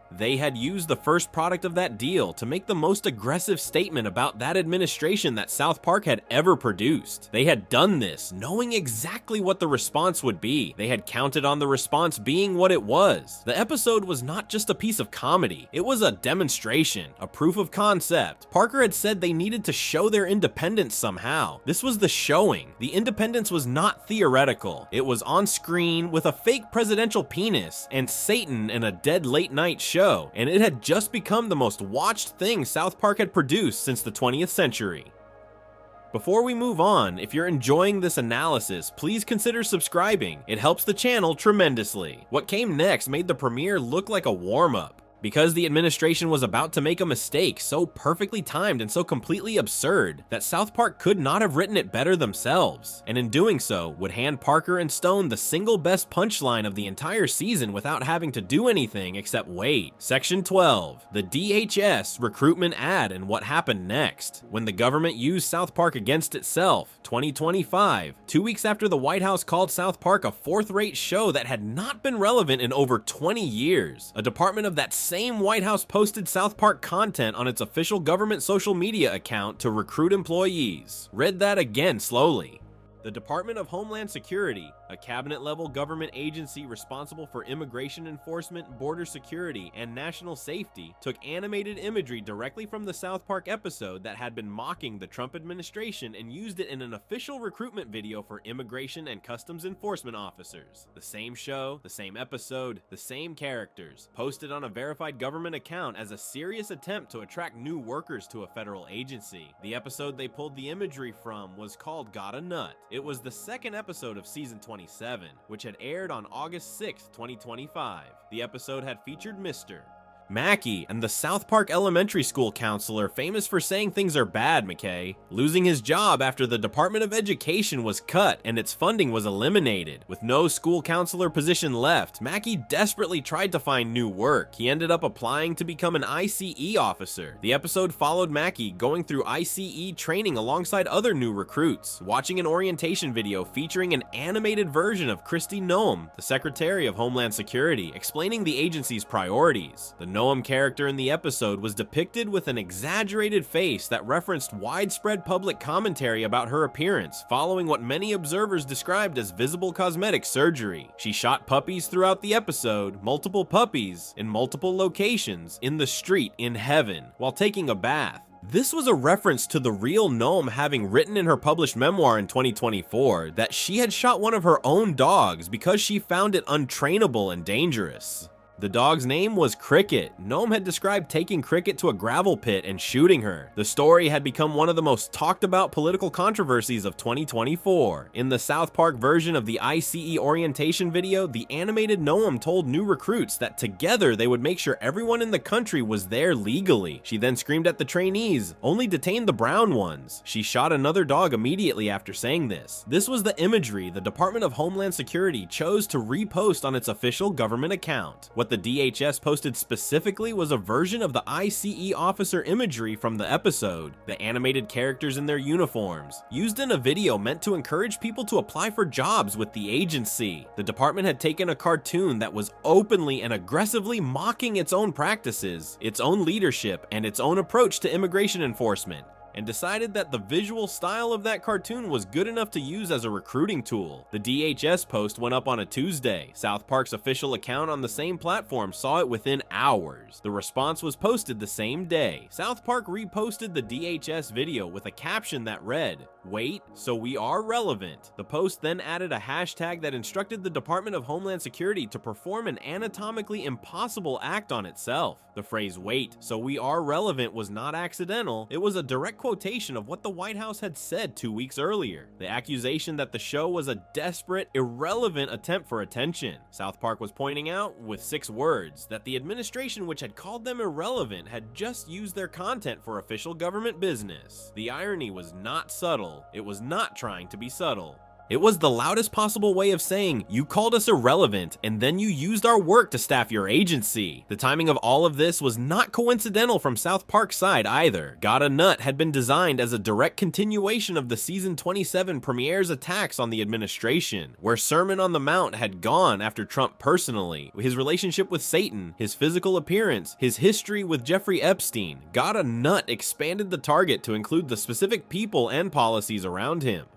They had used the first product of that deal to make the most aggressive statement about that administration that South Park had ever produced. They had done this knowing exactly what the response would be. They had counted on the response being what it was. The episode was not just a piece of comedy, it was a demonstration, a proof of concept. Parker had said they needed to show their independence somehow. This was the showing. The independence was not theoretical. It was on screen with a fake presidential penis and Satan in a dead late night show. And it had just become the most watched thing South Park had produced since the 20th century. Before we move on, if you're enjoying this analysis, please consider subscribing. It helps the channel tremendously. What came next made the premiere look like a warm-up. Because the administration was about to make a mistake so perfectly timed and so completely absurd that South Park could not have written it better themselves, and in doing so would hand Parker and Stone the single best punchline of the entire season without having to do anything except wait. Section 12, the DHS recruitment ad and what happened next. When the government used South Park against itself, 2025, 2 weeks after the White House called South Park a fourth-rate show that had not been relevant in over 20 years, a department of that same White House posted South Park content on its official government social media account to recruit employees. Read that again slowly. The Department of Homeland Security, a cabinet-level government agency responsible for immigration enforcement, border security, and national safety, took animated imagery directly from the South Park episode that had been mocking the Trump administration and used it in an official recruitment video for immigration and customs enforcement officers. The same show, the same episode, the same characters, posted on a verified government account as a serious attempt to attract new workers to a federal agency. The episode they pulled the imagery from was called Got a Nut. It was the second episode of season 27, which had aired on August 6, 2025. The episode had featured Mr. Mackie, and the South Park elementary school counselor famous for saying things are bad, McKay, losing his job after the Department of Education was cut and its funding was eliminated. With no school counselor position left, Mackie desperately tried to find new work. He ended up applying to become an ICE officer. The episode followed Mackie going through ICE training alongside other new recruits, watching an orientation video featuring an animated version of Kristi Noem, the Secretary of Homeland Security, explaining the agency's priorities. The Noem character in the episode was depicted with an exaggerated face that referenced widespread public commentary about her appearance, following what many observers described as visible cosmetic surgery. She shot puppies throughout the episode, multiple puppies, in multiple locations, in the street, in heaven, while taking a bath. This was a reference to the real Noem having written in her published memoir in 2024 that she had shot one of her own dogs because she found it untrainable and dangerous. The dog's name was Cricket. Noem had described taking Cricket to a gravel pit and shooting her. The story had become one of the most talked about political controversies of 2024. In the South Park version of the ICE orientation video, the animated Noem told new recruits that together they would make sure everyone in the country was there legally. She then screamed at the trainees, "Only detain the brown ones." She shot another dog immediately after saying this. This was the imagery the Department of Homeland Security chose to repost on its official government account. What the DHS posted specifically was a version of the ICE officer imagery from the episode, the animated characters in their uniforms, used in a video meant to encourage people to apply for jobs with the agency. The department had taken a cartoon that was openly and aggressively mocking its own practices, its own leadership, and its own approach to immigration enforcement, and decided that the visual style of that cartoon was good enough to use as a recruiting tool. The DHS post went up on a Tuesday. South Park's official account on the same platform saw it within hours. The response was posted the same day. South Park reposted the DHS video with a caption that read, "Wait, so we are relevant." The post then added a hashtag that instructed the Department of Homeland Security to perform an anatomically impossible act on itself. The phrase "wait, so we are relevant" was not accidental. It was a direct quotation of what the White House had said 2 weeks earlier. The accusation that the show was a desperate, irrelevant attempt for attention. South Park was pointing out, with 6 words, that the administration which had called them irrelevant had just used their content for official government business. The irony was not subtle. It was not trying to be subtle. It was the loudest possible way of saying, you called us irrelevant, and then you used our work to staff your agency. The timing of all of this was not coincidental from South Park's side either. Gotta Nut had been designed as a direct continuation of the season 27 premiere's attacks on the administration, where Sermon on the Mount had gone after Trump personally, his relationship with Satan, his physical appearance, his history with Jeffrey Epstein. Gotta Nut expanded the target to include the specific people and policies around him.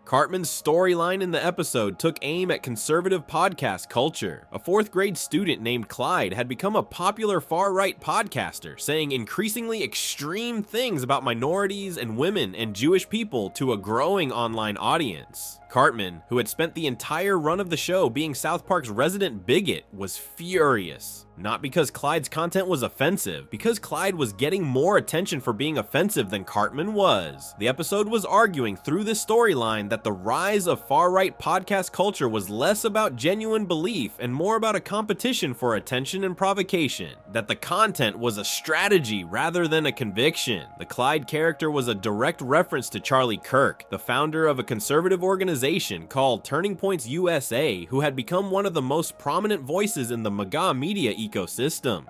Cartman's storyline in the episode took aim at conservative podcast culture. A 4th grade student named Clyde had become a popular far-right podcaster, saying increasingly extreme things about minorities and women and Jewish people to a growing online audience. Cartman, who had spent the entire run of the show being South Park's resident bigot, was furious. Not because Clyde's content was offensive, because Clyde was getting more attention for being offensive than Cartman was. The episode was arguing through this storyline that the rise of far-right podcast culture was less about genuine belief and more about a competition for attention and provocation. That the content was a strategy rather than a conviction. The Clyde character was a direct reference to Charlie Kirk, the founder of a conservative organization called Turning Points USA, who had become one of the most prominent voices in the MAGA media ecosystem.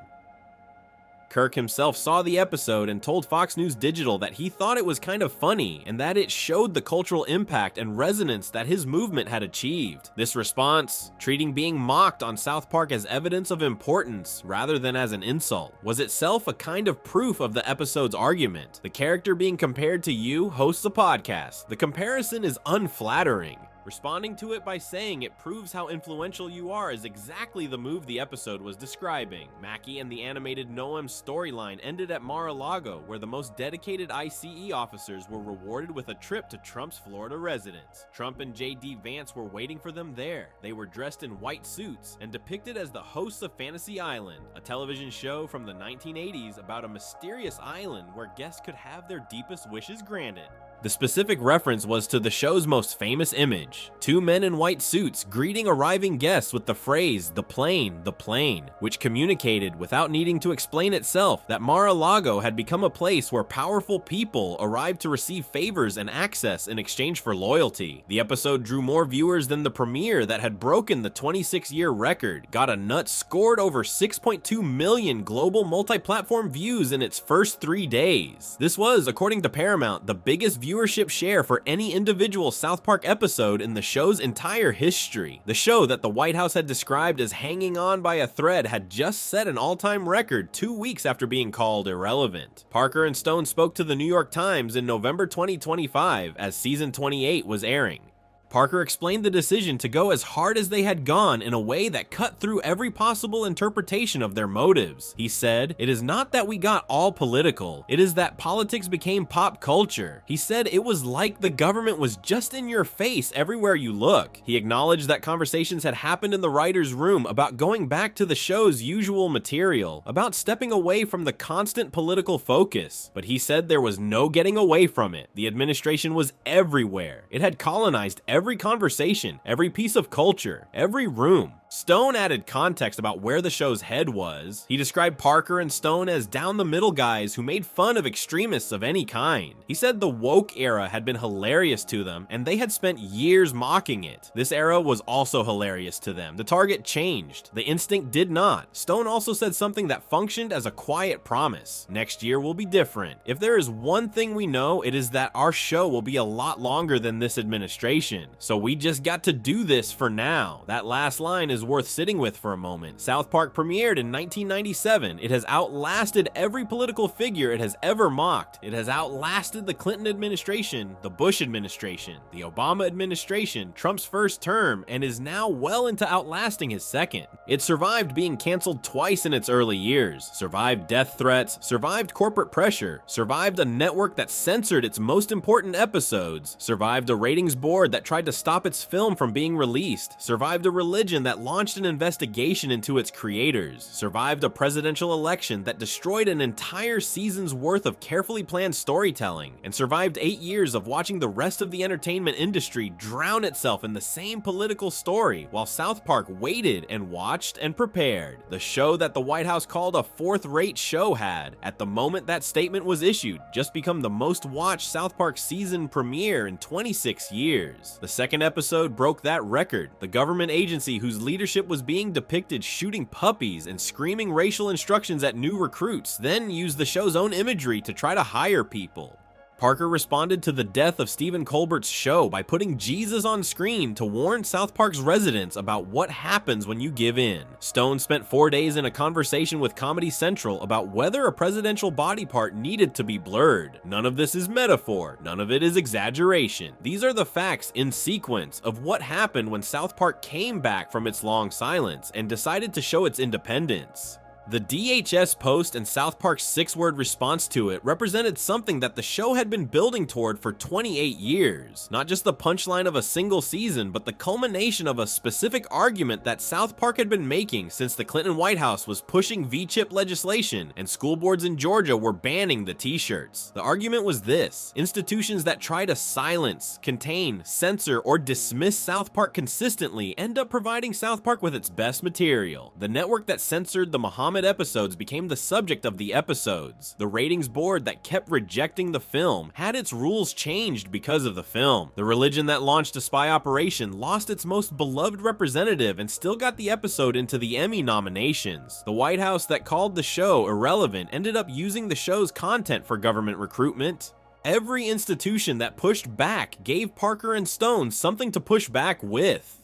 Kirk himself saw the episode and told Fox News Digital that he thought it was kind of funny and that it showed the cultural impact and resonance that his movement had achieved. This response, treating being mocked on South Park as evidence of importance rather than as an insult, was itself a kind of proof of the episode's argument. The character being compared to you hosts a podcast. The comparison is unflattering. Responding to it by saying it proves how influential you are is exactly the move the episode was describing. Mackie and the animated Noem storyline ended at Mar-a-Lago, where the most dedicated ICE officers were rewarded with a trip to Trump's Florida residence. Trump and J.D. Vance were waiting for them there. They were dressed in white suits and depicted as the hosts of Fantasy Island, a television show from the 1980s about a mysterious island where guests could have their deepest wishes granted. The specific reference was to the show's most famous image, two men in white suits greeting arriving guests with the phrase, the plane, which communicated, without needing to explain itself, that Mar-a-Lago had become a place where powerful people arrived to receive favors and access in exchange for loyalty. The episode drew more viewers than the premiere that had broken the 26-year record, got a nut scored over 6.2 million global multi-platform views in its first 3 days. This was, according to Paramount, the biggest viewership share for any individual South Park episode in the show's entire history. The show that the White House had described as hanging on by a thread had just set an all-time record 2 weeks after being called irrelevant. Parker and Stone spoke to the New York Times in November 2025 as season 28 was airing. Parker explained the decision to go as hard as they had gone in a way that cut through every possible interpretation of their motives. He said, "It is not that we got all political, it is that politics became pop culture." He said it was like the government was just in your face everywhere you look. He acknowledged that conversations had happened in the writer's room about going back to the show's usual material, about stepping away from the constant political focus, but he said there was no getting away from it. The administration was everywhere. It had colonized every conversation, every piece of culture, every room. Stone added context about where the show's head was. He described Parker and Stone as down-the-middle guys who made fun of extremists of any kind. He said the woke era had been hilarious to them, and they had spent years mocking it. This era was also hilarious to them. The target changed. The instinct did not. Stone also said something that functioned as a quiet promise. Next year will be different. If there is one thing we know, it is that our show will be a lot longer than this administration. So we just got to do this for now. That last line is worth sitting with for a moment. South Park premiered in 1997. It has outlasted every political figure it has ever mocked. It has outlasted the Clinton administration, the Bush administration, the Obama administration, Trump's first term, and is now well into outlasting his second. It survived being canceled twice in its early years, survived death threats, survived corporate pressure, survived a network that censored its most important episodes, survived a ratings board that tried to stop its film from being released, survived a religion that launched an investigation into its creators, survived a presidential election that destroyed an entire season's worth of carefully planned storytelling, and survived 8 years of watching the rest of the entertainment industry drown itself in the same political story, while South Park waited and watched and prepared. The show that the White House called a fourth-rate show had, at the moment that statement was issued, just become the most watched South Park season premiere in 26 years. The second episode broke that record. The government agency whose leadership was being depicted shooting puppies and screaming racial instructions at new recruits, then used the show's own imagery to try to hire people. Parker responded to the death of Stephen Colbert's show by putting Jesus on screen to warn South Park's residents about what happens when you give in. Stone spent 4 days in a conversation with Comedy Central about whether a presidential body part needed to be blurred. None of this is metaphor, none of it is exaggeration. These are the facts in sequence of what happened when South Park came back from its long silence and decided to show its independence. The DHS post and South Park's 6-word response to it represented something that the show had been building toward for 28 years. Not just the punchline of a single season, but the culmination of a specific argument that South Park had been making since the Clinton White House was pushing V-chip legislation and school boards in Georgia were banning the t-shirts. The argument was this: institutions that try to silence, contain, censor, or dismiss South Park consistently end up providing South Park with its best material. The network that censored the Muhammad episodes became the subject of the episodes. The ratings board that kept rejecting the film had its rules changed because of the film. The religion that launched a spy operation lost its most beloved representative and still got the episode into the Emmy nominations. The White House that called the show irrelevant ended up using the show's content for government recruitment. Every institution that pushed back gave Parker and Stone something to push back with.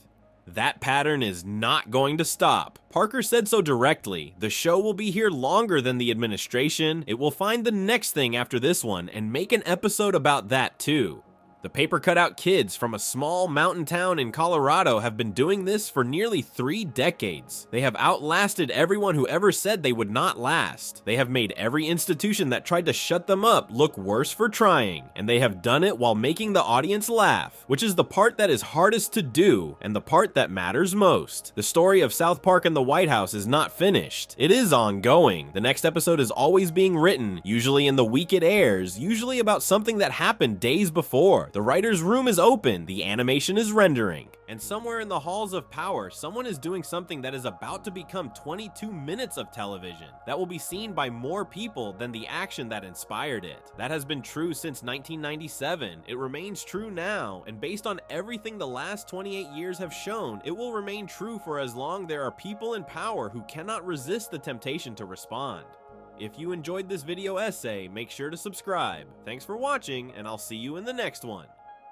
That pattern is not going to stop. Parker said so directly. The show will be here longer than the administration. It will find the next thing after this one and make an episode about that too. The paper cutout kids from a small mountain town in Colorado have been doing this for nearly 3 decades. They have outlasted everyone who ever said they would not last. They have made every institution that tried to shut them up look worse for trying, and they have done it while making the audience laugh, which is the part that is hardest to do and the part that matters most. The story of South Park and the White House is not finished. It is ongoing. The next episode is always being written, usually in the week it airs, usually about something that happened days before. The writer's room is open, the animation is rendering. And somewhere in the halls of power, someone is doing something that is about to become 22 minutes of television that will be seen by more people than the action that inspired it. That has been true since 1997. It remains true now, and based on everything the last 28 years have shown, it will remain true for as long there are people in power who cannot resist the temptation to respond. If you enjoyed this video essay, make sure to subscribe. Thanks for watching, and I'll see you in the next one.